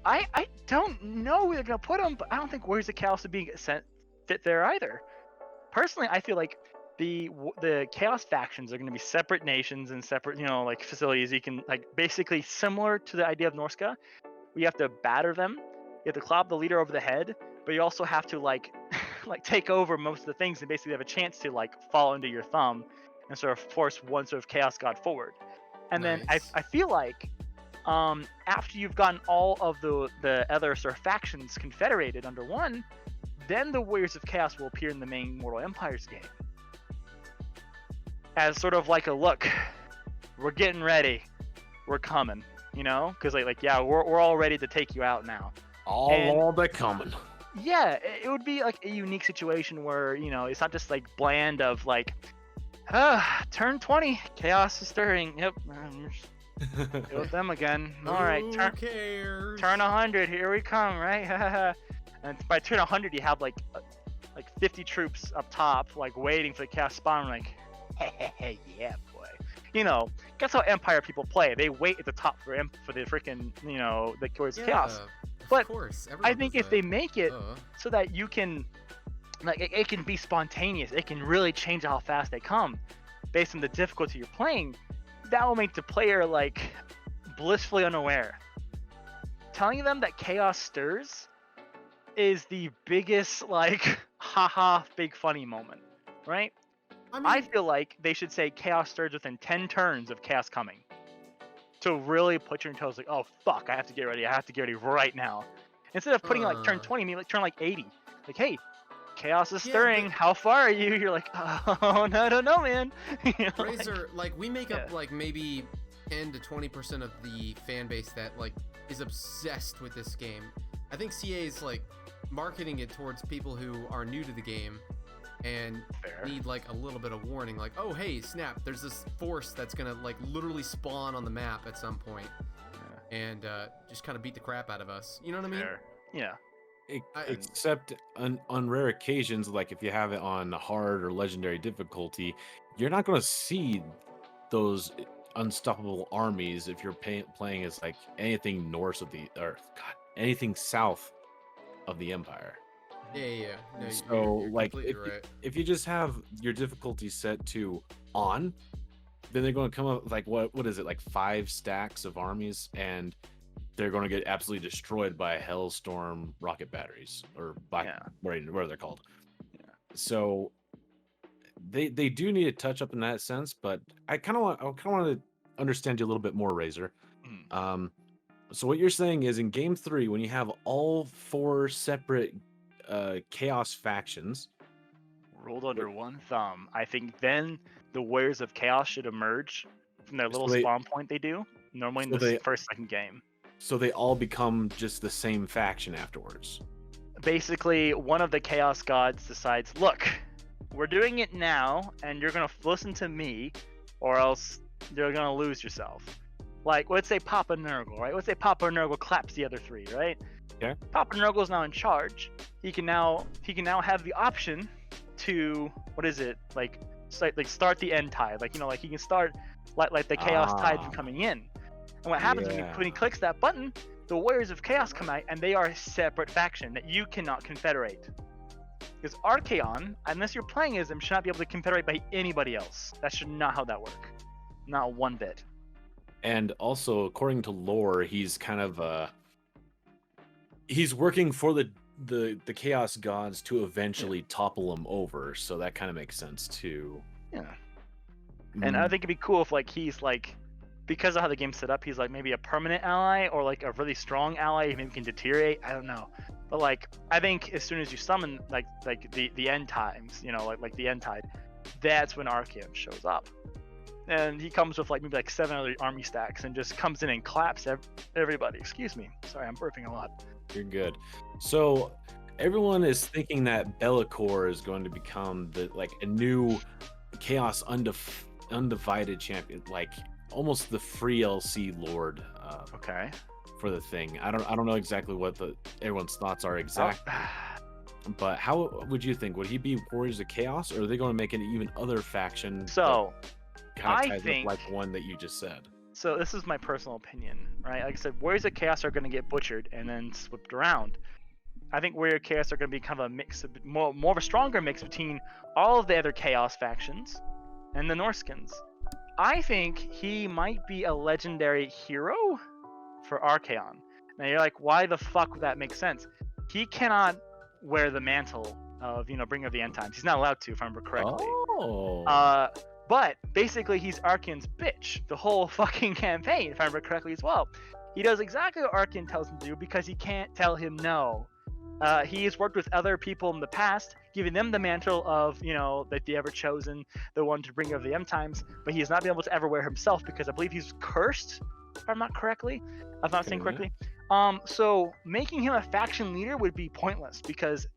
I don't know where they're gonna put him, but I don't think Warriors of Chaos would be fit there either. Personally, I feel like the Chaos factions are gonna be separate nations and separate, like facilities. You can like basically similar to the idea of Norska. You have to batter them. You have to clobber the leader over the head, but you also have to like take over most of the things and basically have a chance to like fall into your thumb and sort of force one sort of chaos god forward. And then I feel like after you've gotten all of the other sort of factions confederated under one, then the Warriors of Chaos will appear in the main Mortal Empires game as sort of like a look. We're getting ready. We're coming. Because yeah, we're all ready to take you out now. All but coming. Yeah, it would be like a unique situation where it's not just like bland of like, turn 20, chaos is stirring. Yep, deal with them again. All right, turn 100, here we come, right? And by turn 100, you have like 50 troops up top, like waiting for the chaos spawn. Like, hey, yeah, boy. That's how Empire people play. They wait at the top for the freaking, the Warriors of Chaos. But I think if they make it so that you can, like, it can be spontaneous, it can really change how fast they come based on the difficulty you're playing, that will make the player, like, blissfully unaware. Telling them that chaos stirs is the biggest, like, haha, big funny moment, right? I feel like they should say chaos stirs within 10 turns of chaos coming. To really put your toes like, oh fuck, I have to get ready right now. Instead of putting like turn 20, maybe like turn like 80. Like, hey, chaos is stirring, how far are you? You're like, oh no, I don't know, man. Razor, like we make up like maybe 10 to 20% of the fan base that like is obsessed with this game. I think CA is like marketing it towards people who are new to the game and need like a little bit of warning, like, oh hey, snap, there's this force that's gonna like literally spawn on the map at some point and just kind of beat the crap out of us. You know what I mean? Yeah. Except on rare occasions, like if you have it on hard or legendary difficulty, you're not going to see those unstoppable armies if you're playing as like anything north of the earth. God, anything south of the Empire. Yeah. No, so you're like right. if you just have your difficulty set to on, then they're going to come up with like what is it, like 5 stacks of armies, and they're going to get absolutely destroyed by Hellstorm rocket batteries or whatever they're called. Yeah. So they do need to touch up in that sense, but I kind of want to understand you a little bit more, Razor. So what you're saying is in game 3, when you have all 4 separate chaos factions ruled under one thumb, I think then the Warriors of Chaos should emerge from their little spawn point they do normally in the second game. So they all become just the same faction afterwards. Basically, one of the Chaos Gods decides, look, we're doing it now, and you're going to listen to me, or else you're going to lose yourself. Like, let's say Papa Nurgle, right? Let's say Papa Nurgle claps the other 3, right? Yeah. Papa Nurgle's now in charge. He can now have the option to, what is it? Like start the end tide. Like, like he can start like the Chaos Tide from coming in. And what happens when he clicks that button, the Warriors of Chaos come out, and they are a separate faction that you cannot confederate. Because Archaon, unless you're playing as him, should not be able to confederate by anybody else. That should not how that work. Not one bit. And also, according to lore, he's kind of he's working for the Chaos Gods to eventually topple him over. So that kind of makes sense too. Yeah. And I think it'd be cool if like he's like, because of how the game's set up, he's like maybe a permanent ally or like a really strong ally. He maybe can deteriorate. I don't know. But like, I think as soon as you summon like the end times, like the end tide, that's when Archaon shows up. And he comes with like maybe like 7 other army stacks and just comes in and claps everybody. Excuse me. Sorry, I'm burping a lot. You're good. So everyone is thinking that Be'lakor is going to become a new Chaos undivided champion, like almost the free LC Lord. Okay. For the thing, I don't know exactly what everyone's thoughts are exactly. But how would you think? Would he be Warriors of Chaos, or are they going to make an even other faction? So, kind I of ties think up like one that you just said. So this is my personal opinion, right? Like I said, Warriors of Chaos are going to get butchered and then swept around. I think Warrior of Chaos are going to be kind of a mix, more of a stronger mix between all of the other Chaos factions and the Norskins. I think he might be a legendary hero for Archaon. Now you're like, why the fuck would that make sense? He cannot wear the mantle of, Bringer of the End Times. He's not allowed to, if I remember correctly. Oh. But basically, he's Archaon's bitch the whole fucking campaign, if I remember correctly as well. He does exactly what Archaon tells him to do because he can't tell him no. He has worked with other people in the past, giving them the mantle of, that the ever chosen, the one to bring over the end times, but he has not been able to ever wear himself because I believe he's cursed, if I'm not saying correctly. So making him a faction leader would be pointless because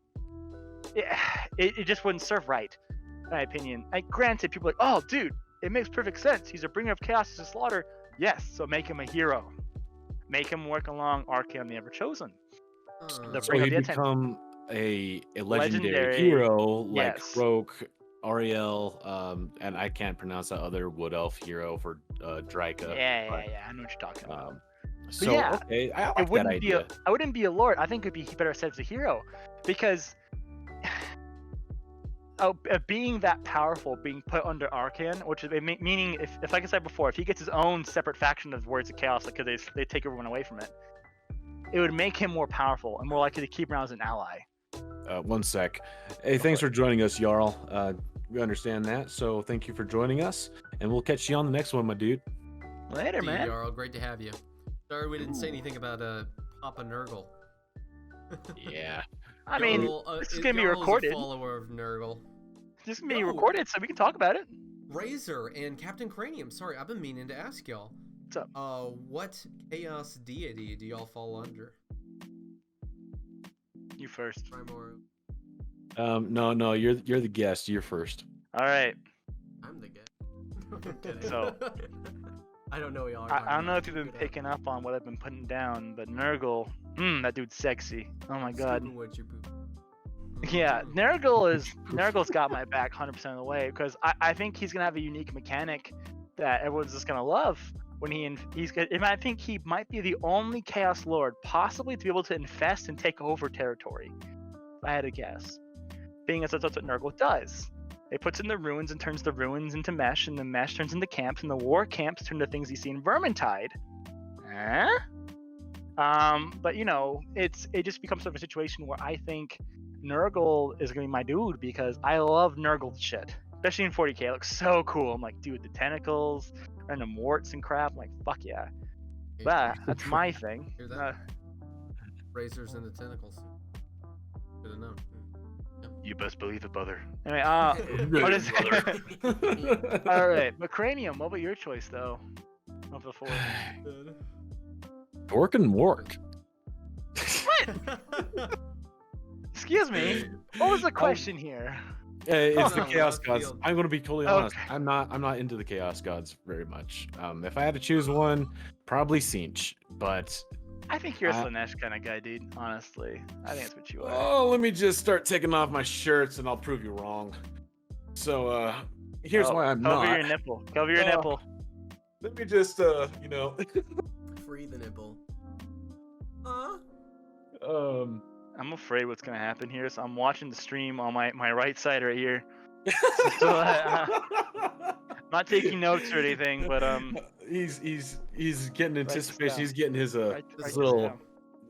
it just wouldn't serve right. In my opinion. Granted, people are like, oh, dude, it makes perfect sense. He's a bringer of chaos to slaughter. Yes, so make him a hero. Make him work along Archaon the Everchosen. So he become a legendary hero like Roke, Ariel, and I can't pronounce that other wood elf hero for Dryka. Yeah, I know what you're talking about. So yeah, okay, I like that idea. I wouldn't be a lord. I think it'd be better said as a hero because being that powerful, being put under Archaon, which is meaning if like I said before, if he gets his own separate faction of Words of Chaos, like because they take everyone away from it, it would make him more powerful and more likely to keep around as an ally. One sec. Hey, thanks for joining us, Jarl. We understand that, so thank you for joining us, and we'll catch you on the next one, my dude. Later, man. Jarl, great to have you. Sorry we didn't say anything about Papa Nurgle. Yeah. I mean, this is gonna be recorded. A follower of Nurgle. This is gonna be recorded, so we can talk about it. Razor and Captain Cranium. Sorry, I've been meaning to ask y'all. What's up? What chaos deity do y'all fall under? You first. No, you're the guest. You're first. All right. I'm the guest. So. I don't know y'all. I don't know if you've been picking up on what I've been putting down, but Nurgle, that dude's sexy. Oh my god. Yeah, Nurgle's got my back 100% of the way because I think he's gonna have a unique mechanic that everyone's just gonna love when I think he might be the only Chaos Lord possibly to be able to infest and take over territory. If I had to guess, being as that's what Nurgle does. It puts in the ruins and turns the ruins into mesh, and the mesh turns into camps, and the war camps turn to things you see in Vermintide. But it just becomes sort of a situation where I think Nurgle is gonna be my dude because I love Nurgle shit, especially in 40k. It looks so cool. I'm like, dude, the tentacles, random warts and crap. I'm like, fuck yeah. But that's my thing. Hear that? Razors and the tentacles. Should have known. You best believe it, brother. Anyway, what is it? All right, but Cranium, what about your choice though? Of the four. Dork and Mork. What? Excuse me. What was the question here? It's the Chaos Gods. I'm going to be totally honest. I'm not into the Chaos Gods very much. If I had to choose one, probably Sinch. But I think you're a Slanesh kind of guy, dude. Honestly, I think that's what you are. Oh, let me just start taking off my shirts, and I'll prove you wrong. So, here's why I'm not. Cover your nipple. Cover your nipple. Let me just, Free the nipple. I'm afraid what's gonna happen here. So I'm watching the stream on my right side right here. So I'm not taking notes or anything, but he's getting anticipation. He's getting his his little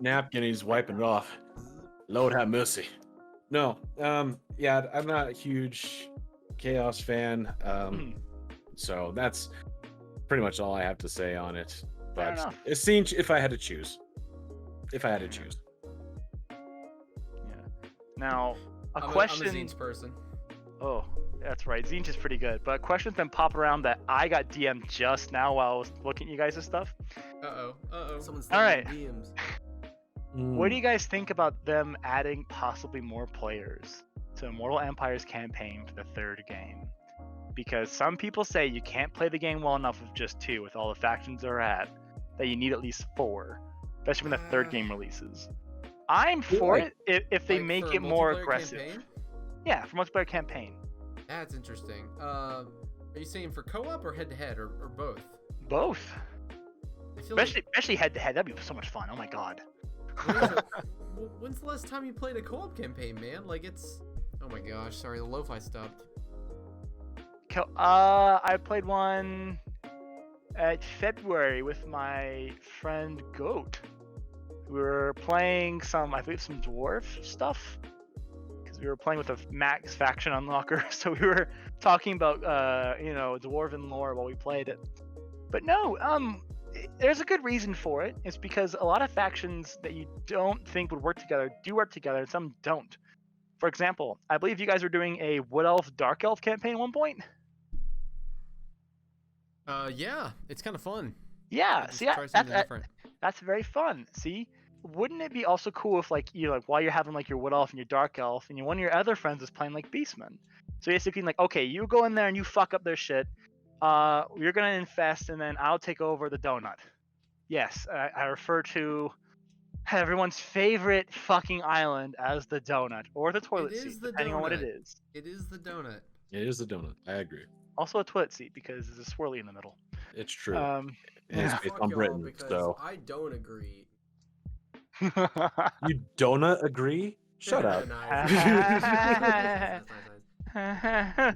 napkin. He's wiping it off. Lord have mercy. No, yeah, I'm not a huge Chaos fan. So that's pretty much all I have to say on it. But it seems if I had to choose. Now, I'm question. I'm a Zinch person. Oh, that's right. Zinch is pretty good. But a question's been popping around that I got DM'd just now while I was looking at you guys' stuff. Uh-oh. Someone's All right. DMs. What do you guys think about them adding possibly more players to Immortal Empire's campaign for the third game? Because some people say you can't play the game well enough with just 2, with all the factions they're at, that you need at least 4, especially when the third game releases. I'm for it if they make for it a more multiplayer aggressive. campaign? Yeah, for multiplayer campaign. That's interesting. Are you saying for co-op or head-to-head or both? Both. I feel like Especially head to head, that'd be so much fun. Oh my god. when's the last time you played a co-op campaign, man? Like it's. Oh my gosh, sorry, the lo-fi stopped. I played one at February with my friend Goat. We were playing some dwarf stuff because we were playing with a max faction unlocker. So we were talking about dwarven lore while we played it. But no, there's a good reason for it. It's because a lot of factions that you don't think would work together do work together, and some don't. For example, I believe you guys were doing a Wood Elf Dark Elf campaign at one point. Yeah, it's kind of fun. Yeah, Just see, try something different. that's very fun. See, wouldn't it be also cool if while you're having like your Wood Elf and your Dark Elf, and one of your other friends is playing like Beastman? So basically, like, okay, you go in there and you fuck up their shit. You're gonna infest, and then I'll take over the donut. Yes, I refer to everyone's favorite fucking island as the donut or the toilet seat, depending on what it is. It is the donut. It is the donut. I agree. Also a toilet seat because there's a swirly in the middle. It's true. Um, And it's yeah. based Fuck on y'all, Britain, because so I don't agree. you donut agree? Shut up. Nice. Nice.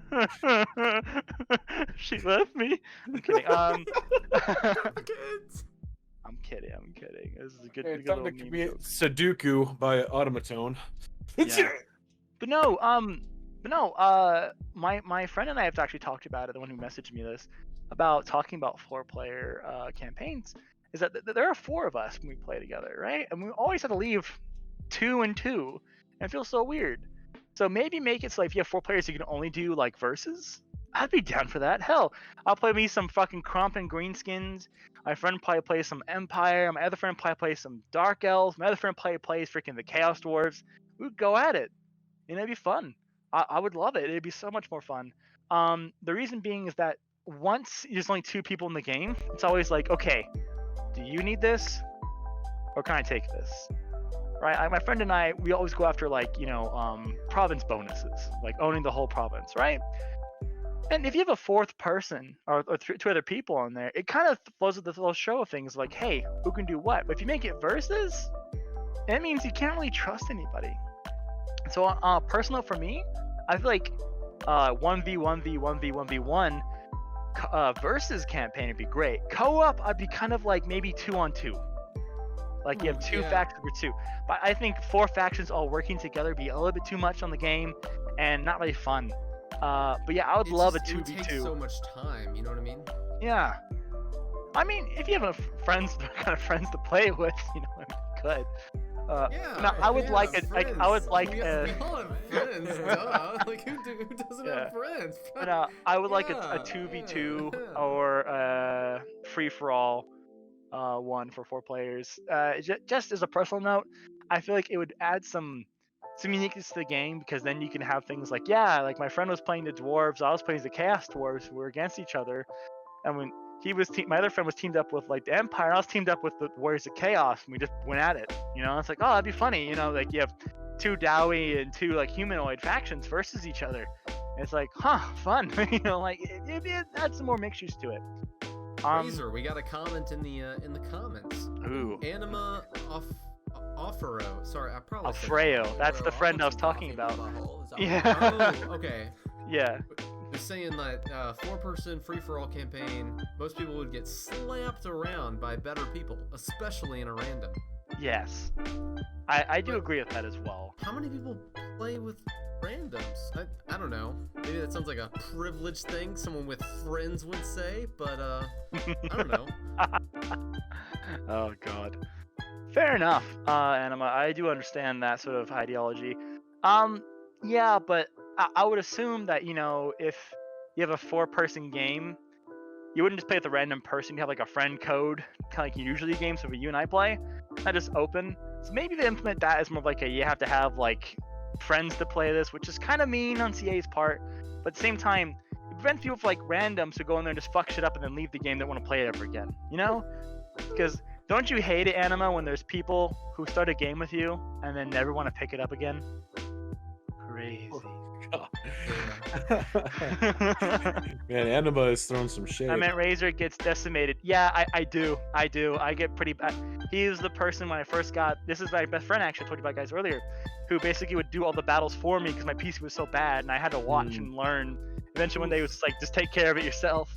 She left me. I'm kidding. Kids. I'm kidding. This is a good, Hey, good time little to meme commit joke. Sudoku by Automaton. Yeah. But no, my friend and I have actually talked about it. The one who messaged me this about talking about 4-player campaigns is that there are 4 of us when we play together, right? And we always have to leave 2 and 2, and it feels so weird. So maybe make it so if you have 4 players, you can only do like versus. I'd be down for that. Hell, I'll play me some fucking Crump and Greenskins. My friend probably plays some Empire. My other friend probably plays some Dark Elves. My other friend probably plays freaking the Chaos Dwarves. We'd go at it. And it'd be fun. I would love it. It'd be so much more fun. The reason being is that once there's only 2 people in the game, it's always like, okay, do you need this? Or can I take this? Right? My friend and I, we always go after province bonuses, like owning the whole province, right? And if you have a 4th person or 2 other people on there, it kind of flows with this little show of things like, hey, who can do what? But if you make it versus, it means you can't really trust anybody. So personal for me, I feel like 1v1v1v1v1 versus campaign would be great. Co-op, I'd be kind of like maybe 2-on-2. Like you have 2 factions for 2. But I think 4 factions all working together would be a little bit too much on the game and not really fun. But yeah, I would love a 2v2. It would take so much time, you know what I mean? Yeah. I mean, if you have kind of friends to play with, good. I would like it. Like I would like we all have friends, duh. Like who doesn't have friends? But I would like a 2v2 or a free for all one for 4 players. Just as a personal note, I feel like it would add some uniqueness to the game because then you can have things like like my friend was playing the dwarves, I was playing the chaos dwarves. We were against each other, and when my other friend was teamed up with like the Empire, and I was teamed up with the Warriors of Chaos, and we just went at it. It's like, oh, that'd be funny. Like you have 2 Dowie and 2 like humanoid factions versus each other. And it's like, fun. Like it adds some more mixtures to it. Razor, we got a comment in the comments. Ooh. Anima Offero. Sorry, I probably said Alfredo. That's the friend I was talking about. Yeah. Oh, okay. Yeah. They're saying that 4-person free-for-all campaign, most people would get slapped around by better people, especially in a random. Yes. I do agree with that as well. How many people play with randoms? I don't know. Maybe that sounds like a privileged thing someone with friends would say, but I don't know. Oh god. Fair enough, Anima. I do understand that sort of ideology. Yeah, but I would assume that, if you have a 4-person game, you wouldn't just play with a random person. You have like a friend code, kind of like you usually games. So when you and I play, not just open. So maybe they implement that as more of like you have to have like friends to play this, which is kind of mean on CA's part. But at the same time, it prevents people from like randoms who go in there and just fuck shit up and then leave the game, that want to play it ever again. You know? Because don't you hate it, Anima, when there's people who start a game with you and then never want to pick it up again? Crazy. Man, Anima is throwing some shade. I meant Razor gets decimated. Yeah, I do. I get pretty bad. He was the person when I first got. This is my best friend, actually. I told you about guys earlier, who basically would do all the battles for me because my PC was so bad, and I had to watch and learn. Eventually, one day, it was like, just take care of it yourself.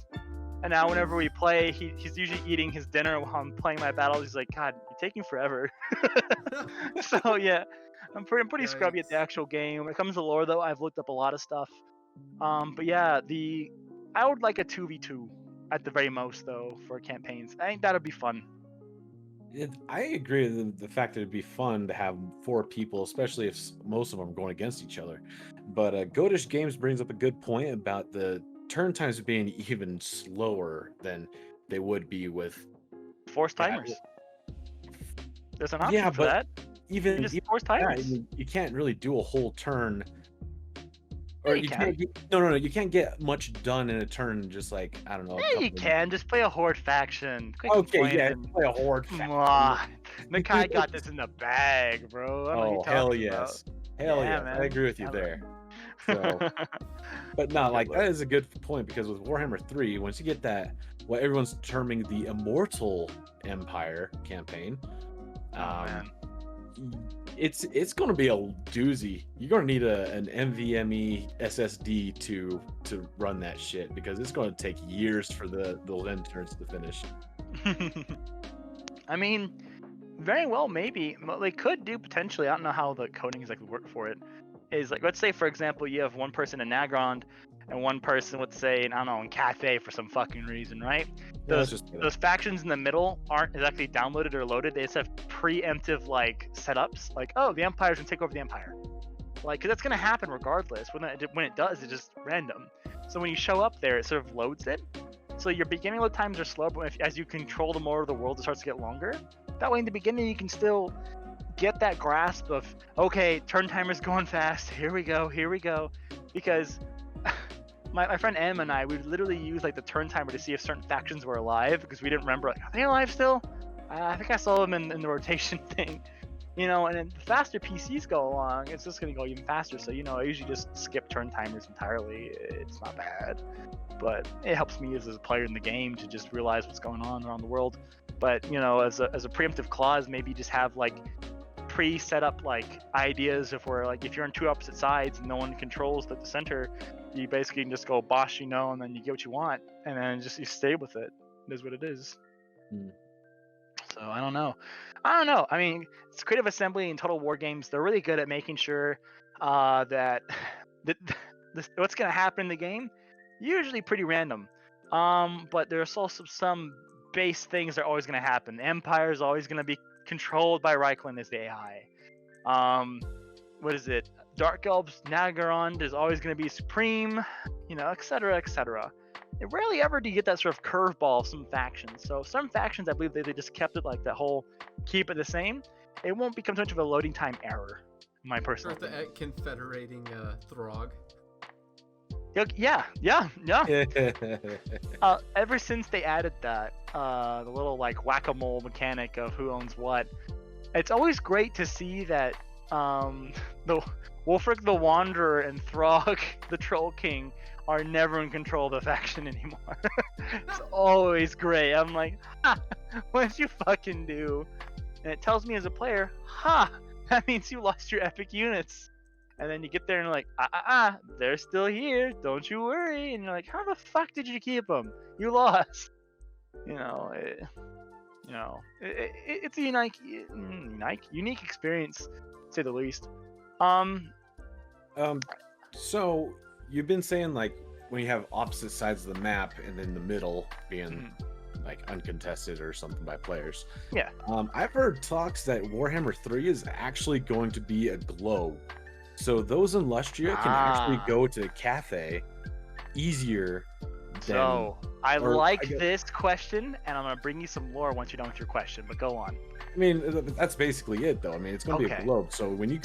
And now, whenever we play, he's usually eating his dinner while I'm playing my battles. He's like, God, you're taking forever. So yeah. I'm pretty scrubby at the actual game. When it comes to lore, though, I've looked up a lot of stuff. But yeah, I would like a 2v2 at the very most, though, for campaigns. I think that'd be fun. I agree with the fact that it'd be fun to have 4 people, especially if most of them are going against each other. But Goatish Games brings up a good point about the turn times being even slower than they would be with Force timers. There's an option for that. Even force timers. You can't really do a whole turn. Or you can't no, you can't get much done in a turn. Just like, I don't know. Yeah, you can just play a horde faction. Okay, yeah, play a horde faction. Come on, Nakai got this in the bag, bro. Oh, hell yes, hell yeah, man. I agree with you there. So, but no, like that is a good point, because with Warhammer 3, once you get that, what everyone's terming the Immortal Empire campaign, it's going to be a doozy. You're going to need an NVMe SSD to run that shit, because it's going to take years for the end turns to finish. I mean, very well, maybe. What they could do potentially, I don't know how the coding exactly work for it, is like, let's say, for example, you have one person in Nagrand and one person, let's say, I don't know, in Cathay for some fucking reason, right? Those factions in the middle aren't exactly downloaded or loaded. They just have preemptive like setups, like, oh, the Empire's gonna take over the Empire, like, because that's gonna happen regardless. When it does, it's just random. So when you show up there, it sort of loads it. So your beginning load times are slow, but as you control the more of the world, it starts to get longer. That way, in the beginning, you can still get that grasp of, okay, turn timer's going fast. Here we go. Because my friend M and I, we literally use like the turn timer to see if certain factions were alive, because we didn't remember, like, are they alive still? I think I saw them in the rotation thing, you know. And then the faster PCs go along, it's just gonna go even faster. So, you know, I usually just skip turn timers entirely. It's not bad, but it helps me as a player in the game to just realize what's going on around the world. But, you know, as a preemptive clause, maybe just have like pre-set up like ideas of where, like, if you're on 2 opposite sides and no one controls the center, you basically can just go bosh, you know, and then you get what you want, and then just you stay with it. It is what it is. So I don't know. I mean, it's Creative Assembly and Total War Games, they're really good at making sure that what's going to happen in the game, usually pretty random. But there's also some base things that are always going to happen. The Empire is always going to be controlled by Reichland as the AI. What is it? Dark Elves, Nagarond is always going to be supreme, you know, etc., etc. It rarely ever do you get that sort of curveball of some factions. So some factions, I believe they just kept it like that whole keep it the same. It won't become too much of a loading time error, in my personal opinion. The confederating Throg. Yeah. Ever since they added that, the little like whack-a-mole mechanic of who owns what, it's always great to see that the Wolfric the Wanderer and Throg the Troll King are never in control of the faction anymore. It's always great. I'm like, what did you fucking do? And it tells me as a player, that means you lost your epic units. And then you get there and you're like, they're still here. Don't you worry. And you're like, how the fuck did you keep them? You lost. You know, it's a unique experience, to say the least. So you've been saying, like, when you have opposite sides of the map and then the middle being like uncontested or something by players. Yeah. I've heard talks that Warhammer 3 is actually going to be a globe. So those in Lustria can actually go to Cathay easier than I Or like I guess- this question, and I'm gonna bring you some lore once you're done with your question. But go on. I mean, that's basically it, though. I mean, it's going to be Okay. a globe. So when you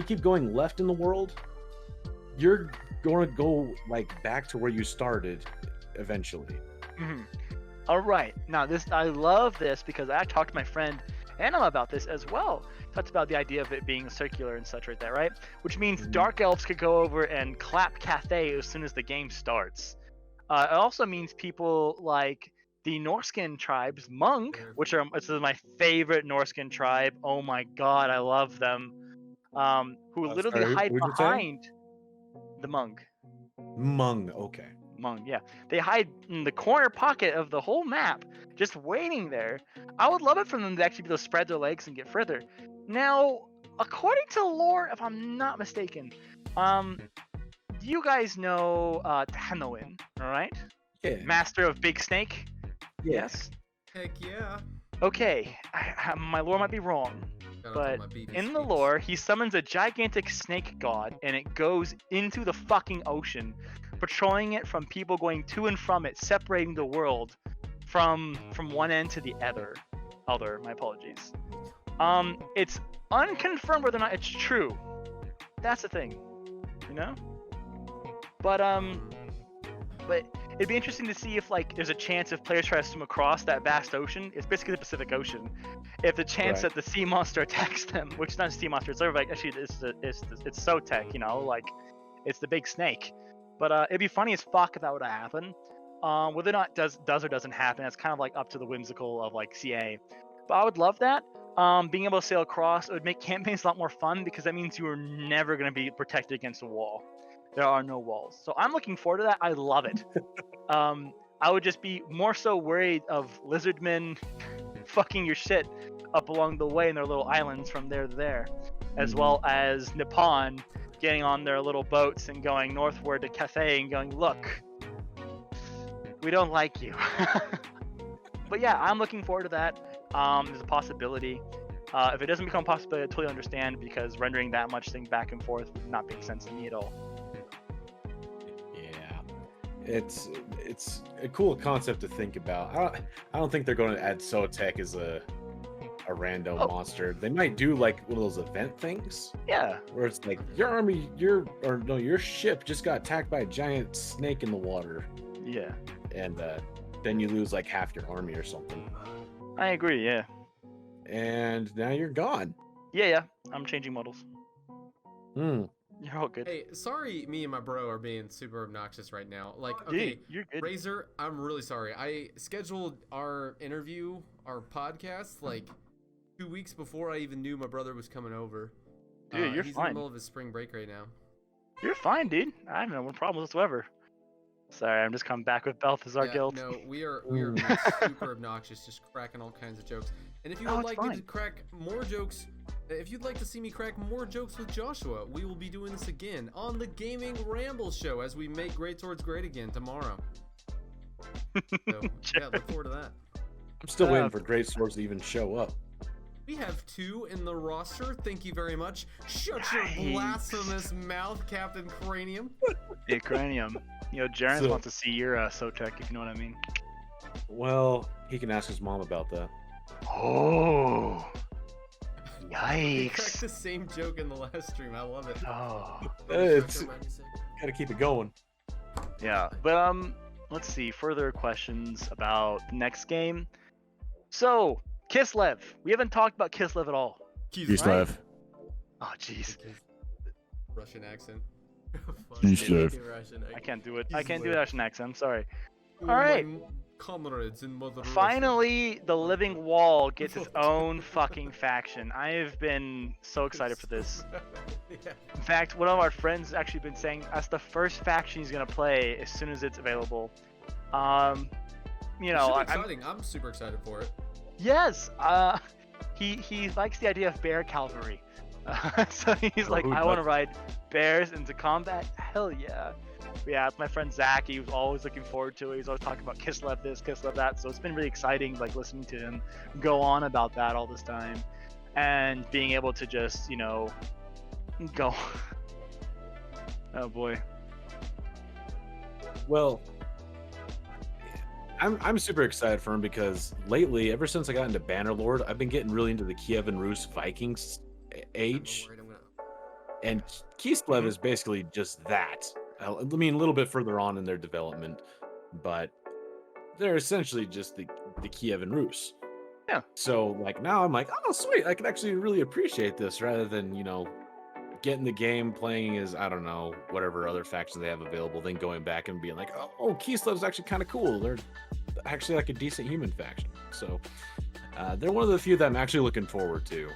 keep going left in the world, you're going to go like back to where you started, eventually. Mhm. All right. Now I love this because I talked to my friend Anna about this as well. Talked about the idea of it being circular and such right there, right? Which means dark elves could go over and clap Cathay as soon as the game starts. It also means people like the Norskin tribes, Mung, this is my favorite Norskin tribe. Oh my god, I love them. Who literally Sorry, hide who'd you say? behind the Mung. Mung, okay. Mung, yeah. They hide in the corner pocket of the whole map, just waiting there. I would love it for them to actually be able to spread their legs and get further. Now, according to lore, if I'm not mistaken, you guys know Tanoin, alright? Yeah. Master of Big Snake? Yeah. Yes? Heck yeah. Okay, my lore might be wrong, Gotta but call my beefy in the speaks. lore, he summons a gigantic snake god, and it goes into the fucking ocean, patrolling it from people going to and from it, separating the world from one end to the other. My apologies. It's unconfirmed whether or not it's true. That's the thing, you know. But it'd be interesting to see if like there's a chance if players try to swim across that vast ocean. It's basically the Pacific Ocean. If the chance Right. that the sea monster attacks them, which is not a sea monster, it's sort of like actually it's Sotek, you know, like it's the big snake. But it'd be funny as fuck if that were to happen. Whether or not does or doesn't happen, it's kind of like up to the whimsical of like CA. But I would love that. Being able to sail across, it would make campaigns a lot more fun because that means you are never going to be protected against a wall. There are no walls. So I'm looking forward to that. I love it. I would just be more so worried of lizardmen fucking your shit up along the way in their little islands from there to there, as well as Nippon getting on their little boats and going northward to Cathay and going, look, we don't like you. But yeah, I'm looking forward to that. There's a possibility. If it doesn't become a possibility, I totally understand because rendering that much thing back and forth would not make sense to me at all. Yeah, it's a cool concept to think about. I don't think they're going to add Sotek as a random monster. They might do like one of those event things. Yeah. Where it's like your ship just got attacked by a giant snake in the water. Yeah. And then you lose like half your army or something. I agree, yeah. And now you're gone. Yeah. I'm changing models. Hmm. You're all good. Hey, sorry me and my bro are being super obnoxious right now. Like, okay, Dude, you're good. Razor, I'm really sorry. I scheduled our interview, our podcast, like 2 weeks before I even knew my brother was coming over. Dude, you're he's in fine. the middle of his spring break right now. You're fine, dude. I have no problems whatsoever. Sorry, I'm just coming back with Balthazar Yeah, Guild. no, we are being super obnoxious, just cracking all kinds of jokes. And if you No, would it's like me to fine. crack more jokes, if you'd like to see me crack more jokes with Joshua, we will be doing this again on the Gaming Ramble Show as we make Great Swords great again tomorrow. So, yeah, look forward to that. I'm still waiting for Great Swords to even show up. We have 2 in the roster. Thank you very much. Shut your Yikes. blasphemous mouth, Captain Cranium. Yeah, Cranium. You know, Jaren So- wants to see your Sotek, if you know what I mean. Well, he can ask his mom about that. Oh. We cracked Yikes. the same joke in the last stream. I love it. Oh. It's gotta keep it going. Yeah, but let's see, further questions about the next game. So, Kislev. We haven't talked about Kislev at all. Kislev. Oh, jeez. Russian accent. I can't do it. I can't do an Russian accent. I'm sorry. Oh, All right. my comrades in Mother Russia. Finally, the Living Wall gets its own fucking faction. I have been so excited for this. Yeah. In fact, one of our friends has actually been saying that's the first faction he's gonna play as soon as it's available. You It know, should be exciting. I'm super excited for it. yes. He likes the idea of bear cavalry. So he's like, who I want to doesn't? ride bears into combat. Hell yeah. Yeah, it's my friend Zach. He was always looking forward to it. He's always talking about Kislev this, Kislev that. So it's been really exciting, like listening to him go on about that all this time, and being able to just, you know, go. Oh boy. Well, I'm super excited for him because lately, ever since I got into Bannerlord, I've been getting really into the Kiev and Rus Vikings age. And Kislev is basically just that. I mean, a little bit further on in their development, but they're essentially just the Kiev and Rus. Yeah. So like now I'm like, oh sweet, I can actually really appreciate this rather than, you know, getting the game, playing as, I don't know, whatever other factions they have available, then going back and being like, oh Kislev's actually kind of cool. They're actually like a decent human faction. So they're one of the few that I'm actually looking forward to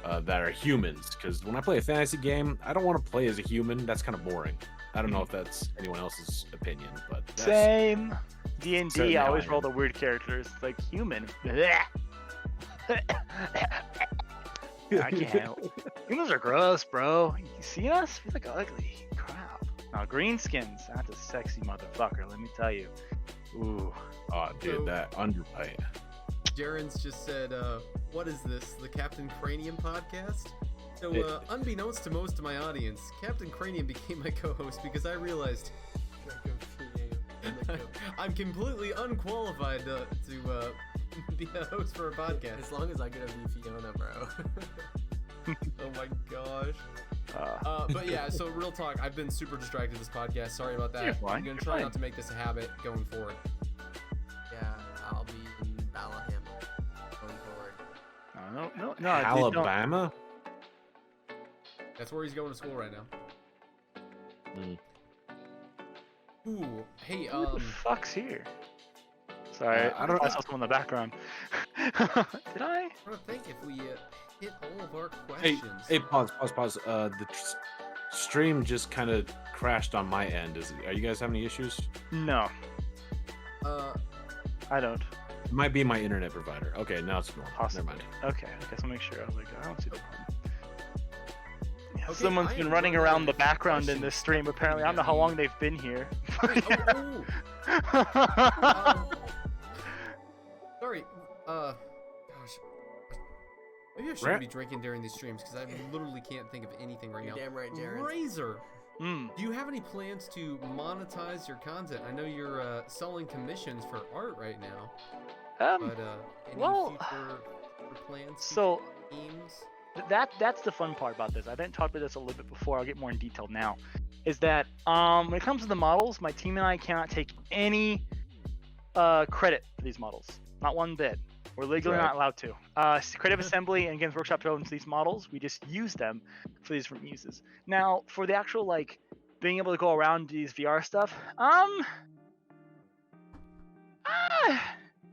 that are humans. Because when I play a fantasy game, I don't want to play as a human. That's kind of boring. I don't know if that's anyone else's opinion, but that's Same. D&D, certainly I how always I roll am. the weird characters, like human. I can't help. Humans are gross, bro. You see us? We look ugly. Crap. Now, greenskins, that's a sexy motherfucker, let me tell you. Ooh. Oh, dude, So- that underbite. Jaren's just said, what is this, the Captain Cranium podcast? So, unbeknownst to most of my audience, Captain Cranium became my co-host because I realized I'm completely unqualified to be a host for a podcast. As long as I get a V Fiona, bro. Oh my gosh. But yeah, so real talk, I've been super distracted this podcast. Sorry about that. You're fine, I'm gonna you're try fine. not to make this a habit going forward. Yeah, I'll be in Ballaham going forward. No, dude, don't. Alabama? That's where he's going to school right now. Mm. Ooh, hey, Who the fuck's here? Sorry, I don't- I saw someone in the background. Did I? I'm trying to think if we hit all of our questions. Hey, pause. The stream just kind of crashed on my end. Are you guys having any issues? No, I don't. It might be my internet provider. Okay, now it's normal. Possibly. Never mind. Okay, I guess I'll make sure. I was like, I don't see the problem. Yeah, Okay, someone's I been am running running around out the of background in questions. this stream. Apparently, I don't know how long they've been here. Oh, sorry. Gosh. Maybe I shouldn't Right. be drinking during these streams because I literally can't think of anything right You're now. damn right, Jaren. Razor, Mm. do you have any plans to monetize your content? I know you're selling commissions for art right now, but any well, future plans? So future games? that's the fun part about this. I didn't talk about this a little bit before. I'll get more in detail now. Is that when it comes to the models, my team and I cannot take any credit for these models. Not one bit. We're legally Right. not allowed to. Creative Assembly and Games Workshop owns these models. We just use them for these different uses. Now, for the actual like being able to go around these VR stuff, I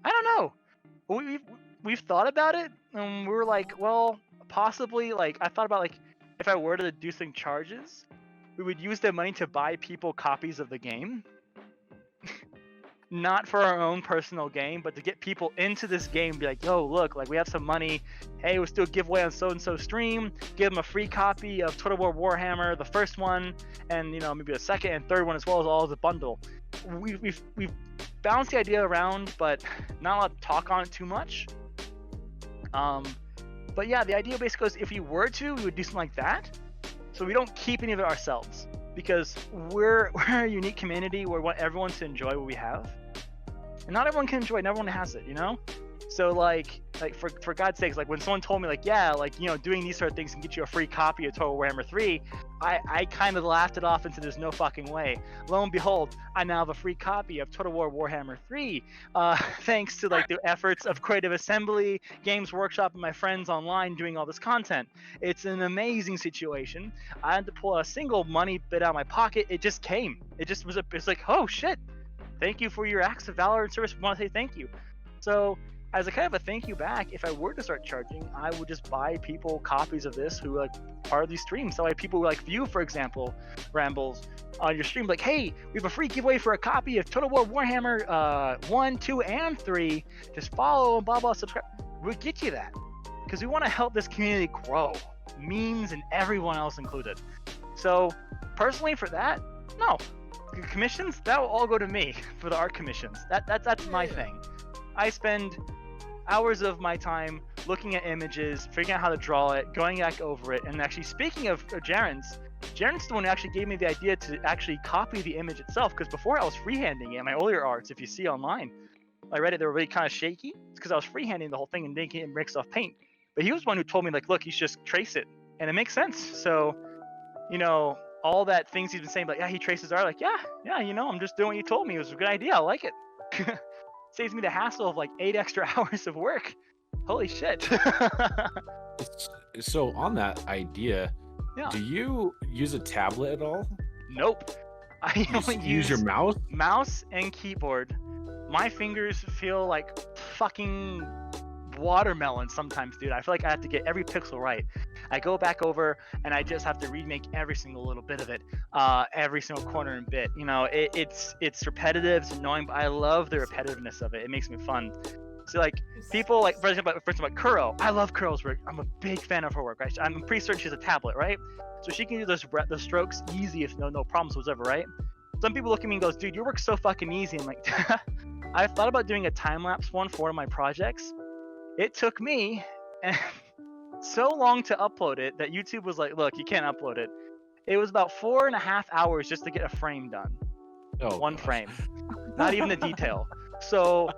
don't know. We've thought about it, and we were like, well, possibly. Like, I thought about like if I were to reducing charges, we would use the money to buy people copies of the game. Not for our own personal game, but to get people into this game. Be like, yo, look, like we have some money. Hey, we'll do a giveaway on so and so stream. Give them a free copy of Total War Warhammer, the first one, and you know maybe a second and third one as well as all as a bundle. We've bounced the idea around, but not allowed to talk on it too much. But yeah, the idea basically is if we were to, we would do something like that. So we don't keep any of it ourselves. Because we're a unique community where we want everyone to enjoy what we have, and not everyone can enjoy it. And everyone has it, you know. So like for God's sakes, like when someone told me like yeah, like you know doing these sort of things can get you a free copy of Total Warhammer 3, I kind of laughed it off into there's no fucking way. Lo and behold, I now have a free copy of Total War Warhammer 3, thanks to like the efforts of Creative Assembly, Games Workshop, and my friends online doing all this content. It's an amazing situation. I had to pull a single money bit out of my pocket. It just came. It just was it's like, oh shit, thank you for your acts of valor and service. We want to say thank you. So as a kind of a thank you back, if I were to start charging, I would just buy people copies of this who like part of these streams. So like people who like view, for example, Rambles on your stream, like, hey, we have a free giveaway for a copy of Total War Warhammer 1, 2, and 3. Just follow and blah blah, subscribe. We'll get you that because we want to help this community grow, memes and everyone else included. So personally, for that, no commissions. That will all go to me for the art commissions. That's my thing. I spend hours of my time looking at images, figuring out how to draw it, going back over it, and actually speaking of Jaren's the one who actually gave me the idea to actually copy the image itself, because before I was freehanding it, my earlier arts, if you see online, I read it, they were really kind of shaky. It's because I was freehanding the whole thing and making it mix off paint. But he was the one who told me, like, look, you should just trace it. And it makes sense. So, you know, all that things he's been saying, like, yeah, he traces art. Like, yeah, you know, I'm just doing what you told me. It was a good idea. I like it. Saves me the hassle of like 8 extra hours of work. Holy shit. So on that idea, Yeah. do you use a tablet at all? Nope. I only Use your mouse? mouse and keyboard. My fingers feel like fucking watermelon sometimes, dude. I feel like I have to get every pixel right. I go back over and I just have to remake every single little bit of it, every single corner and bit. You know, it's repetitive, it's annoying, but I love the repetitiveness of it. It makes me fun. So like people like, for example, like Kuro. I love Kuro's work. I'm a big fan of her work. Right? I'm pretty certain she has a tablet, right? So she can do those strokes easy if no problems whatsoever, right? Some people look at me and goes, dude, your work's so fucking easy. I'm like, I've thought about doing a time lapse one for one of my projects. It took me so long to upload it that YouTube was like, look, you can't upload it. It was about 4.5 hours just to get a frame done. Oh, One gosh. frame. Not even the detail. So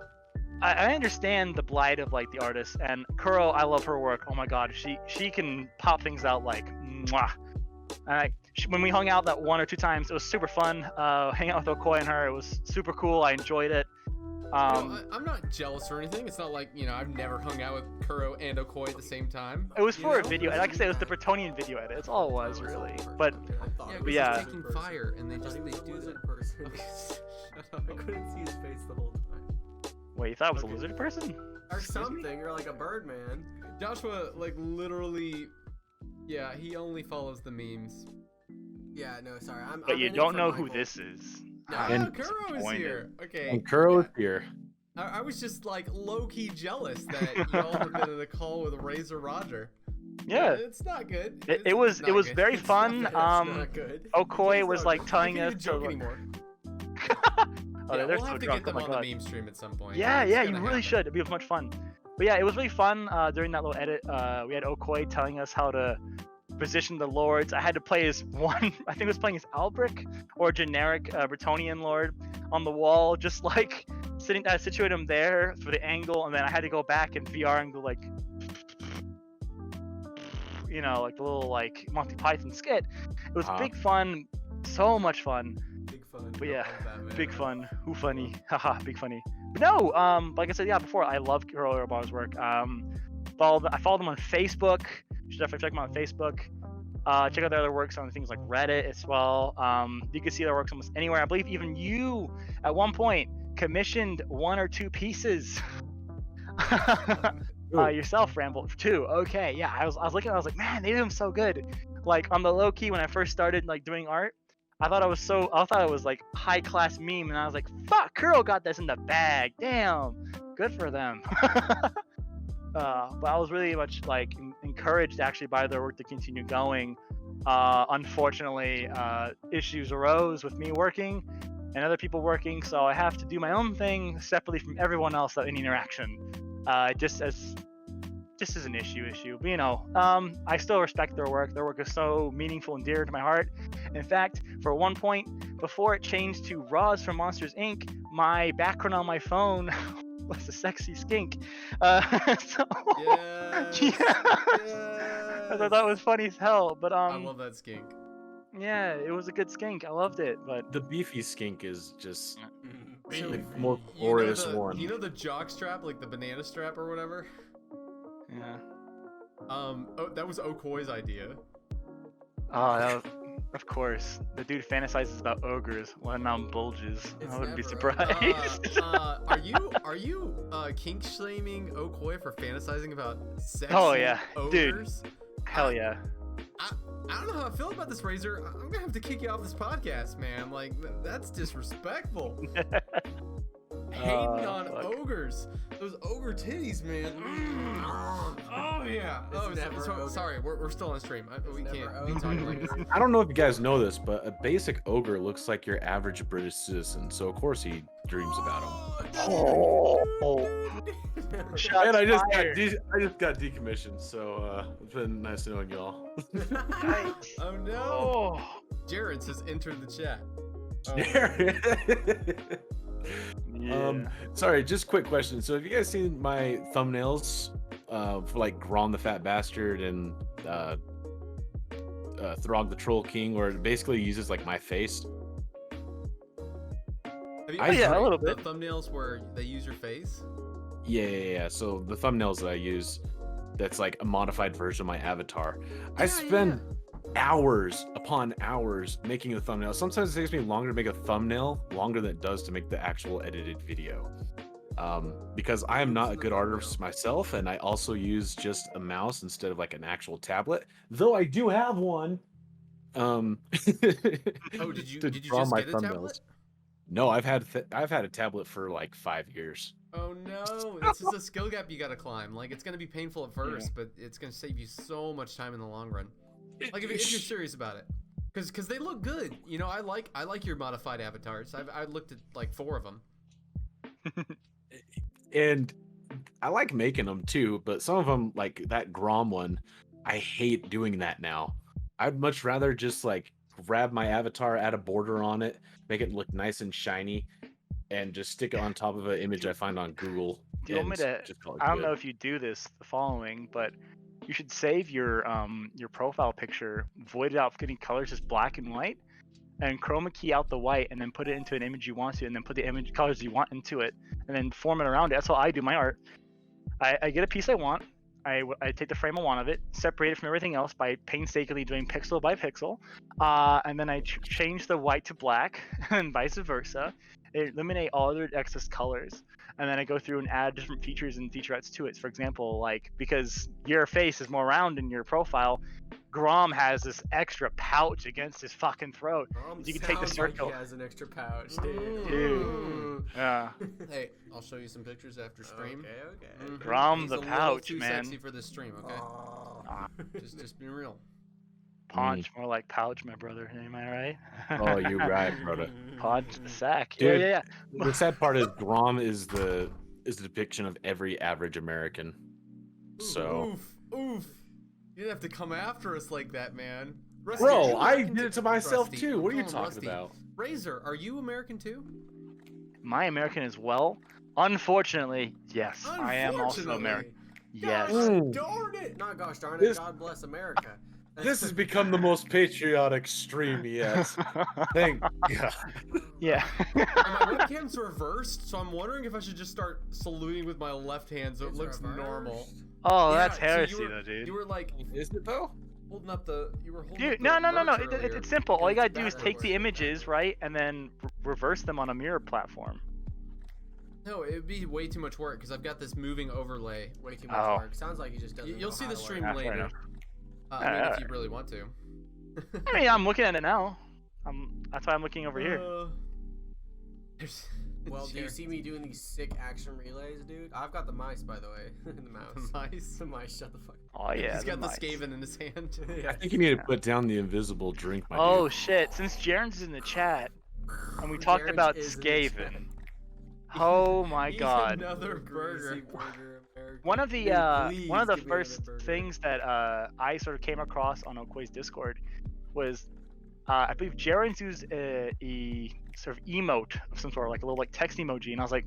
I understand the blight of like the artist, and Kuro, I love her work. Oh my god, she can pop things out like mwah. And when we hung out that 1 or 2 times, it was super fun. Hanging out with Okoi and her, it was super cool. I enjoyed it. I'm not jealous or anything. It's not like, you know, I've never hung out with Kuro and Okoi at the same time. It was for you a know? video. Like I said, it was the Bretonian video edit. It's all it was, really. But Yeah, 'cause yeah. it's taking fire and they I thought just he they was a do lizard that. person. Okay, shut I up. couldn't see his face the whole time. wait, you thought it was Okay. a lizard person? Or something, or like a bird man. Joshua, like, literally, yeah, he only follows the memes. Yeah, no, sorry. But I'm you in it don't for know who Michael. this is. No. And- Ah, Kuro is here. Okay. And Kuro is yeah. here. I was just like low-key jealous that y'all have been in a call with Razzorroger. Yeah. It's not good. It was not good. very It's fun. not good. That's not good. Okoi It's was not like good. telling I us can't to even joke anymore. Oh, Yeah, they're we'll so have to drunk. get them Oh my on god. the meme stream at some point. Yeah, It's yeah, you gonna really happen. should. It'd be much fun. But yeah, it was really fun during that little edit. We had Okoi telling us how to position the lords. I had to play as one, I think it was playing as Albric or generic Bretonian lord on the wall, just like situate him there for the angle, and then I had to go back and VR and go like, you know, like the little like Monty Python skit. It was big fun, so much fun. Big fun. But I yeah, love that, man. Big fun. Who funny? Haha, big funny. But no, like I said, yeah, before, I love Kuro Urobar's work. I followed them on Facebook. You should definitely check them out on Facebook. Check out their other works on things like Reddit as well. You can see their works almost anywhere. I believe even you, at one point, commissioned 1 or 2 pieces yourself, Ramble, too. Okay, yeah, I was looking, I was like, man, they do them so good. Like on the low key, when I first started like doing art, I thought it was like high class meme, and I was like, fuck, Kuro got this in the bag. Damn, good for them. But I was really much like encouraged actually by their work to continue going. Unfortunately, issues arose with me working and other people working, so I have to do my own thing separately from everyone else without any interaction. Just as an issue. But you know, I still respect their work. Their work is so meaningful and dear to my heart. In fact, for one point, before it changed to Roz from Monsters Inc., my background on my phone was a sexy skink. So Yes, yeah. yes. I thought that was funny as hell. But I love that skink. yeah, it was a good skink. I loved it. But The beefy skink is just So, the more glorious one. You know the jock strap, like the banana strap or whatever? yeah. That was Okoi's idea. Oh, that was, of course. The dude fantasizes about ogres letting out bulges. It's I wouldn't be never surprised. Are you kink shaming Okoi for fantasizing about sexy Oh, yeah. Dude. ogres? Hell yeah. I don't know how I feel about this, Razor. I'm gonna have to kick you off this podcast, man. Like, that's disrespectful. Hating on fuck. ogres. Those ogre titties, man. Oh, yeah. It's never ogre. Sorry, we're still on stream. We never can't be ogre. talking like this. I don't know if you guys know this, but a basic ogre looks like your average British citizen, so of course he dreams about him. Shots And I just fired. got decommissioned, so it's been nice knowing y'all. Oh no. Oh. Jarens has entered the chat. Oh, Sorry, just quick question. So have you guys seen my thumbnails for like Grom the Fat Bastard and Throg the Troll King, where it basically uses like my face? Have you I- guys yeah, a seen little the bit. thumbnails where they use your face? Yeah. So the thumbnails that I use, that's like a modified version of my avatar. I Yeah, spend hours upon hours making a thumbnail. Sometimes it takes me longer to make a thumbnail, longer than it does to make the actual edited video. Because I am not a good artist myself, and I also use just a mouse instead of like an actual tablet. Though I do have one. Oh, did you to just draw my get a tablet? No, I've had a tablet for like 5 years. Oh no, this is a skill gap you gotta climb. Like, it's gonna be painful at first, but it's gonna save you so much time in the long run. Like, if you're serious about it, because they look good. You know, I like your modified avatars. I looked at like 4 of them. And I like making them too, but some of them, like that Grom one, I hate doing that now. I'd much rather just like grab my avatar, add a border on it, make it look nice and shiny, and just stick it on top of an image I find on Google. Do you want me and to? just call it I don't good. know if you do this the following, but you should save your profile picture, void it out of getting colors just black and white, and chroma key out the white, and then put it into an image you want to, and then put the image colors you want into it, and then form it around it. That's how I do my art. I get a piece I want. I take the frame I want of it, separate it from everything else by painstakingly doing pixel by pixel, and then I change the white to black, and vice versa. Eliminate all other excess colors, and then I go through and add different features and featurettes to it. For example, like, because your face is more round in your profile, Grom has this extra pouch against his fucking throat. You can take the circle. Like he has an extra pouch, dude. Dude. Yeah. Hey, I'll show you some pictures after stream. Okay. Mhm. Grom He's the a little pouch, too man. sexy for this stream, okay? Oh. Just be real. Paunch, more like pouch, my brother. Am I right? Oh, you're right, brother. Paunch the sack. Dude. Yeah. The sad part is Grom is the depiction of every average American. So, Oof. You didn't have to come after us like that, man. Rusty, bro, are you I American did it to myself Rusty, too. What are you I'm talking Rusty. about? Razor, are you American too? My American as well. Unfortunately, yes. I am also American. Yes. Gosh Mm. darn it! Not gosh darn it. This- God bless America. This has become the most patriotic stream yet. Thank God. Yeah. My webcam's reversed, so I'm wondering if I should just start saluting with my left hand so it It's looks reversed. normal. Oh, Yeah, that's so heresy, you though, dude. You were like Is it though? holding up the. You were holding. Dude, up no. the merch It, earlier. it's simple. All you gotta do is It's take the backwards. images, right, and then reverse them on a mirror platform. No, it would be way too much work because I've got this moving overlay. Way too much Oh. work. Sounds like he just doesn't. You'll know see how the to stream work. fair later. enough. I mean, if Alright. you really want to. I mean, I'm looking at it now. That's why I'm looking over here. There's- Well, do you Jared- see me doing these sick action relays, dude? I've got the mice, by the way. The mouse. The mice. The mice. Shut the fuck. Oh yeah. He's got the mice. Skaven in his hand. I think you need to put down the invisible drink, my Oh dude. shit! Since Jaren's in the chat, and we Jared talked about is in the chat. Skaven. Oh my Eat god. Another Greasy burger. burger, America. One of the Dude, please one of the give me another first burger. things that I sort of came across on Okoi's Discord was I believe Jaren's used a sort of emote of some sort, like a little like text emoji, and I was like,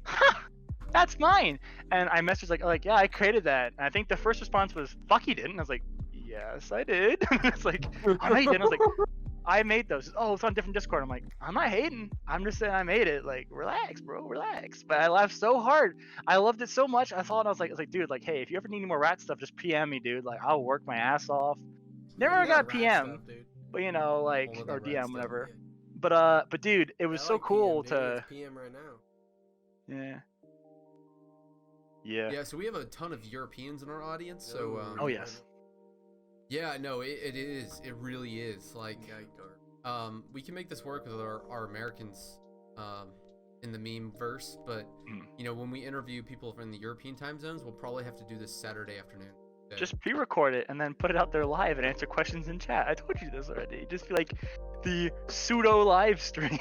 "Ha, that's mine!" And I messaged like yeah, I created that. And I think the first response was, "Fuck, you didn't." And I was like, "Yes, I did." It's like, "I know you didn't." I was like, "I made those." Oh, it's on different Discord. I'm like, "I'm not hating. I'm just saying I made it. Like, relax, bro, relax." But I laughed so hard. I loved it so much. I thought I was like, dude, like, hey, if you ever need any more rat stuff, just PM me, dude. Like, I'll work my ass off. Never You got rat PM, stuff, dude. but you know, like, All of or the rat DM, stuff, whatever. Yeah. But dude, it was I so like cool PM, dude. to, It's PM right now. yeah. Yeah. Yeah, so we have a ton of Europeans in our audience, so Oh yes. yeah, no, it is. It really is. Like, Yikes. we can make this work with our Americans in the meme verse, but Mm. you know, when we interview people from the European time zones, we'll probably have to do this Saturday afternoon. instead. Just pre-record it and then put it out there live and answer questions in chat. I told you this already. Just be like the pseudo live stream.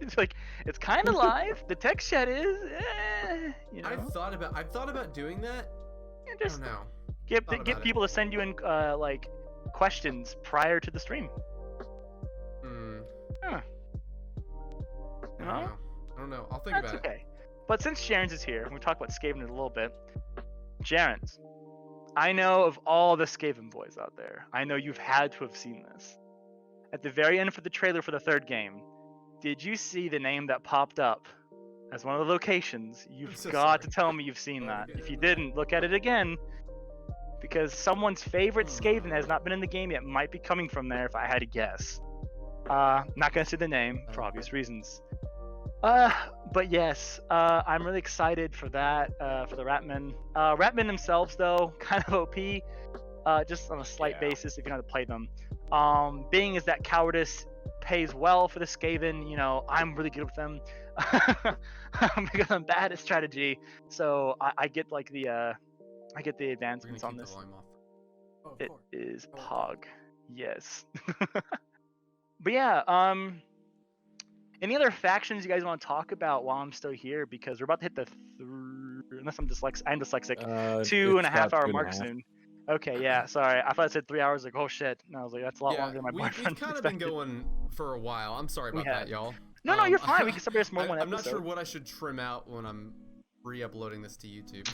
It's like it's kind of live. The text chat is, you know. I've thought about doing that. Yeah, I just don't know. get thought get about people to send you in like questions prior to the stream. Hmm. Huh. I You don't know? know. I don't know. I'll think That's about it. okay. But since Jarens is here, we'll talk about Skaven in a little bit. Jarens, I know of all the Skaven boys out there. I know you've had to have seen this. At the very end for the trailer for the third game, did you see the name that popped up as one of the locations? You've so got sorry. to tell me you've seen Oh, that. yeah, If you yeah. didn't, look at it again. Because someone's favorite Skaven has not been in the game yet. Might be coming from there if I had to guess. Not gonna say the name for obvious reasons. But yes, I'm really excited for that, for the Ratmen. Ratmen themselves, though, kind of OP, just on a slight basis if you know how to play them. Being is that cowardice pays well for the Skaven, you know, I'm really good with them. Because I'm bad at strategy, so I get like the I get the We're gonna advancements keep on the this. volume off. Oh, of It course. is Oh, Pog. Yes. But yeah, any other factions you guys want to talk about while I'm still here? Because we're about to hit the unless I'm dyslexic. 2.5 hour mark soon. Okay, yeah, sorry. I thought it said 3 hours. Like, oh shit. And I was like, that's a lot Yeah, longer than my we've boyfriend kind of been expected. going for a while. I'm sorry We about that, have. y'all. No, you're fine. We can separate this more than one I'm not sure episode. what I should trim out when I'm re-uploading this to YouTube.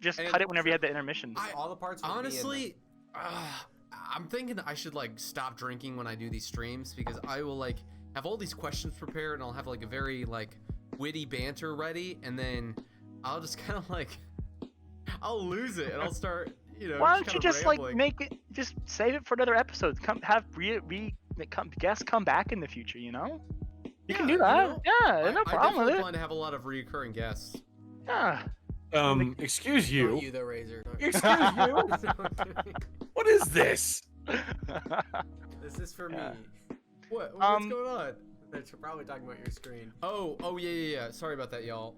Just And cut it whenever you have the intermissions. all the parts with me in them. Honestly, I'm thinking I should like stop drinking when I do these streams because I will like have all these questions prepared and I'll have like a very like witty banter ready and then I'll just kind of like I'll lose it and I'll start Why just don't you kinda just rambling. like make it? Just save it for another episode. Come have guests come back in the future. You know, you can do that. Yeah, no I problem definitely with it. plan to have a lot of recurring guests. Yeah. Excuse Not you. you though, Razor. Not Excuse you. you. What is this? This is for me. What's Um, going on? They're probably talking about your screen. Oh yeah. Sorry about that, y'all.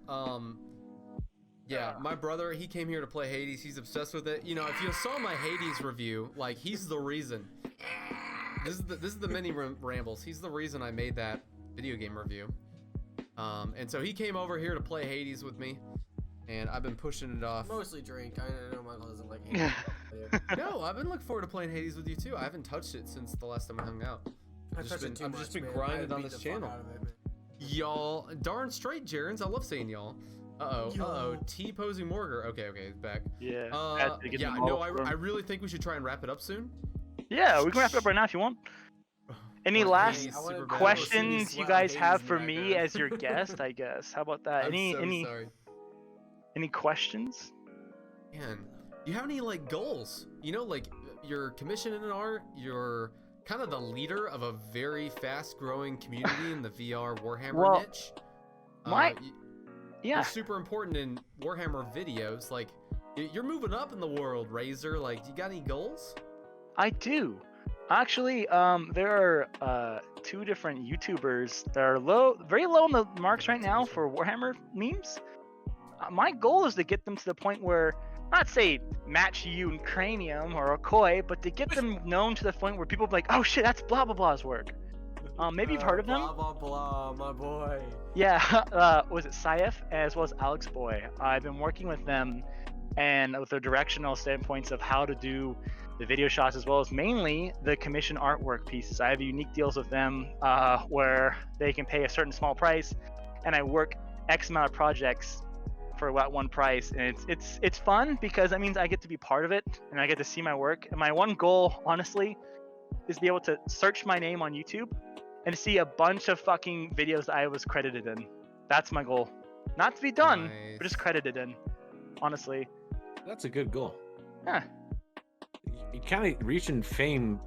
Yeah, my brother, he came here to play Hades. He's obsessed with it. You know, if you saw my Hades review, like he's the reason. This is the mini rambles. He's the reason I made that video game review. And so he came over here to play Hades with me, and I've been pushing it off. Mostly drink. I know Michael doesn't like Hades. No, I've been looking forward to playing Hades with you too. I haven't touched it since the last time we hung out. I've just been grinding on this channel. Y'all, darn straight, Jarens. I love saying y'all. Uh-oh. T-posing Morgar. Okay, it's back. Yeah. I really think we should try and wrap it up soon. Yeah, we can wrap it up right now if you want. Any Or last Hades super bad. questions you guys Hades have in for the me background. as your guest? I guess. How about that? I'm so sorry. Any questions? Man, do you have any like goals? You know, like you're commissioned in art. You're kind of the leader of a very fast-growing community in the VR Warhammer niche. Yeah. You're super important in Warhammer videos. Like, you're moving up in the world, Razor. Like, do you got any goals? I do. Actually, there are two different YouTubers that are very low on the marks right now for Warhammer memes. My goal is to get them to the point where, not say match you in Cranium or Okoye, but to get them known to the point where people be like, oh shit, that's blah blah blah's work. Maybe you've heard of them. Blah blah blah, my boy. Yeah, was it Saif as well as Alex Boy? I've been working with them and with their directional standpoints of how to do the video shots as well as mainly the commission artwork pieces. I have unique deals with them where they can pay a certain small price and I work X amount of projects for that one price, and it's fun because that means I get to be part of it and I get to see my work. And my one goal, honestly, is to be able to search my name on YouTube and see a bunch of fucking videos that I was credited in. That's my goal. Not to be done, but just credited in. Honestly. That's a good goal. Yeah. You kind of reaching fame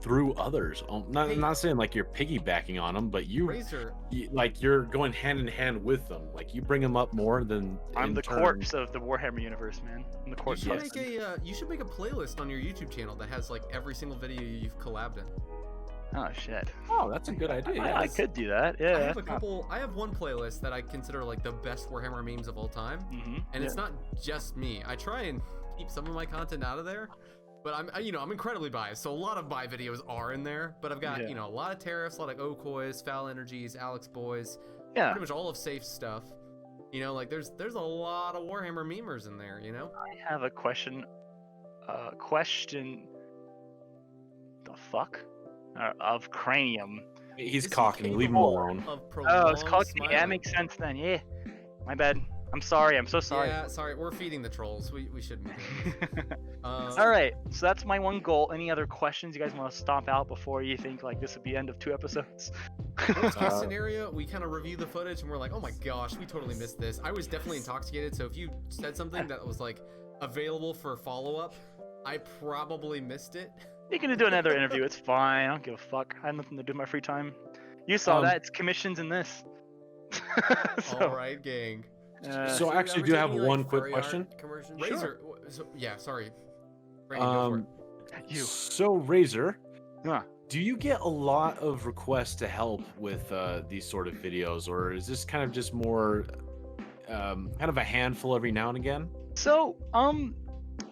through others. Not saying like you're piggybacking on them, but Razor. you're going hand in hand with them. Like you bring them up more than I'm in the turn. corpse of the Warhammer universe, man. I'm the corpse. You should make a playlist on your YouTube channel that has like every single video you've collabed in. Oh shit. Oh, that's a good idea. I Yes. could do that. Yeah. I have one playlist that I consider like the best Warhammer memes of all time, and it's not just me. I try and keep some of my content out of there, but I'm incredibly biased, so a lot of my videos are in there. But I've got a lot of tariffs, a lot of Okoys, Foul Energies, Alex Boys, pretty much all of Safe stuff. You know, like there's a lot of Warhammer memers in there. You know. I have a question. The fuck? Of Cranium. He's Is he cocking. Leave him capable alone. of Oh, it's prolonged called yeah, that smiling? makes sense then. Yeah, my bad. I'm sorry. I'm so sorry. Yeah, sorry, we're feeding the trolls. We shouldn't be doing this. All right, so that's my one goal. Any other questions you guys want to stomp out before you think like this would be end of 2 episodes? Worst case scenario, we kind of review the footage and we're like, oh my gosh, we totally missed this. I was definitely intoxicated, so if you said something that was like available for follow-up, I probably missed it. You can do another interview. It's fine. I don't give a fuck. I have nothing to do in my free time. You saw that. It's commissions in this. So, All right, gang. So I actually do have one quick question. Razor. So, yeah, sorry. Brandon, go for it. You. So Razor, Yeah. do you get a lot of requests to help with these sort of videos, or is this kind of just more kind of a handful every now and again? So,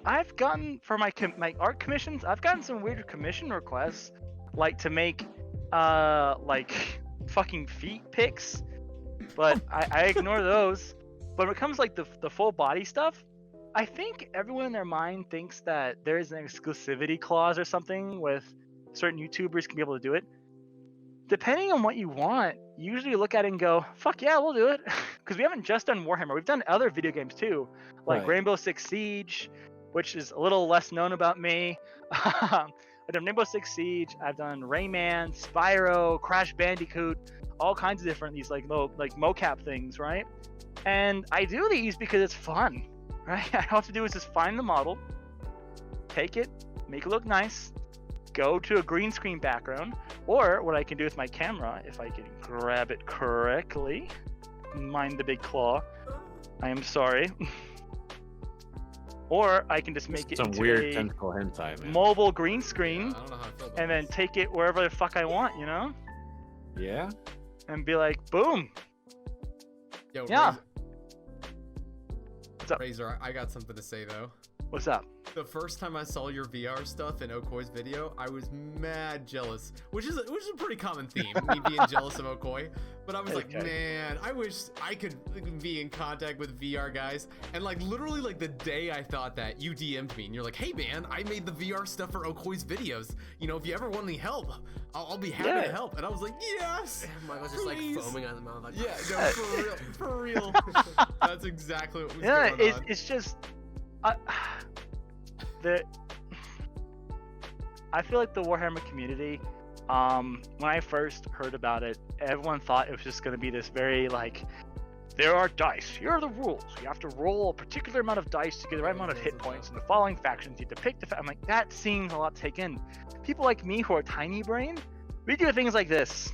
I've gotten for my art commissions, I've gotten some weird commission requests, like to make, like fucking feet pics, but I ignore those. But when it comes like the full body stuff, I think everyone in their mind thinks that there is an exclusivity clause or something with certain YouTubers can be able to do it. Depending on what you want, you usually look at it and go, fuck yeah, we'll do it. Because we haven't just done Warhammer, we've done other video games too, like Right. Rainbow Six Siege, which is a little less known about me. I've done Rainbow Six Siege, I've done Rayman, Spyro, Crash Bandicoot, all kinds of different these like little like mocap things, right? And I do these because it's fun, right? All I have to do is just find the model, take it, make it look nice, go to a green screen background, or what I can do with my camera, if I can grab it correctly, mind the big claw, I am sorry. Or I can just make it Some into weird a tentacle hentai, man. mobile green screen, Yeah, I don't know how I feel about and then this. take it wherever the fuck I want, you know? Yeah. And be like, boom. Yo, Yeah. What's up? Razor, I got something to say though. What's up? The first time I saw your VR stuff in Okoi's video, I was mad jealous, which is a pretty common theme, me being jealous of Okoi. But I was like, Okay. man, I wish I could be in contact with VR guys. And like literally like the day I thought that, you DM'd me and you're like, hey man, I made the VR stuff for Okoi's videos. You know, if you ever want any help, I'll be happy to help. And I was like, yes. Michael's just like please. foaming out of the mouth. Like, Yeah, no, for real. That's exactly what was Yeah, going on. it's just I feel like the Warhammer community, when I first heard about it, everyone thought it was just going to be this very like, there are dice, here are the rules, you have to roll a particular amount of dice to get the right amount of hit points, and the following factions you depict the I'm like, that seems a lot to take in. People like me who are tiny brain, we do things like this,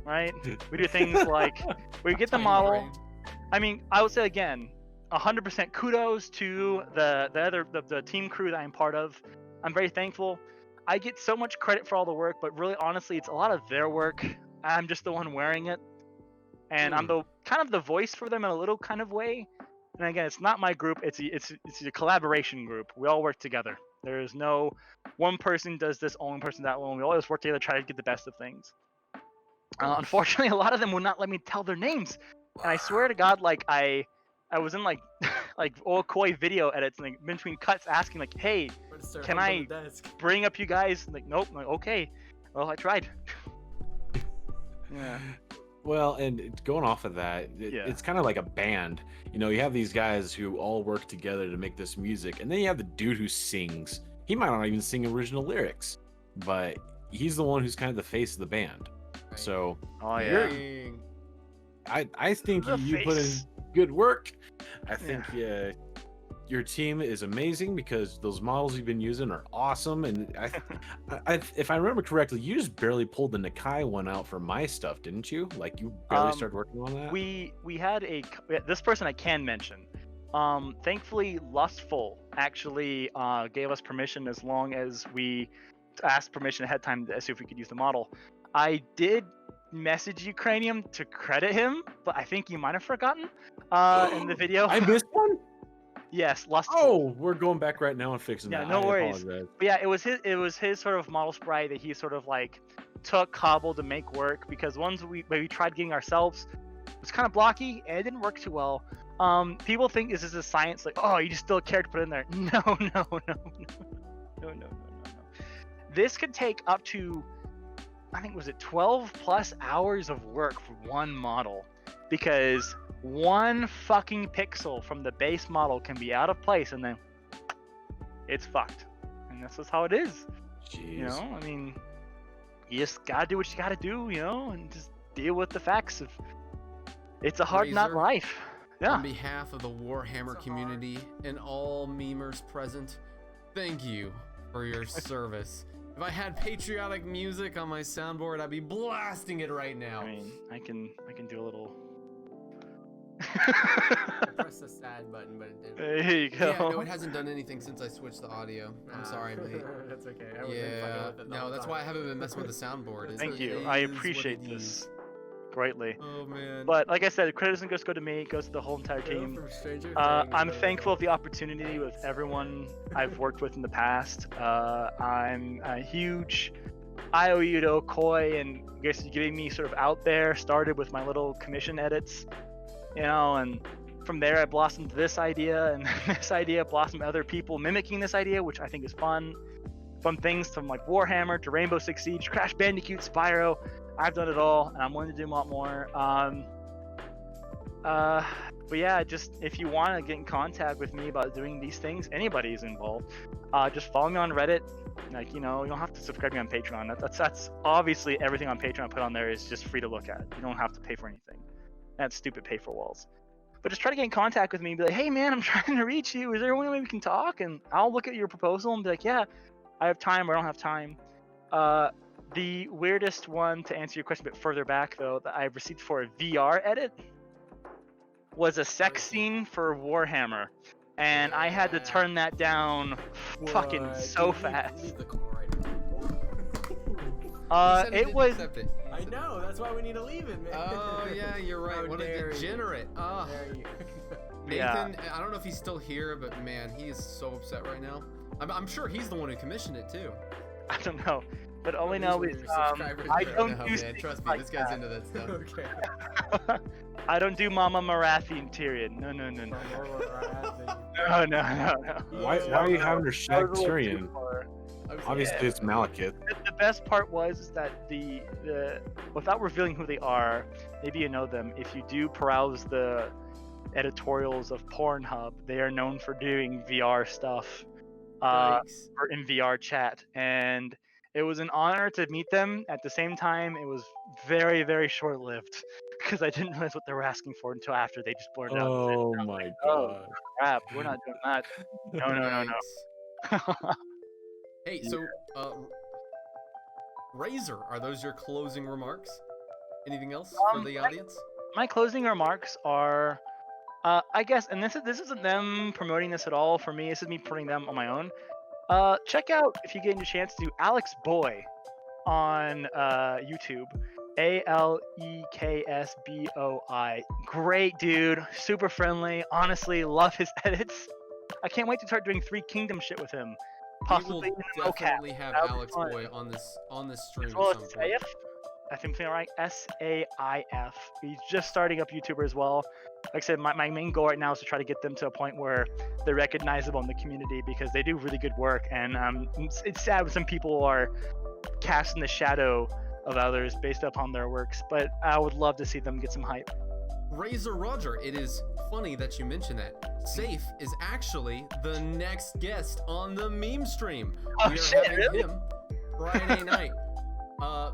right? We do things like we get the Tiny model. brain. I mean, I would say again, 100% kudos to the team crew that I'm part of. I'm very thankful. I get so much credit for all the work, but really, honestly, it's a lot of their work. I'm just the one wearing it, and I'm the kind of the voice for them in a little kind of way. And again, it's not my group. It's a collaboration group. We all work together. There is no one person does this, only person that one. We always work together, try to get the best of things. Unfortunately, a lot of them would not let me tell their names, and I swear to God, like I was in like like old koi video edits, like in between cuts, asking like, "Hey, can I bring up you guys?" Like, nope. I'm like, okay. Well, I tried. Yeah. Well, and going off of that, it's kind of like a band. You know, you have these guys who all work together to make this music, and then you have the dude who sings. He might not even sing original lyrics, but he's the one who's kind of the face of the band. So, Oh yeah. I think The you put in face. good work. I think your team is amazing because those models you've been using are awesome. And if I remember correctly, you just barely pulled the Nakai one out for my stuff, didn't you? Like you barely started working on that. We had this person I can mention. Thankfully, Lustful actually gave us permission as long as we asked permission ahead of time to see if we could use the model. I did message Ukrainium to credit him, but I think you might have forgotten in the video. I missed one. Yes, Lustful. Oh, we're going back right now and fixing Yeah, that. no I worries. apologize. But yeah, it was his sort of model sprite that he sort of like took cobbled to make work, because ones we tried getting ourselves was kind of blocky and it didn't work too well. People think this is a science, like, oh, you just still care to put it in there. No. This could take up to I think was it 12 plus hours of work for one model, because one fucking pixel from the base model can be out of place and then it's fucked. And that's just how it is. Jeez. You know, I mean, you just gotta do what you gotta do, you know, and just deal with the facts of it's a hard nut Razor, life. Yeah. On behalf of the Warhammer community and all memers present, thank you for your service. If I had patriotic music on my soundboard, I'd be blasting it right now. I mean, I can do a little. I pressed the sad button, but it didn't. There you go. Yeah, no, it hasn't done anything since I switched the audio. I'm sorry, mate. That's okay. I would've been Yeah, fucking with it the no, whole that's time. why I haven't been messing with the soundboard. Thank you. It I is what appreciate it this is. greatly. Oh man. But like I said, credit doesn't just go to me; it goes to the whole entire team. From Stranger Things, I'm but- thankful of the opportunity with everyone I've worked with in the past. I'm a huge IOU to Koi, and I guess getting me sort of out there. Started with my little commission edits, you know, and from there I blossomed this idea, and this idea blossomed other people mimicking this idea, which I think is fun. From things from like Warhammer to Rainbow Six Siege, Crash Bandicoot, Spyro. I've done it all, and I'm willing to do a lot more. But yeah, just if you want to get in contact with me about doing these things, anybody's involved. Just follow me on Reddit. Like, you know, you don't have to subscribe me on Patreon. That's obviously everything on Patreon I put on there is just free to look at. You don't have to pay for anything. That's stupid pay for walls. But just try to get in contact with me and be like, hey man, I'm trying to reach you. Is there any way we can talk? And I'll look at your proposal and be like, yeah, I have time or I don't have time. The weirdest one, to answer your question a bit further back though, that I received for a VR edit was a sex scene for Warhammer. And I had to Yeah. turn that down fucking What? so Dude, leave- fast. Leave the call right He said he It didn't was accept it. I know, that's why we need to leave it, man. Oh yeah, you're right. How What a dare you. degenerate. Ah. There you Yeah. Nathan, I don't know if he's still here, but man, he is so upset right now. I'm sure he's the one who commissioned it too. I don't know. But all I These know were is your subscribers I there. don't No, do man, things trust me, like this guy's that. into that stuff. okay. I don't do Mama Marathian Tyrion. No. No. No. Why are you having her shag That was a little too Tyrion? far. Obviously, it's Malekith. The best part was that the without revealing who they are, maybe you know them. If you do peruse the editorials of Pornhub, they are known for doing VR stuff Yikes. or in VR chat, and it was an honor to meet them. At the same time, it was very, very short-lived because I didn't realize what they were asking for until after they just blurted out. and said, Oh my "Oh, god. crap, we're not doing that." No. Yikes. Hey, so Razor, are those your closing remarks? Anything else for the audience? My closing remarks are, I guess, and this isn't them promoting this at all for me. This is me putting them on my own. Check out, if you get a chance to, Alex Boy on YouTube. ALEKSBOI. Great dude, super friendly. Honestly, love his edits. I can't wait to start doing Three Kingdom shit with him. Possibly We in will mocap. definitely have That would be Alex fun. Boy on this stream As well at as some point. Saif. I think I'm saying it right. SAIF. He's just starting up YouTuber as well. Like I said, my main goal right now is to try to get them to a point where they're recognizable in the community because they do really good work. And it's sad when some people are cast in the shadow of others based upon their works. But I would love to see them get some hype. Razzorroger, it is funny that you mention that. Safe is actually the next guest on the meme stream. Oh, We are shit, having really? him Friday night,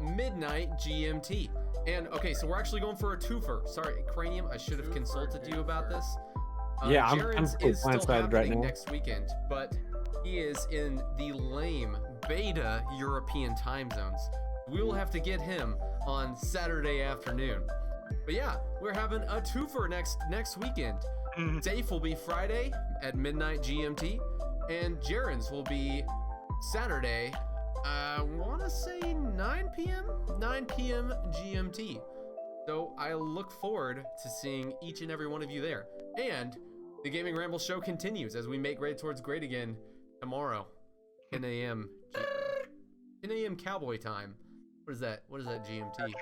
midnight GMT. And okay, so we're actually going for a twofer. Sorry, Cranium, I should have consulted you about this. Yeah, I'm Jaren's fully is still blindsided right happening now. next weekend, but he is in the lame beta European time zones. We will have to get him on Saturday afternoon. But yeah, we're having a twofer next weekend. Mhm. Safe will be Friday at midnight GMT, and Jaren's will be Saturday, I want to say 9 p.m. GMT. So I look forward to seeing each and every one of you there. And the Gaming Ramble show continues as we make way towards great again tomorrow, 10 a.m. 10 a.m. Cowboy time. What is that? What is that GMT?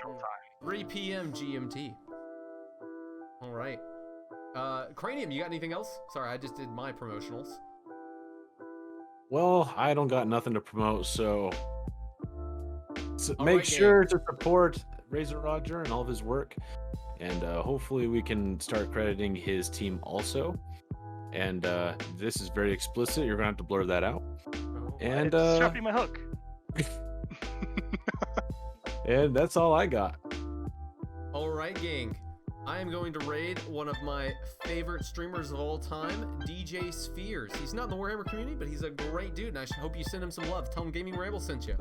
3 p.m. GMT. All right. Cranium, you got anything else? Sorry, I just did my promotionals. Well, I don't got nothing to promote, so So All make right, gang. sure to support Razorroger and all of his work, and hopefully we can start crediting his team also. And this is very explicit. You're gonna have to blur that out. And It's sharpening my hook. and that's all I got. All right, gang. I am going to raid one of my favorite streamers of all time, DJ Spheres. He's not in the Warhammer community, but he's a great dude, and I hope you send him some love. Tell him Gaming Ramble sent you.